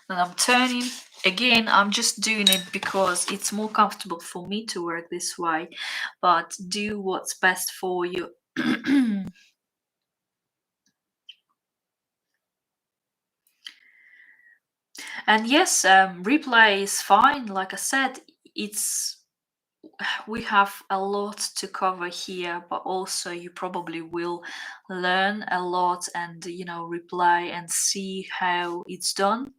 And I'm turning. Again, I'm just doing it because it's more comfortable for me to work this way, but do what's best for you. And yes, replay is fine. Like I said, we have a lot to cover here, but also you probably will learn a lot, and replay and see how it's done.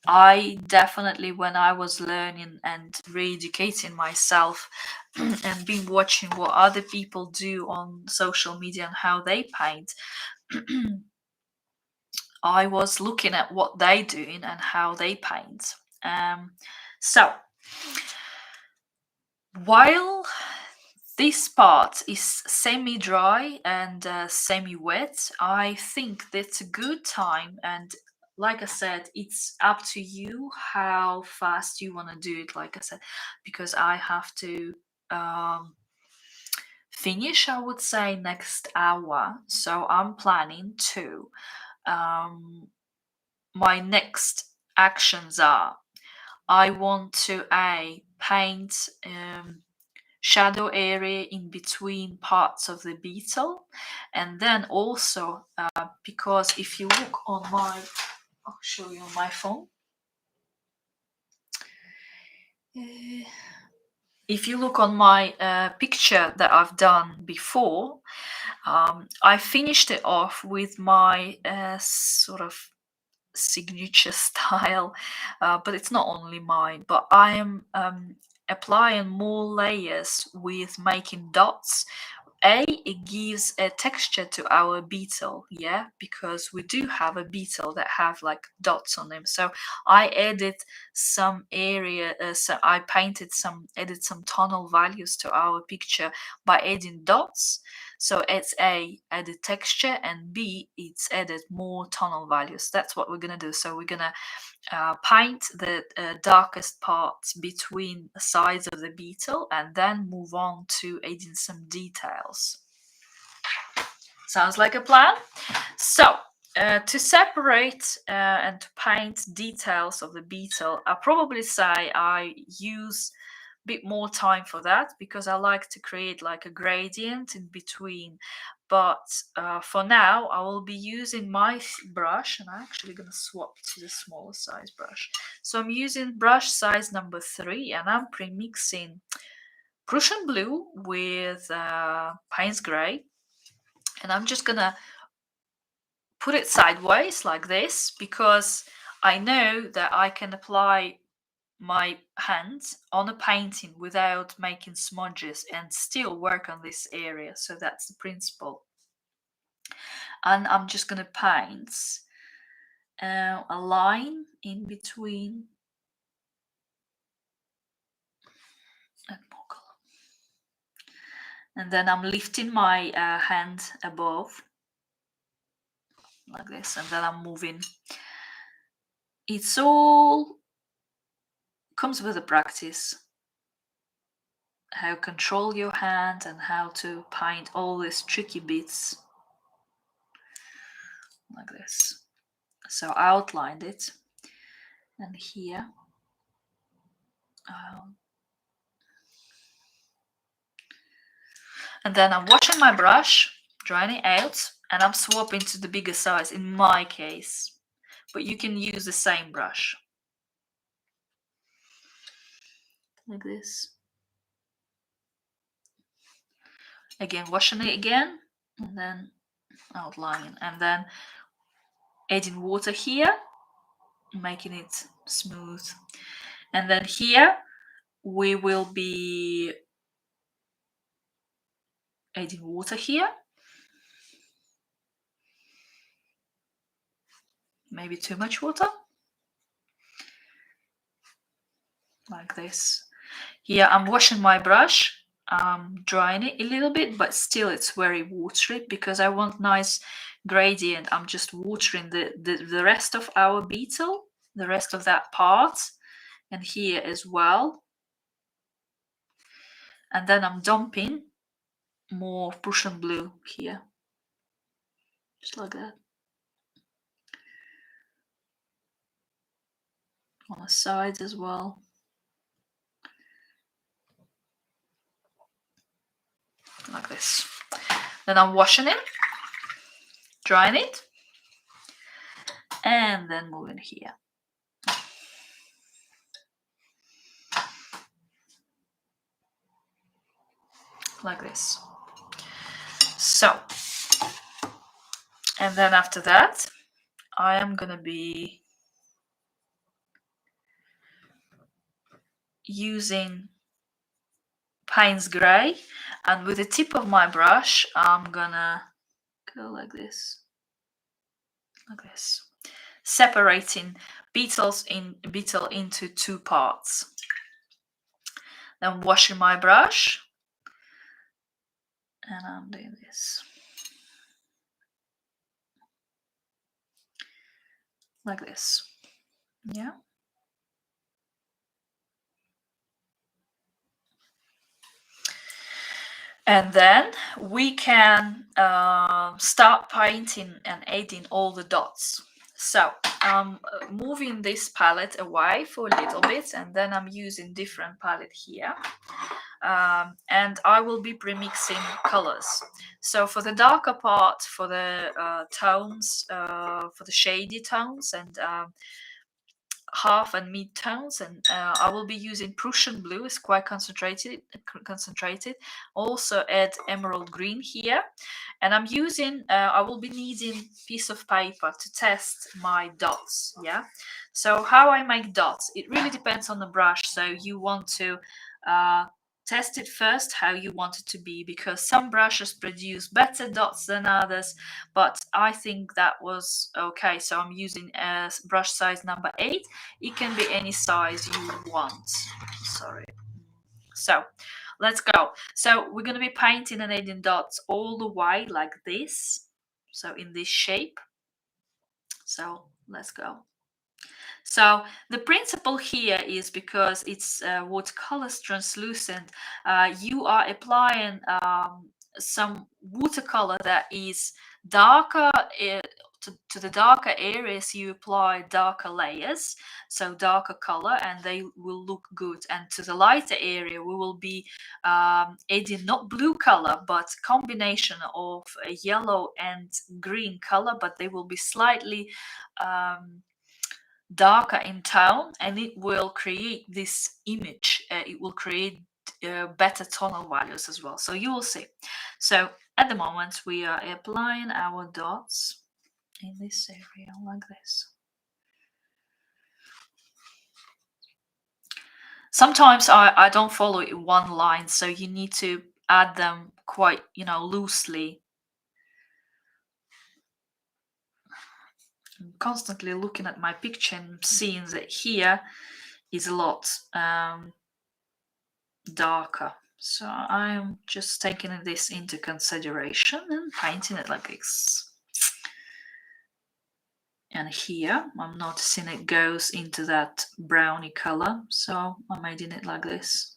I definitely, when I was learning and re-educating myself and been watching what other people do on social media and how they paint, I was looking at what they doing and how they paint. So while this part is semi-dry and semi-wet, I think that's a good time. And like I said, it's up to you how fast you want to do it. Like I said, because I have to finish, I would say, next hour. So I'm planning to. My next actions are I want to paint shadow area in between parts of the beetle, and then also because if you look on my, I'll show you on my phone. If you look on my picture that I've done before, I finished it off with my sort of signature style, but it's not only mine, but I am applying more layers with making dots. It gives a texture to our beetle, yeah, because we do have a beetle that have like dots on them. So I added some area, so I added some tonal values to our picture by adding dots. So it's added texture, and B, it's added more tonal values. That's what we're gonna do. So we're gonna paint the darkest parts between the sides of the beetle and then move on to adding some details. Sounds like a plan? So to separate and to paint details of the beetle, I'll probably say I use a bit more time for that because I like to create like a gradient in between. But for now, I will be using my brush, and I'm actually going to swap to the smaller size brush. So I'm using brush size number 3, and I'm pre-mixing Prussian Blue with Payne's Grey, and I'm just going to put it sideways like this because I know that I can apply my hands on a painting without making smudges and still work on this area. So that's the principle. And I'm just going to paint a line in between. And more color. And then I'm lifting my hand above like this, and then I'm moving. It's all comes with the practice. How control your hand and how to paint all these tricky bits like this. So I outlined it, and here and then I'm washing my brush, drying it out, and I'm swapping to the bigger size in my case, but you can use the same brush like this. Again, washing it again, and then outlining, and then adding water here, making it smooth. And then here we will be adding water here, maybe too much water, like this. Here I'm washing my brush, drying it a little bit, but still it's very watery because I want nice gradient. I'm just watering the rest of our beetle, the rest of that part, and here as well. And then I'm dumping more Prussian Blue here, just like that. On the sides as well. Like this. Then I'm washing it, drying it, and then moving here. Like this. So, and then after that, I am gonna be using Payne's Grey, and with the tip of my brush I'm gonna go like this, separating Beetle into two parts. Then washing my brush, and I'm doing this like this. Yeah. And then we can start painting and adding all the dots. So I'm moving this palette away for a little bit, and then I'm using different palette here. And I will be premixing colors. So for the darker part, for the tones, for the shady tones and half and mid tones, and I will be using Prussian Blue. It's quite concentrated. Also add emerald green here, and I'm using I will be needing piece of paper to test my dots. Yeah, so how I make dots, it really depends on the brush. So you want to test it first how you want it to be, because some brushes produce better dots than others, but I think that was okay. So I'm using a brush size number 8. It can be any size you want. Sorry. So let's go. So we're going to be painting and adding dots all the way like this, so in this shape. So let's go. So the principle here is, because it's watercolors translucent, you are applying some watercolor that is darker. To the darker areas you apply darker layers, so darker color, and they will look good. And to the lighter area we will be adding not blue color but combination of yellow and green color, but they will be slightly darker in tone, and it will create this image. It will create better tonal values as well, so you will see. So at the moment we are applying our dots in this area like this. Sometimes I don't follow it in one line, so you need to add them quite, loosely. I'm constantly looking at my picture and seeing that here is a lot darker. So I'm just taking this into consideration and painting it like this. And here I'm noticing it goes into that browny color, so I'm adding it like this.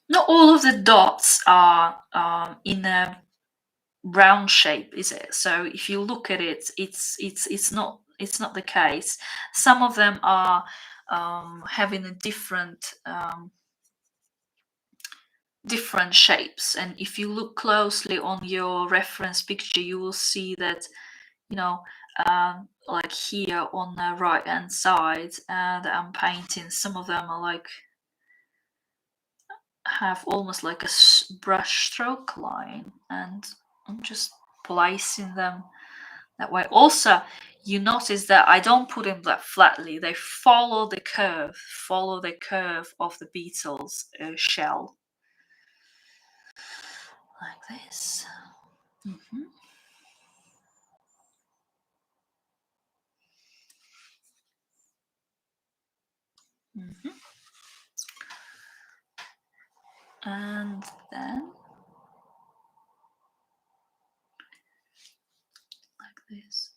Not all of the dots are in a round shape, is it? So if you look at it, it's not the case. Some of them are having a different shapes, and if you look closely on your reference picture you will see that, like here on the right hand side that I'm painting, some of them are like have almost like a brush stroke line, and I'm just placing them that way. Also, you notice that I don't put them that flatly. They follow the curve of the Beetle's shell, like this. Mm-hmm. Mm-hmm. And then like this.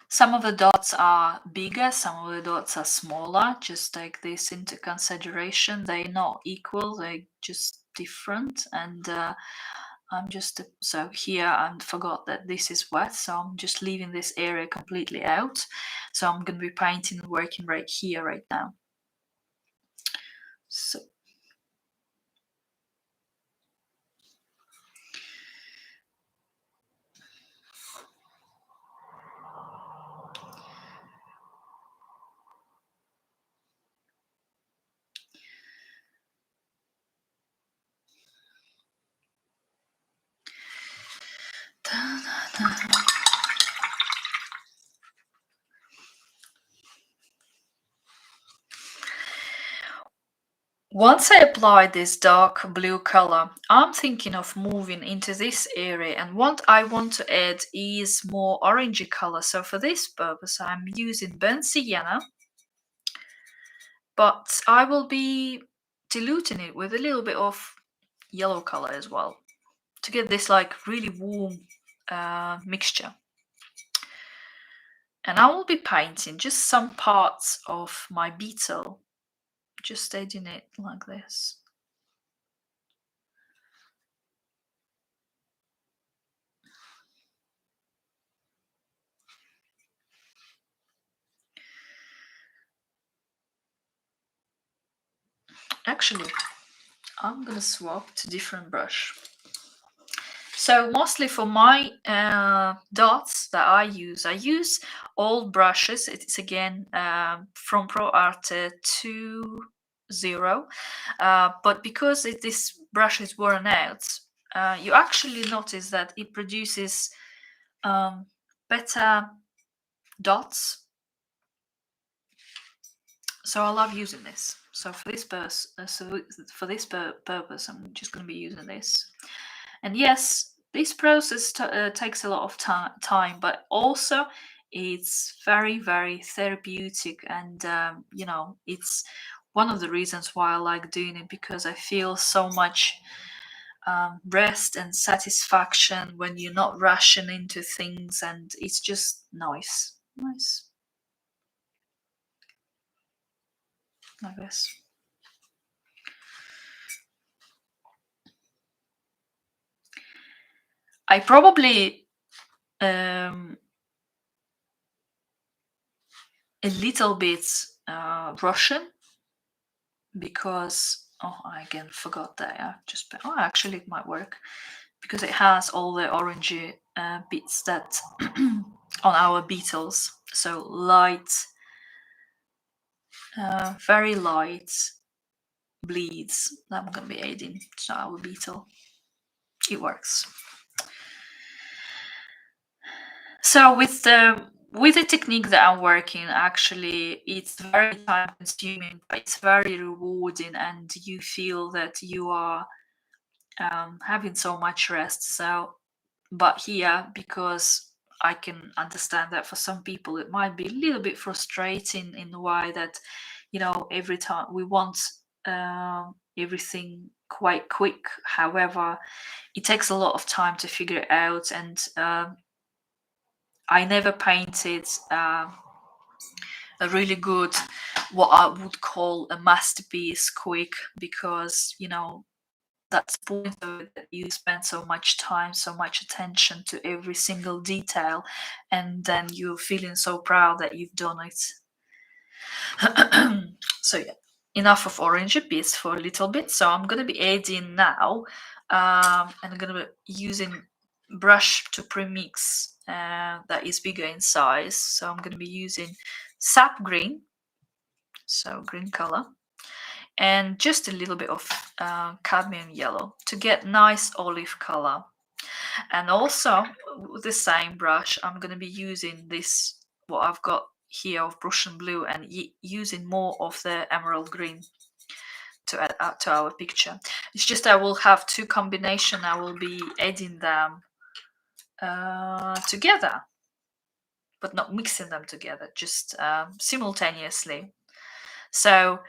Some of the dots are bigger, some of the dots are smaller. Just take this into consideration. They're not equal, they're just different. And I'm just, so here I forgot that this is wet, so I'm just leaving this area completely out. So I'm going to be painting and working right here, right now. So Once I apply this dark blue color, I'm thinking of moving into this area, and what I want to add is more orangey color. So for this purpose, I'm using burnt sienna, but I will be diluting it with a little bit of yellow color as well to get this like really warm mixture. And I will be painting just some parts of my beetle, just adding it like this. Actually, I'm gonna swap to different brush. So mostly for my dots that I use old brushes. It's again from ProArt 2.0, but because this brush is worn out, you actually notice that it produces better dots. So I love using this. So for this purpose, I'm just going to be using this. And yes, this process takes a lot of time, but also it's very, very therapeutic. And, it's one of the reasons why I like doing it, because I feel so much rest and satisfaction when you're not rushing into things, and it's just nice. Nice. Like this. I probably a little bit Russian, because I again forgot that I just actually it might work, because it has all the orangey bits that on our beetles. So light, very light bleeds that I'm gonna be adding to our beetle. It works. So with the technique that I'm working, actually, it's very time consuming, but it's very rewarding, and you feel that you are having so much rest. So, but here, because I can understand that for some people it might be a little bit frustrating in the way that, every time we want everything quite quick. However, it takes a lot of time to figure it out, and I never painted a really good, what I would call a masterpiece quick, because that's the point of it, that you spend so much time, so much attention to every single detail, and then you're feeling so proud that you've done it. So yeah, enough of orange bits for a little bit. So I'm gonna be adding now, and I'm gonna be using brush to premix that is bigger in size. So I'm gonna be using Sap Green, so green color, and just a little bit of Cadmium Yellow to get nice olive color. And also with the same brush, I'm going to be using this, what I've got here of Prussian Blue, and using more of the emerald green to add to our picture. It's just I will have two combination. I will be adding them together, but not mixing them together, just simultaneously. So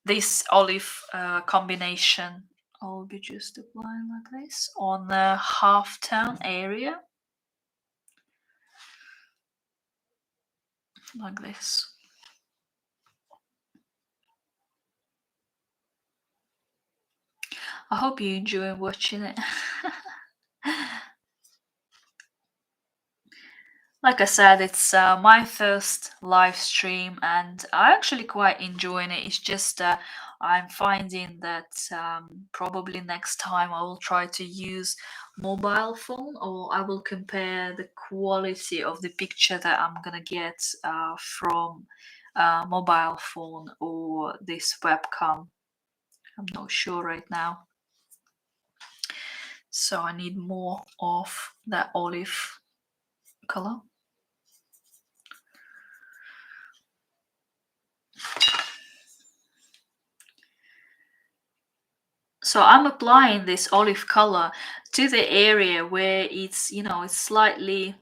this olive combination, I'll be just applying like this on the half tone area, like this. I hope you enjoy watching it. Like I said, it's my first live stream, and I actually quite enjoying it. It's just I'm finding that probably next time I will try to use mobile phone, or I will compare the quality of the picture that I'm gonna get from mobile phone or this webcam. I'm not sure right now. So I need more of that olive color. So I'm applying this olive color to the area where it's, you know, it's slightly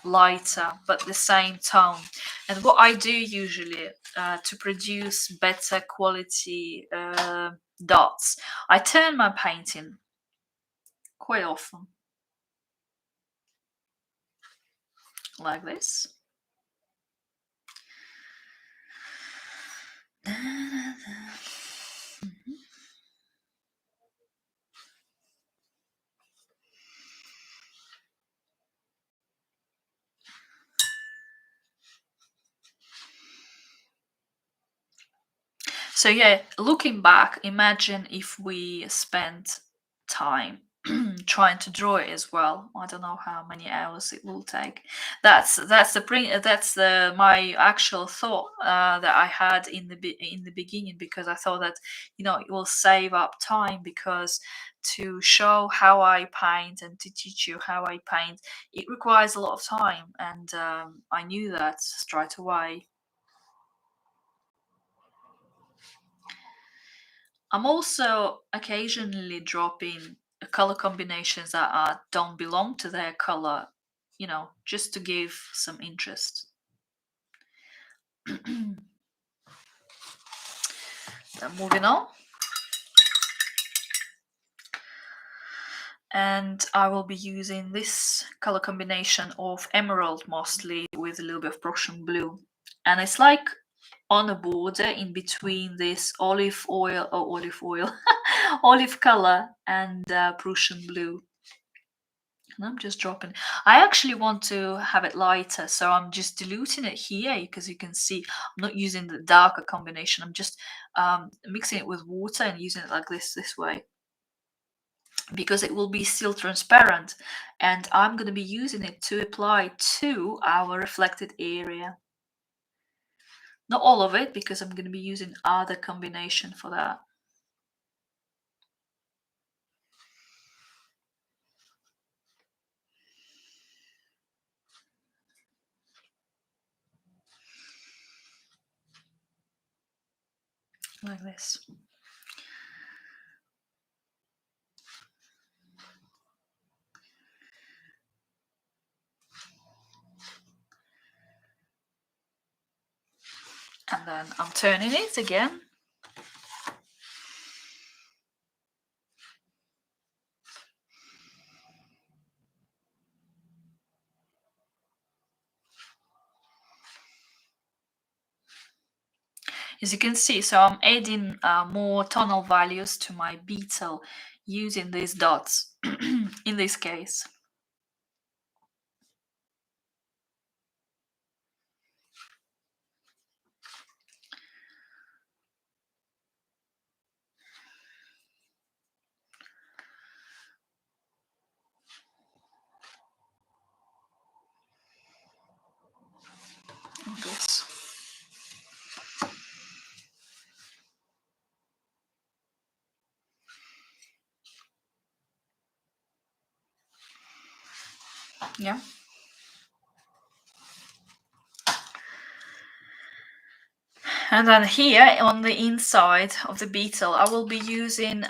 lighter but the same tone. And what I do usually to produce better quality dots, I turn my painting quite often like this. So yeah, looking back, imagine if we spent time trying to draw it as well. I don't know how many hours it will take. That's my actual thought that I had in the beginning, because I thought that, you know, it will save up time, because to show how I paint and to teach you how I paint, it requires a lot of time, and I knew that straight away. I'm also occasionally dropping color combinations that don't belong to their color, you know, just to give some interest. Then moving on. And I will be using this color combination of emerald mostly with a little bit of Prussian blue. And it's like on a border in between this olive oil or olive oil, olive color and Prussian blue. And I'm just dropping. I actually want to have it lighter, so I'm just diluting it here, because you can see I'm not using the darker combination. I'm just mixing it with water and using it like this way, because it will be still transparent, and I'm going to be using it to apply to our reflected area. Not all of it, because I'm going to be using other combination for that. Like this. And then I'm turning it again. As you can see, so I'm adding more tonal values to my Beetle using these dots in this case. Like this. Yeah. And then here on the inside of the Beetle, I will be using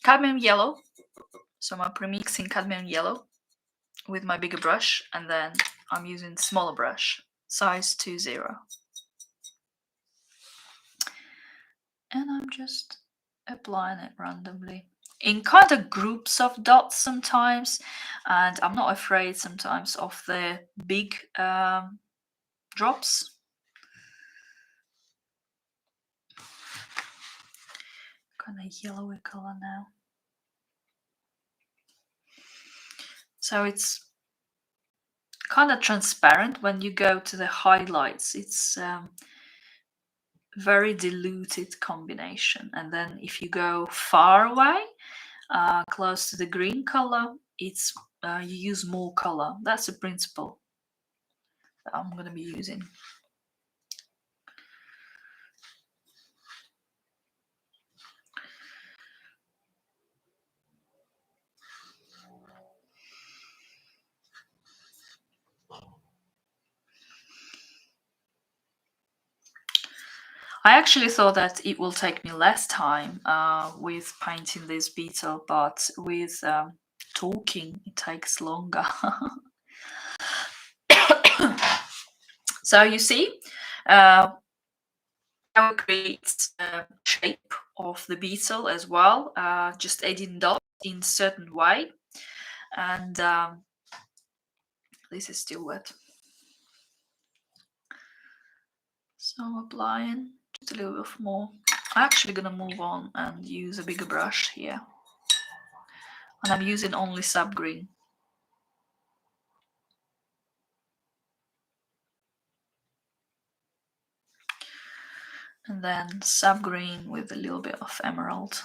Cadmium Yellow. So I'm pre-mixing Cadmium Yellow with my bigger brush, and then I'm using smaller brush, size 20. And I'm just applying it randomly in kind of groups of dots sometimes, and I'm not afraid sometimes of the big drops. Kind of yellowy color now. So it's kind of transparent when you go to the highlights. It's very diluted combination, and then if you go far away, close to the green color, it's you use more color. That's the principle that I'm going to be using. I actually thought that it will take me less time with painting this beetle, but with talking it takes longer. So you see how it creates the shape of the beetle as well, just adding dots in certain way. And this is still wet. So I'm applying just a little bit more. I'm actually gonna move on and use a bigger brush here. And I'm using only Sap Green. And then Sap Green with a little bit of emerald.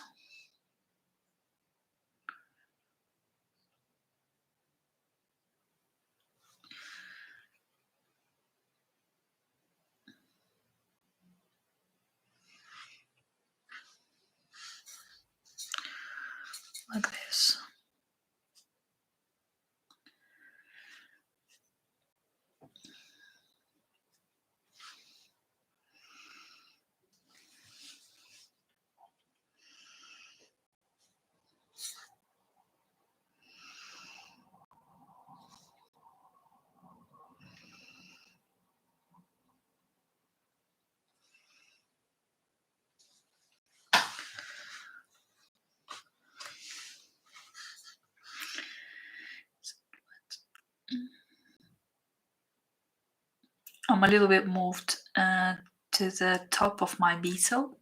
Like this. I'm a little bit moved to the top of my beetle.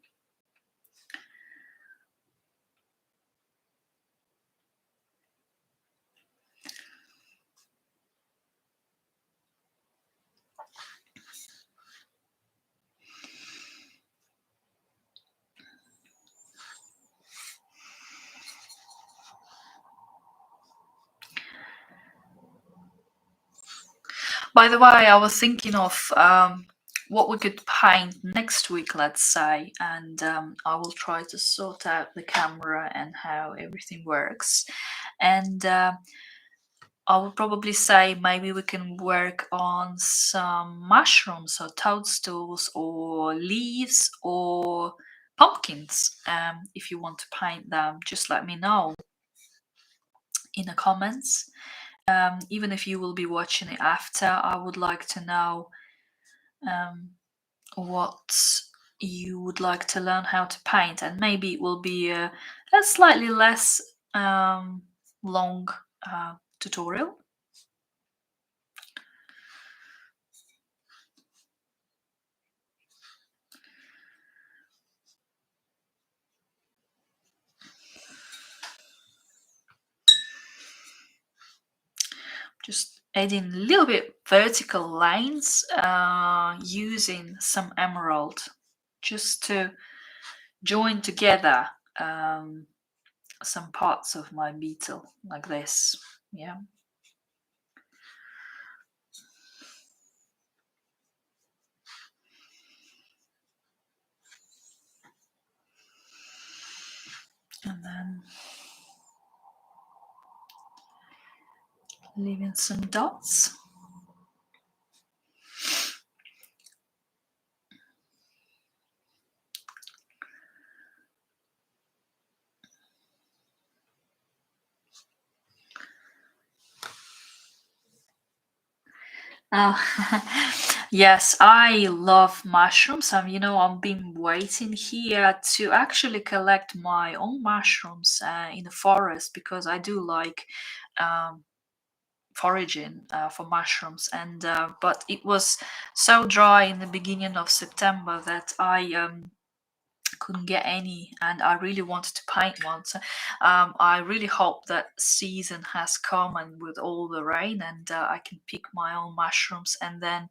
By the way, I was thinking of what we could paint next week, let's say, and I will try to sort out the camera and how everything works. And I would probably say maybe we can work on some mushrooms or toadstools or leaves or pumpkins. If you want to paint them, just let me know in the comments. Even if you will be watching it after, I would like to know what you would like to learn how to paint, and maybe it will be a slightly less long tutorial. Just adding a little bit vertical lines using some emerald just to join together some parts of my beetle like this. Yeah. And then leaving some dots. Yes, I love mushrooms. I've been waiting here to actually collect my own mushrooms in the forest because I do like um, foraging for mushrooms. And but it was so dry in the beginning of September that I couldn't get any, and I really wanted to paint one. So I really hope that season has come and with all the rain, and I can pick my own mushrooms and then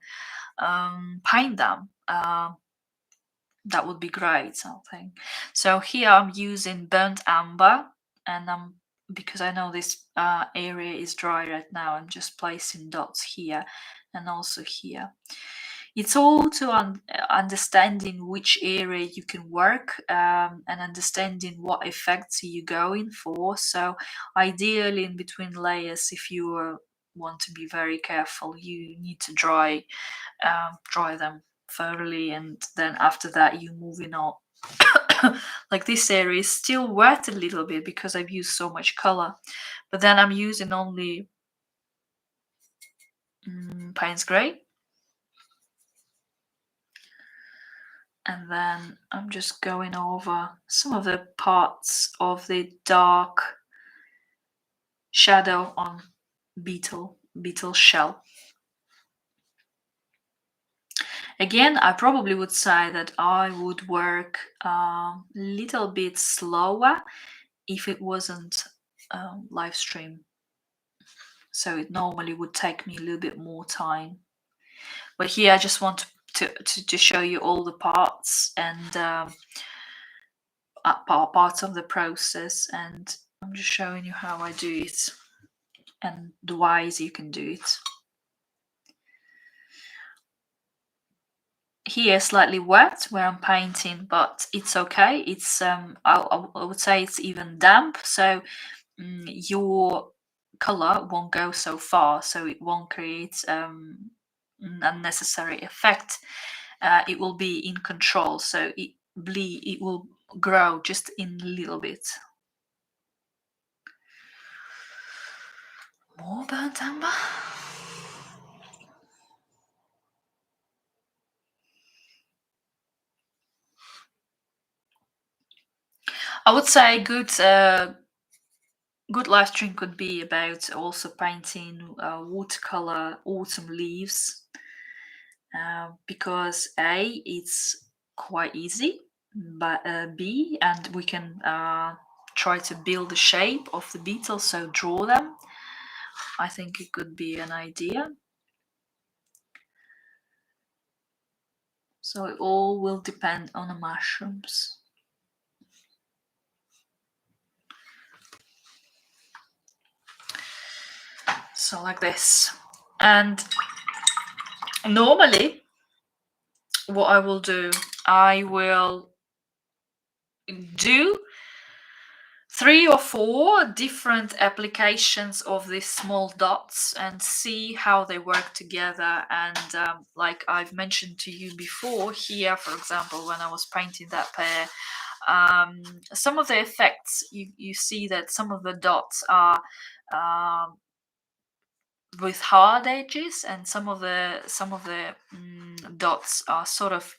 paint them. That would be great, something. So here I'm using burnt umber, and because I know this area is dry right now, I'm just placing dots here and also here. It's all to understanding which area you can work and understanding what effects you're going for. So ideally in between layers, if you want to be very careful, you need to dry them thoroughly, and then after that you moving on. Like this area is still wet a little bit because I've used so much color, but then I'm using only Payne's Grey, and then I'm just going over some of the parts of the dark shadow on Beetle shell. Again, I probably would say that I would work a little bit slower if it wasn't live stream. So it normally would take me a little bit more time. But here I just want to show you all the parts and parts of the process, and I'm just showing you how I do it and the ways you can do it. Here slightly wet where I'm painting, but it's okay. It's I would say it's even damp, so your color won't go so far, so it won't create unnecessary effect. It will be in control, so it will grow just in a little bit. More burnt umber. I would say good live stream could be about also painting watercolor autumn leaves, because A, it's quite easy, but B, and we can try to build the shape of the beetle, so draw them. I think it could be an idea. So it all will depend on the mushrooms. So like this. And normally what I will do, I will do 3 or 4 different applications of these small dots and see how they work together. And like I've mentioned to you before, here for example, when I was painting that pair, some of the effects you see that some of the dots are with hard edges, and some of the dots are sort of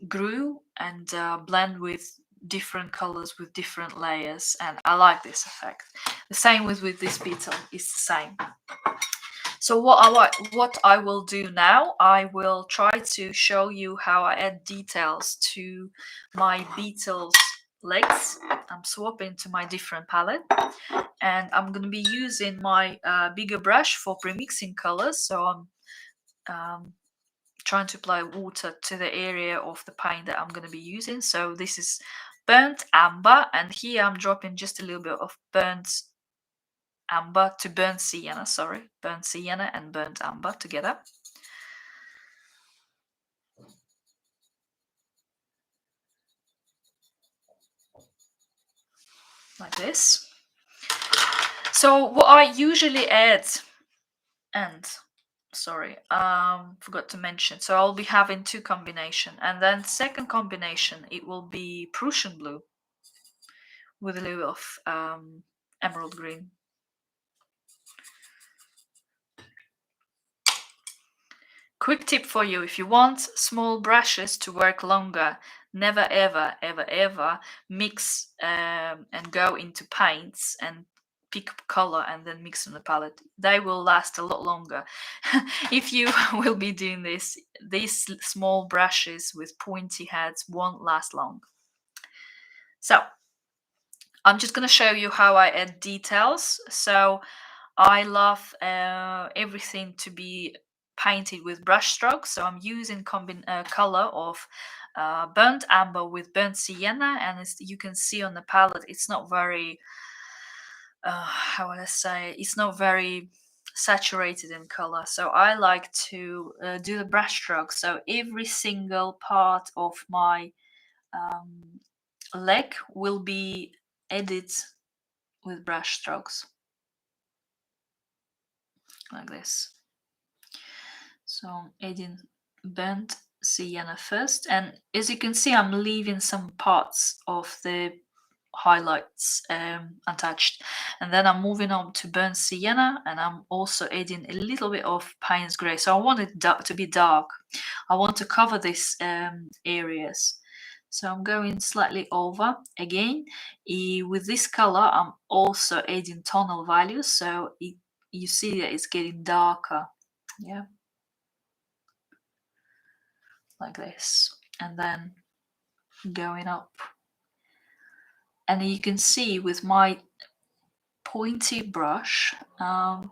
grew and blend with different colors with different layers, and I like this effect. The same with this beetle is the same. So what I will do now, I will try to show you how I add details to my beetle's legs. I'm swapping to my different palette, and I'm going to be using my bigger brush for pre-mixing colors. So I'm trying to apply water to the area of the paint that I'm going to be using. So this is burnt amber, and here I'm dropping just a little bit of burnt amber to burnt sienna, burnt sienna and burnt amber together. Like this. So what I usually add, and sorry, forgot to mention, so I'll be having 2 combination, and then second combination it will be Prussian Blue with a little of emerald green. Quick tip for you: if you want small brushes to work longer, never ever mix and go into paints and pick color and then mix on the palette. They will last a lot longer. If you will be doing this, these small brushes with pointy heads won't last long. So I'm just going to show you how I add details. So I love everything to be painted with brush strokes, so I'm using color of burnt amber with burnt sienna, and you can see on the palette it's not very how would I say, it's not very saturated in color. So I like to do the brush strokes, so every single part of my leg will be added with brush strokes like this. So I'm adding burnt sienna first, and as you can see, I'm leaving some parts of the highlights untouched, and then I'm moving on to burnt sienna, and I'm also adding a little bit of Payne's grey. So I want it to be dark. I want to cover these areas, so I'm going slightly over again. With this color I'm also adding tonal values, so you see that it's getting darker, yeah, like this, and then going up. And you can see with my pointy brush,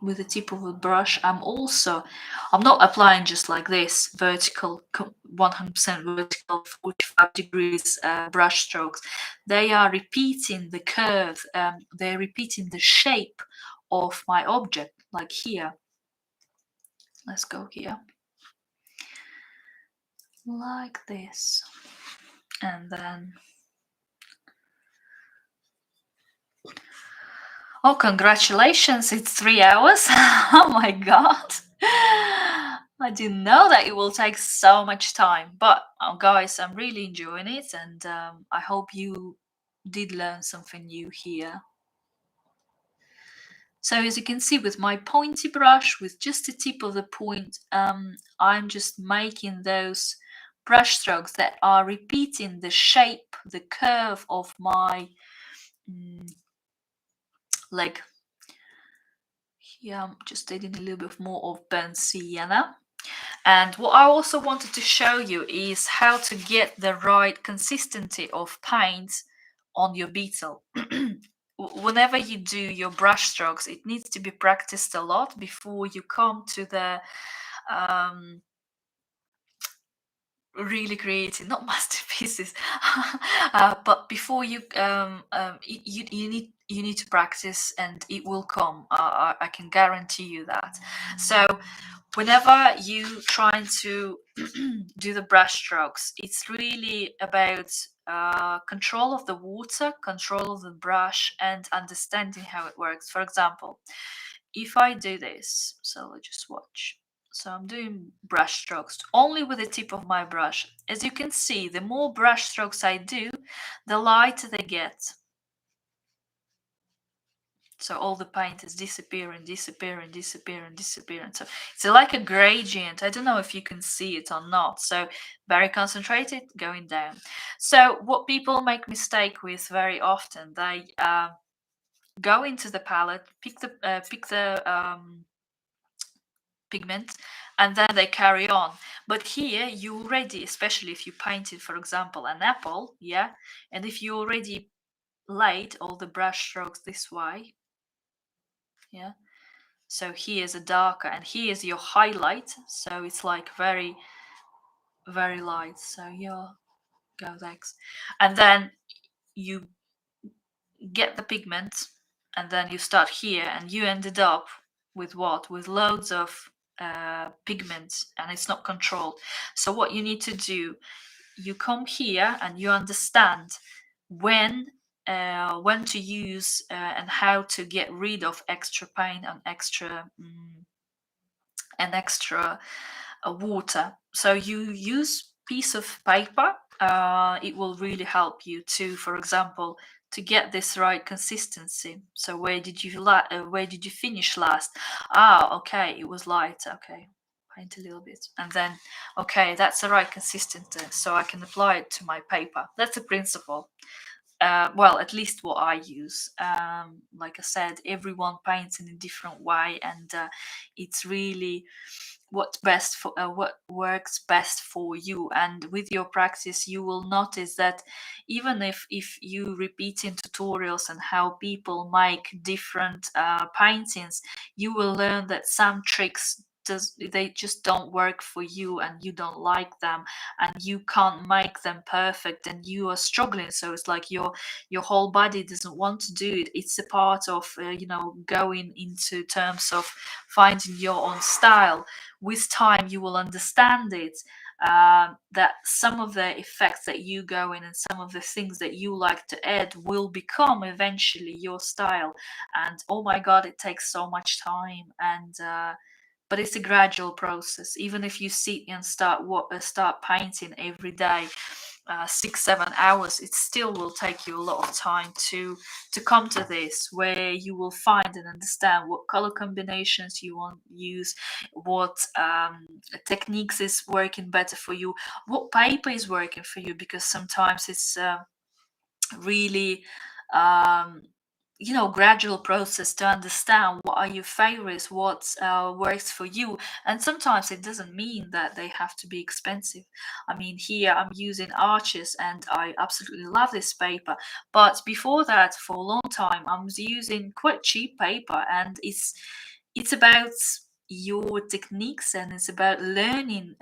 with the tip of the brush, I'm not applying just like this vertical, 100% vertical 45 degrees brush strokes. They are repeating the curve, they're repeating the shape of my object, like here. Let's go here, like this, and then oh, congratulations, it's 3 hours. Oh my god. I didn't know that it will take so much time, but guys, I'm really enjoying it, and I hope you did learn something new here. So as you can see, with my pointy brush, with just the tip of the point, I'm just making those brush strokes that are repeating the shape, the curve of my leg. Here I'm just adding a little bit more of burnt sienna. And what I also wanted to show you is how to get the right consistency of paint on your Beetle. Whenever you do your brush strokes, it needs to be practiced a lot before you come to the really creating, not masterpieces, but before you need to practice, and it will come. I can guarantee you that. So whenever you trying to do the brush strokes, it's really about control of the water, control of the brush, and understanding how it works. For example, if I do this, so let's just watch. So I'm doing brush strokes only with the tip of my brush. As you can see, the more brush strokes I do, the lighter they get. So all the paint is disappearing, disappearing, disappearing, disappearing. So it's like a gradient. I don't know if you can see it or not. So very concentrated, going down. So what people make mistake with very often, they go into the palette, pick the pigment, and then they carry on. But here you already, especially if you painted, for example, an apple, yeah, and if you already laid all the brush strokes this way, yeah, so here's a darker, and here's your highlight, so it's like very very light, so you go next, and then you get the pigment, and then you start here, and you ended up with what? With loads of pigment, and it's not controlled. So what you need to do, you come here and you understand when to use and how to get rid of extra paint and extra water. So you use piece of paper. It will really help you to, for example, to get this right consistency. So where did you finish last? Okay, it was light. Okay, paint a little bit, and then okay, that's the right consistency. So I can apply it to my paper. That's a principle. Well, at least what I use. Like I said, everyone paints in a different way, and it's really what works best for you. And with your practice, you will notice that even if you repeat in tutorials and how people make different paintings, you will learn that some tricks they just don't work for you, and you don't like them, and you can't make them perfect, and you are struggling. So it's like your whole body doesn't want to do it. It's a part of going into terms of finding your own style. With time you will understand it, that some of the effects that you go in and some of the things that you like to add will become eventually your style. And oh my god, it takes so much time, and but it's a gradual process. Even if you sit and start painting every day, 6 7 hours, it still will take you a lot of time to come to this, where you will find and understand what color combinations you want to use, what techniques is working better for you, what paper is working for you, because sometimes it's really um, gradual process to understand what are your favorites, what works for you. And sometimes it doesn't mean that they have to be expensive. I mean, here I'm using Arches and I absolutely love this paper, but before that, for a long time, I was using quite cheap paper, and it's about your techniques, and it's about learning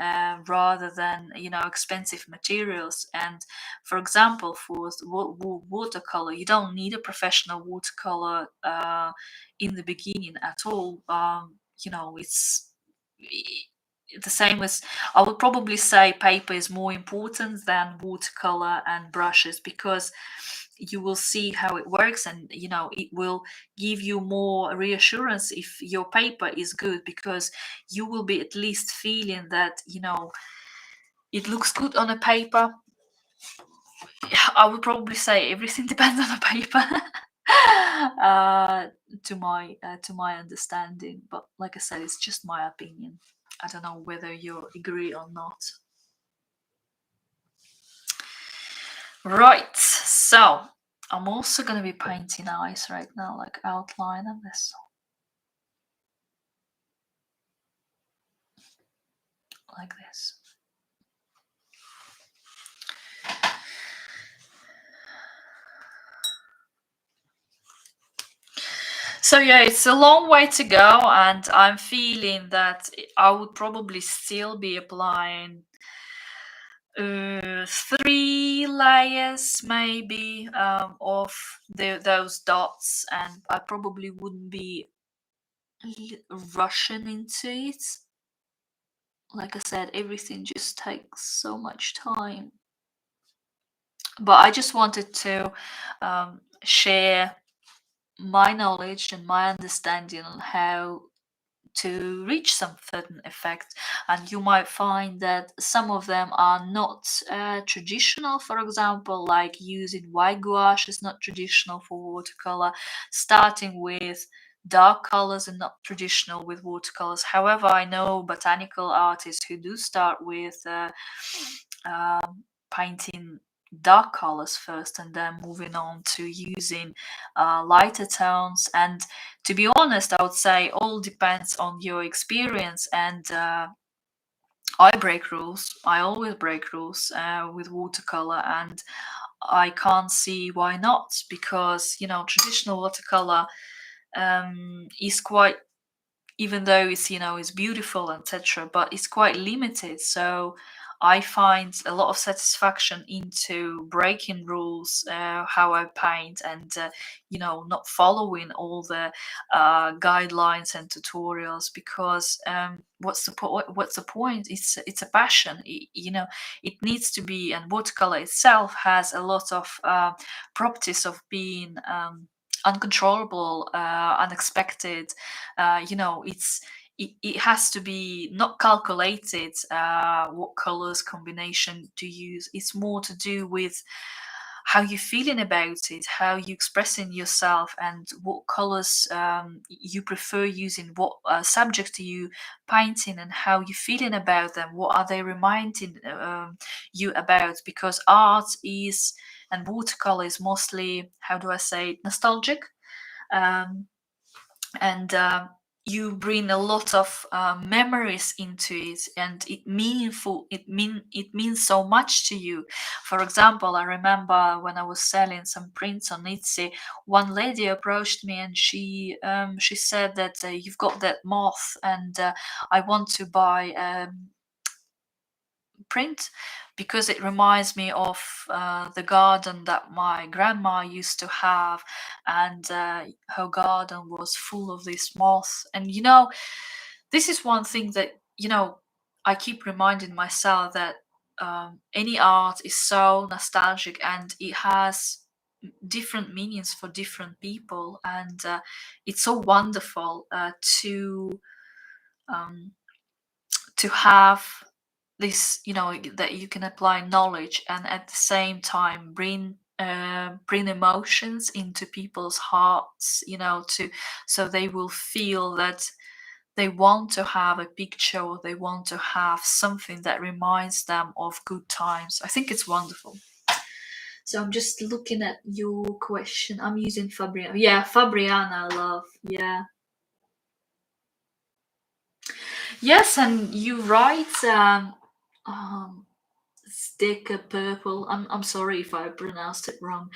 rather than expensive materials. And for example, for watercolor, you don't need a professional watercolor in the beginning at all. It's the same as, I would probably say paper is more important than watercolor and brushes, because you will see how it works, and it will give you more reassurance if your paper is good, because you will be at least feeling that it looks good on a paper. I would probably say everything depends on the paper. uh, to my understanding, but like I said, it's just my opinion. I don't know whether you agree or not. Right, so I'm also gonna be painting eyes right now, like outline of this, like this. So yeah, it's a long way to go, and I'm feeling that I would probably still be applying 3 layers maybe of those dots, and I probably wouldn't be rushing into it. Like I said, everything just takes so much time. But I just wanted to share my knowledge and my understanding on how to reach some certain effect. And you might find that some of them are not traditional. For example, like using white gouache is not traditional for watercolor, starting with dark colors and not traditional with watercolors. However, I know botanical artists who do start with painting dark colors first, and then moving on to using lighter tones. And to be honest, I would say all depends on your experience. And I break rules. I always break rules with watercolor, and I can't see why not, because traditional watercolor is quite, even though it's beautiful, etc., but it's quite limited. So I find a lot of satisfaction into breaking rules, how I paint, and not following all the guidelines and tutorials, because what's the point? It's a passion. It needs to be. And watercolor itself has a lot of properties of being uncontrollable, unexpected. It has to be not calculated what colors combination to use. It's more to do with how you're feeling about it, how you expressing yourself, and what colors you prefer using, what subject are you painting, and how you feeling about them, what are they reminding you about. Because art is, and watercolor is mostly, how do I say it, nostalgic. um, and you bring a lot of memories into it, and it means so much to you. For example, I remember when I was selling some prints on Etsy, one lady approached me, and she said that you've got that moth, and I want to buy print, because it reminds me of the garden that my grandma used to have, and her garden was full of these moths. And this is one thing that I keep reminding myself, that any art is so nostalgic, and it has different meanings for different people. And it's so wonderful to um, to have this, that you can apply knowledge and at the same time bring emotions into people's hearts, to so they will feel that they want to have a picture or they want to have something that reminds them of good times. I think it's wonderful. So I'm just looking at your question. I'm using Fabriana. Yeah, Fabriana, I love. Yeah. Yes, and you write um sticker purple. I'm sorry if I pronounced it wrong.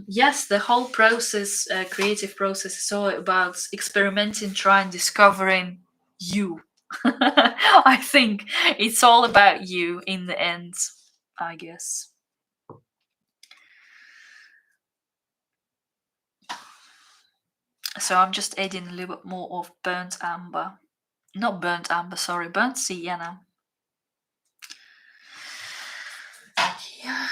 Yes, the whole process, creative process, is all about experimenting, trying, discovering you. I think it's all about you in the end, I guess. So I'm just adding a little bit more of burnt amber. Not burnt amber, sorry, burnt sienna. Yeah.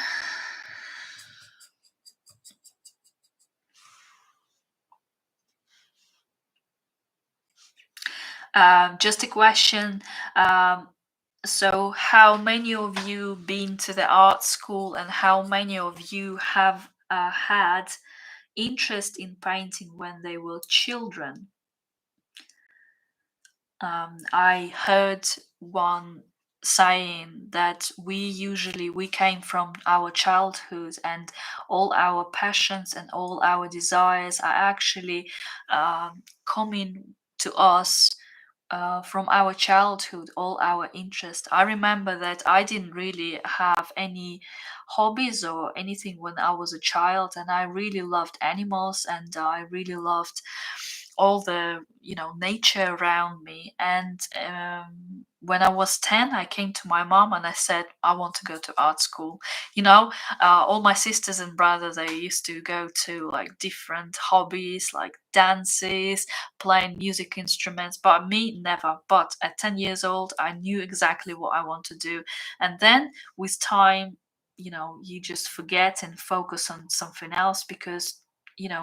Just a question. Um, so, how many of you been to the art school, and how many of you have had interest in painting when they were children? I heard one saying that we came from our childhood, and all our passions and all our desires are actually coming to us from our childhood, all our interests. I remember that I didn't really have any hobbies or anything when I was a child, and I really loved animals and I really loved all the nature around me. And when I was 10, I came to my mom and I said I want to go to art school. All my sisters and brothers, they used to go to like different hobbies like dances, playing music instruments, but me never. But at 10 years old, I knew exactly what I want to do. And then with time, you just forget and focus on something else because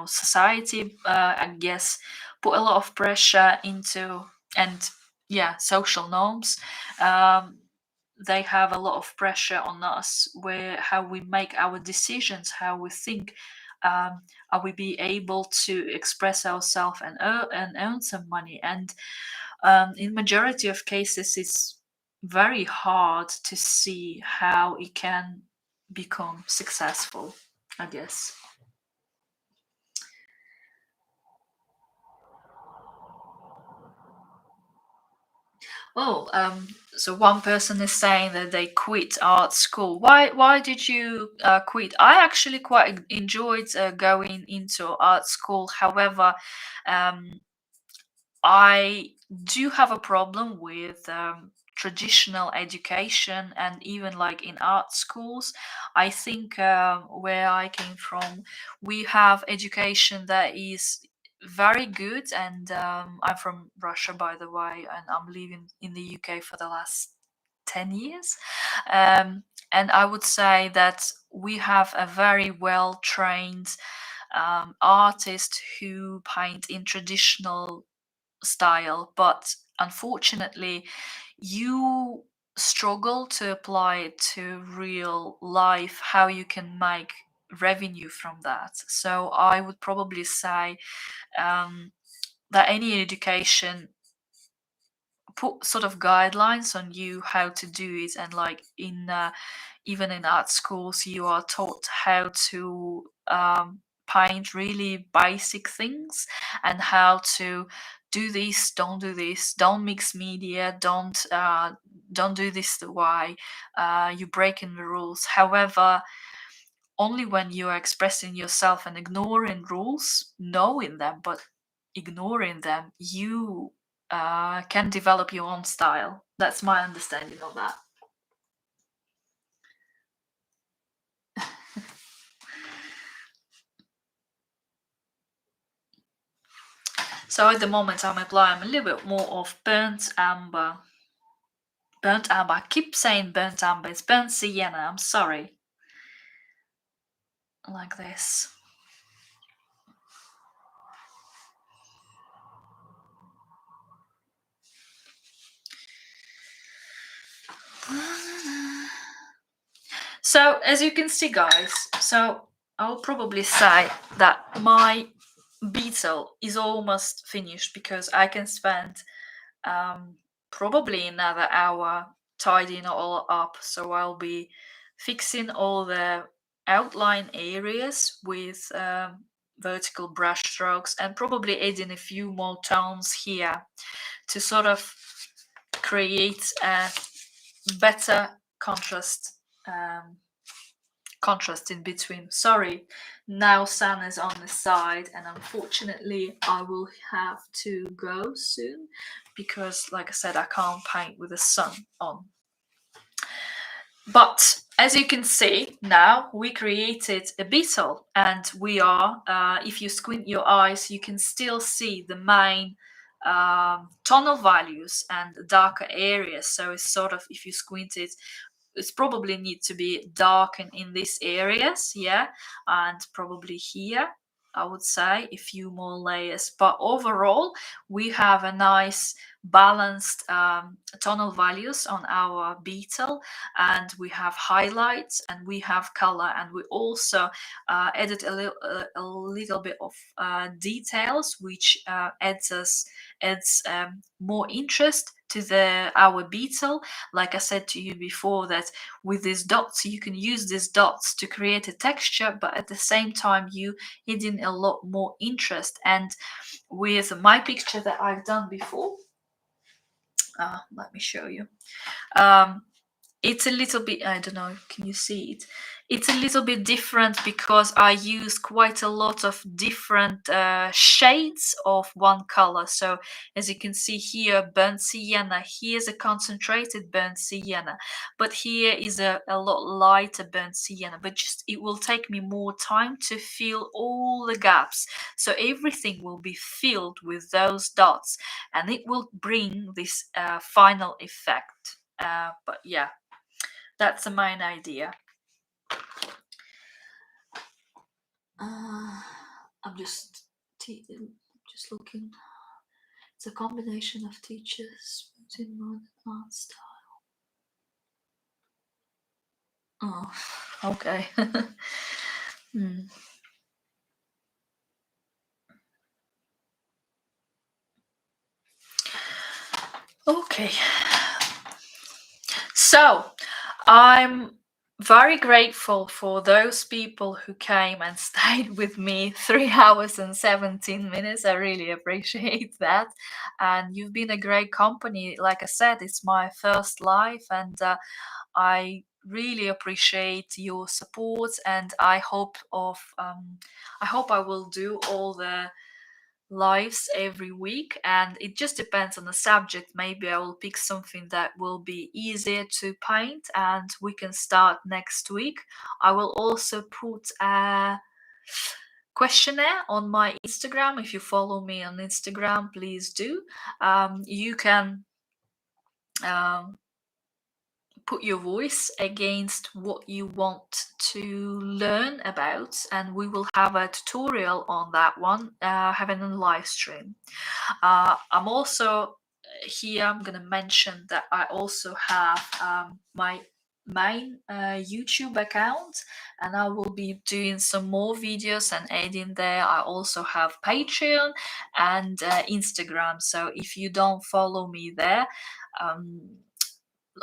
society, I guess, put a lot of pressure into, and yeah, social norms. um, they have a lot of pressure on us where how we make our decisions, how we think. Are we be able to express ourselves and earn some money? And in majority of cases, it's very hard to see how it can become successful, I guess. Oh, so one person is saying that they quit art school. Why did you quit? I actually quite enjoyed going into art school. However, um, I do have a problem with traditional education, and even like in art schools. I think where I came from, we have education that is very good. And I'm from Russia, by the way, and I'm living in the UK for the last 10 years. Um, and I would say that we have a very well trained artist who paint in traditional style, but unfortunately, you struggle to apply it to real life, how you can make revenue from that. So I would probably say um, that any education put sort of guidelines on you how to do it. And like in even in art schools, you are taught how to paint really basic things, and how to do this, don't do this, don't mix media, don't do this the way you breaking the rules. However, only when you are expressing yourself and ignoring rules, knowing them, but ignoring them, you can develop your own style. That's my understanding of that. So at the moment, I'm applying a little bit more of burnt amber. Burnt amber. I keep saying burnt amber. It's burnt sienna. I'm sorry. Like this. So as you can see, guys, so I'll probably say that my Beetle is almost finished because I can spend probably another hour tidying all up. So I'll be fixing all the outline areas with vertical brush strokes and probably adding a few more tones here to sort of create a better contrast in between. Sorry, now sun is on the side and unfortunately I will have to go soon because, like I said, I can't paint with the sun on. But as you can see, now we created a Beetle, and we are, if you squint your eyes, you can still see the main tonal values and darker areas. So it's sort of, if you squint it, it's probably need to be dark in these areas, yeah, and probably here I would say a few more layers, but overall we have a nice balanced tonal values on our Beetle, and we have highlights and we have color, and we also added a little bit of details which adds more interest to our Beetle. Like I said to you before, that with these dots you can use these dots to create a texture, but at the same time you hidden a lot more interest. And with my picture that I've done before, let me show you. It's a little bit, I don't know, can you see it? It's a little bit different because I use quite a lot of different shades of one color. So as you can see here, burnt sienna, here's a concentrated burnt sienna, but here is a lot lighter burnt sienna, but just it will take me more time to fill all the gaps. So everything will be filled with those dots and it will bring this final effect. But yeah, that's the main idea. I'm just looking. It's a combination of teachers in modern art style. Oh, okay. Okay. So I'm very grateful for those people who came and stayed with me 3 hours and 17 minutes. I really appreciate that. And you've been a great company. Like I said, it's my first live, and I really appreciate your support, and I hope I will do all the lives every week, and it just depends on the subject. Maybe I will pick something that will be easier to paint and we can start next week. I will also put a questionnaire on my Instagram. If you follow me on Instagram, please do. You can put your voice against what you want to learn about, and we will have a tutorial on that one, having a live stream. I'm also here, I'm going to mention that I also have my main YouTube account, and I will be doing some more videos and adding there. I also have Patreon and Instagram, so if you don't follow me there,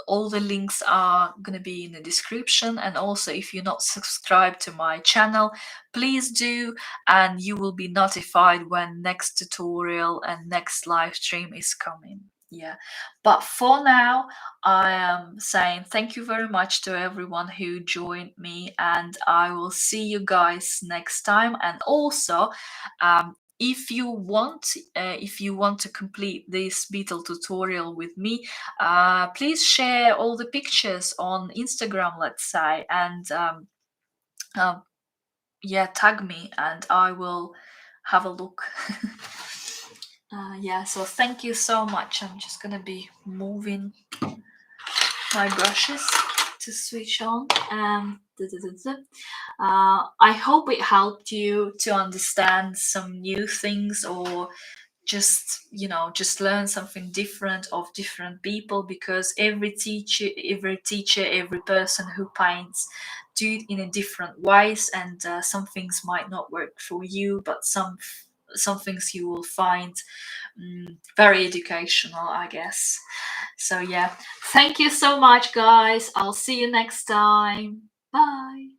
all the links are going to be in the description. And also, if you're not subscribed to my channel, please do, and you will be notified when next tutorial and next live stream is coming. Yeah, but for now I am saying thank you very much to everyone who joined me, and I will see you guys next time. And also, if you want to complete this Beetle tutorial with me, please share all the pictures on Instagram, let's say, and yeah, tag me and I will have a look. Yeah, so thank you so much. I'm just gonna be moving my brushes to switch on. I hope it helped you to understand some new things, or just, just learn something different of different people, because every teacher, every person who paints do it in a different ways, and some things might not work for you, but some things you will find very educational, I guess. So yeah, thank you so much, guys. I'll see you next time. Bye.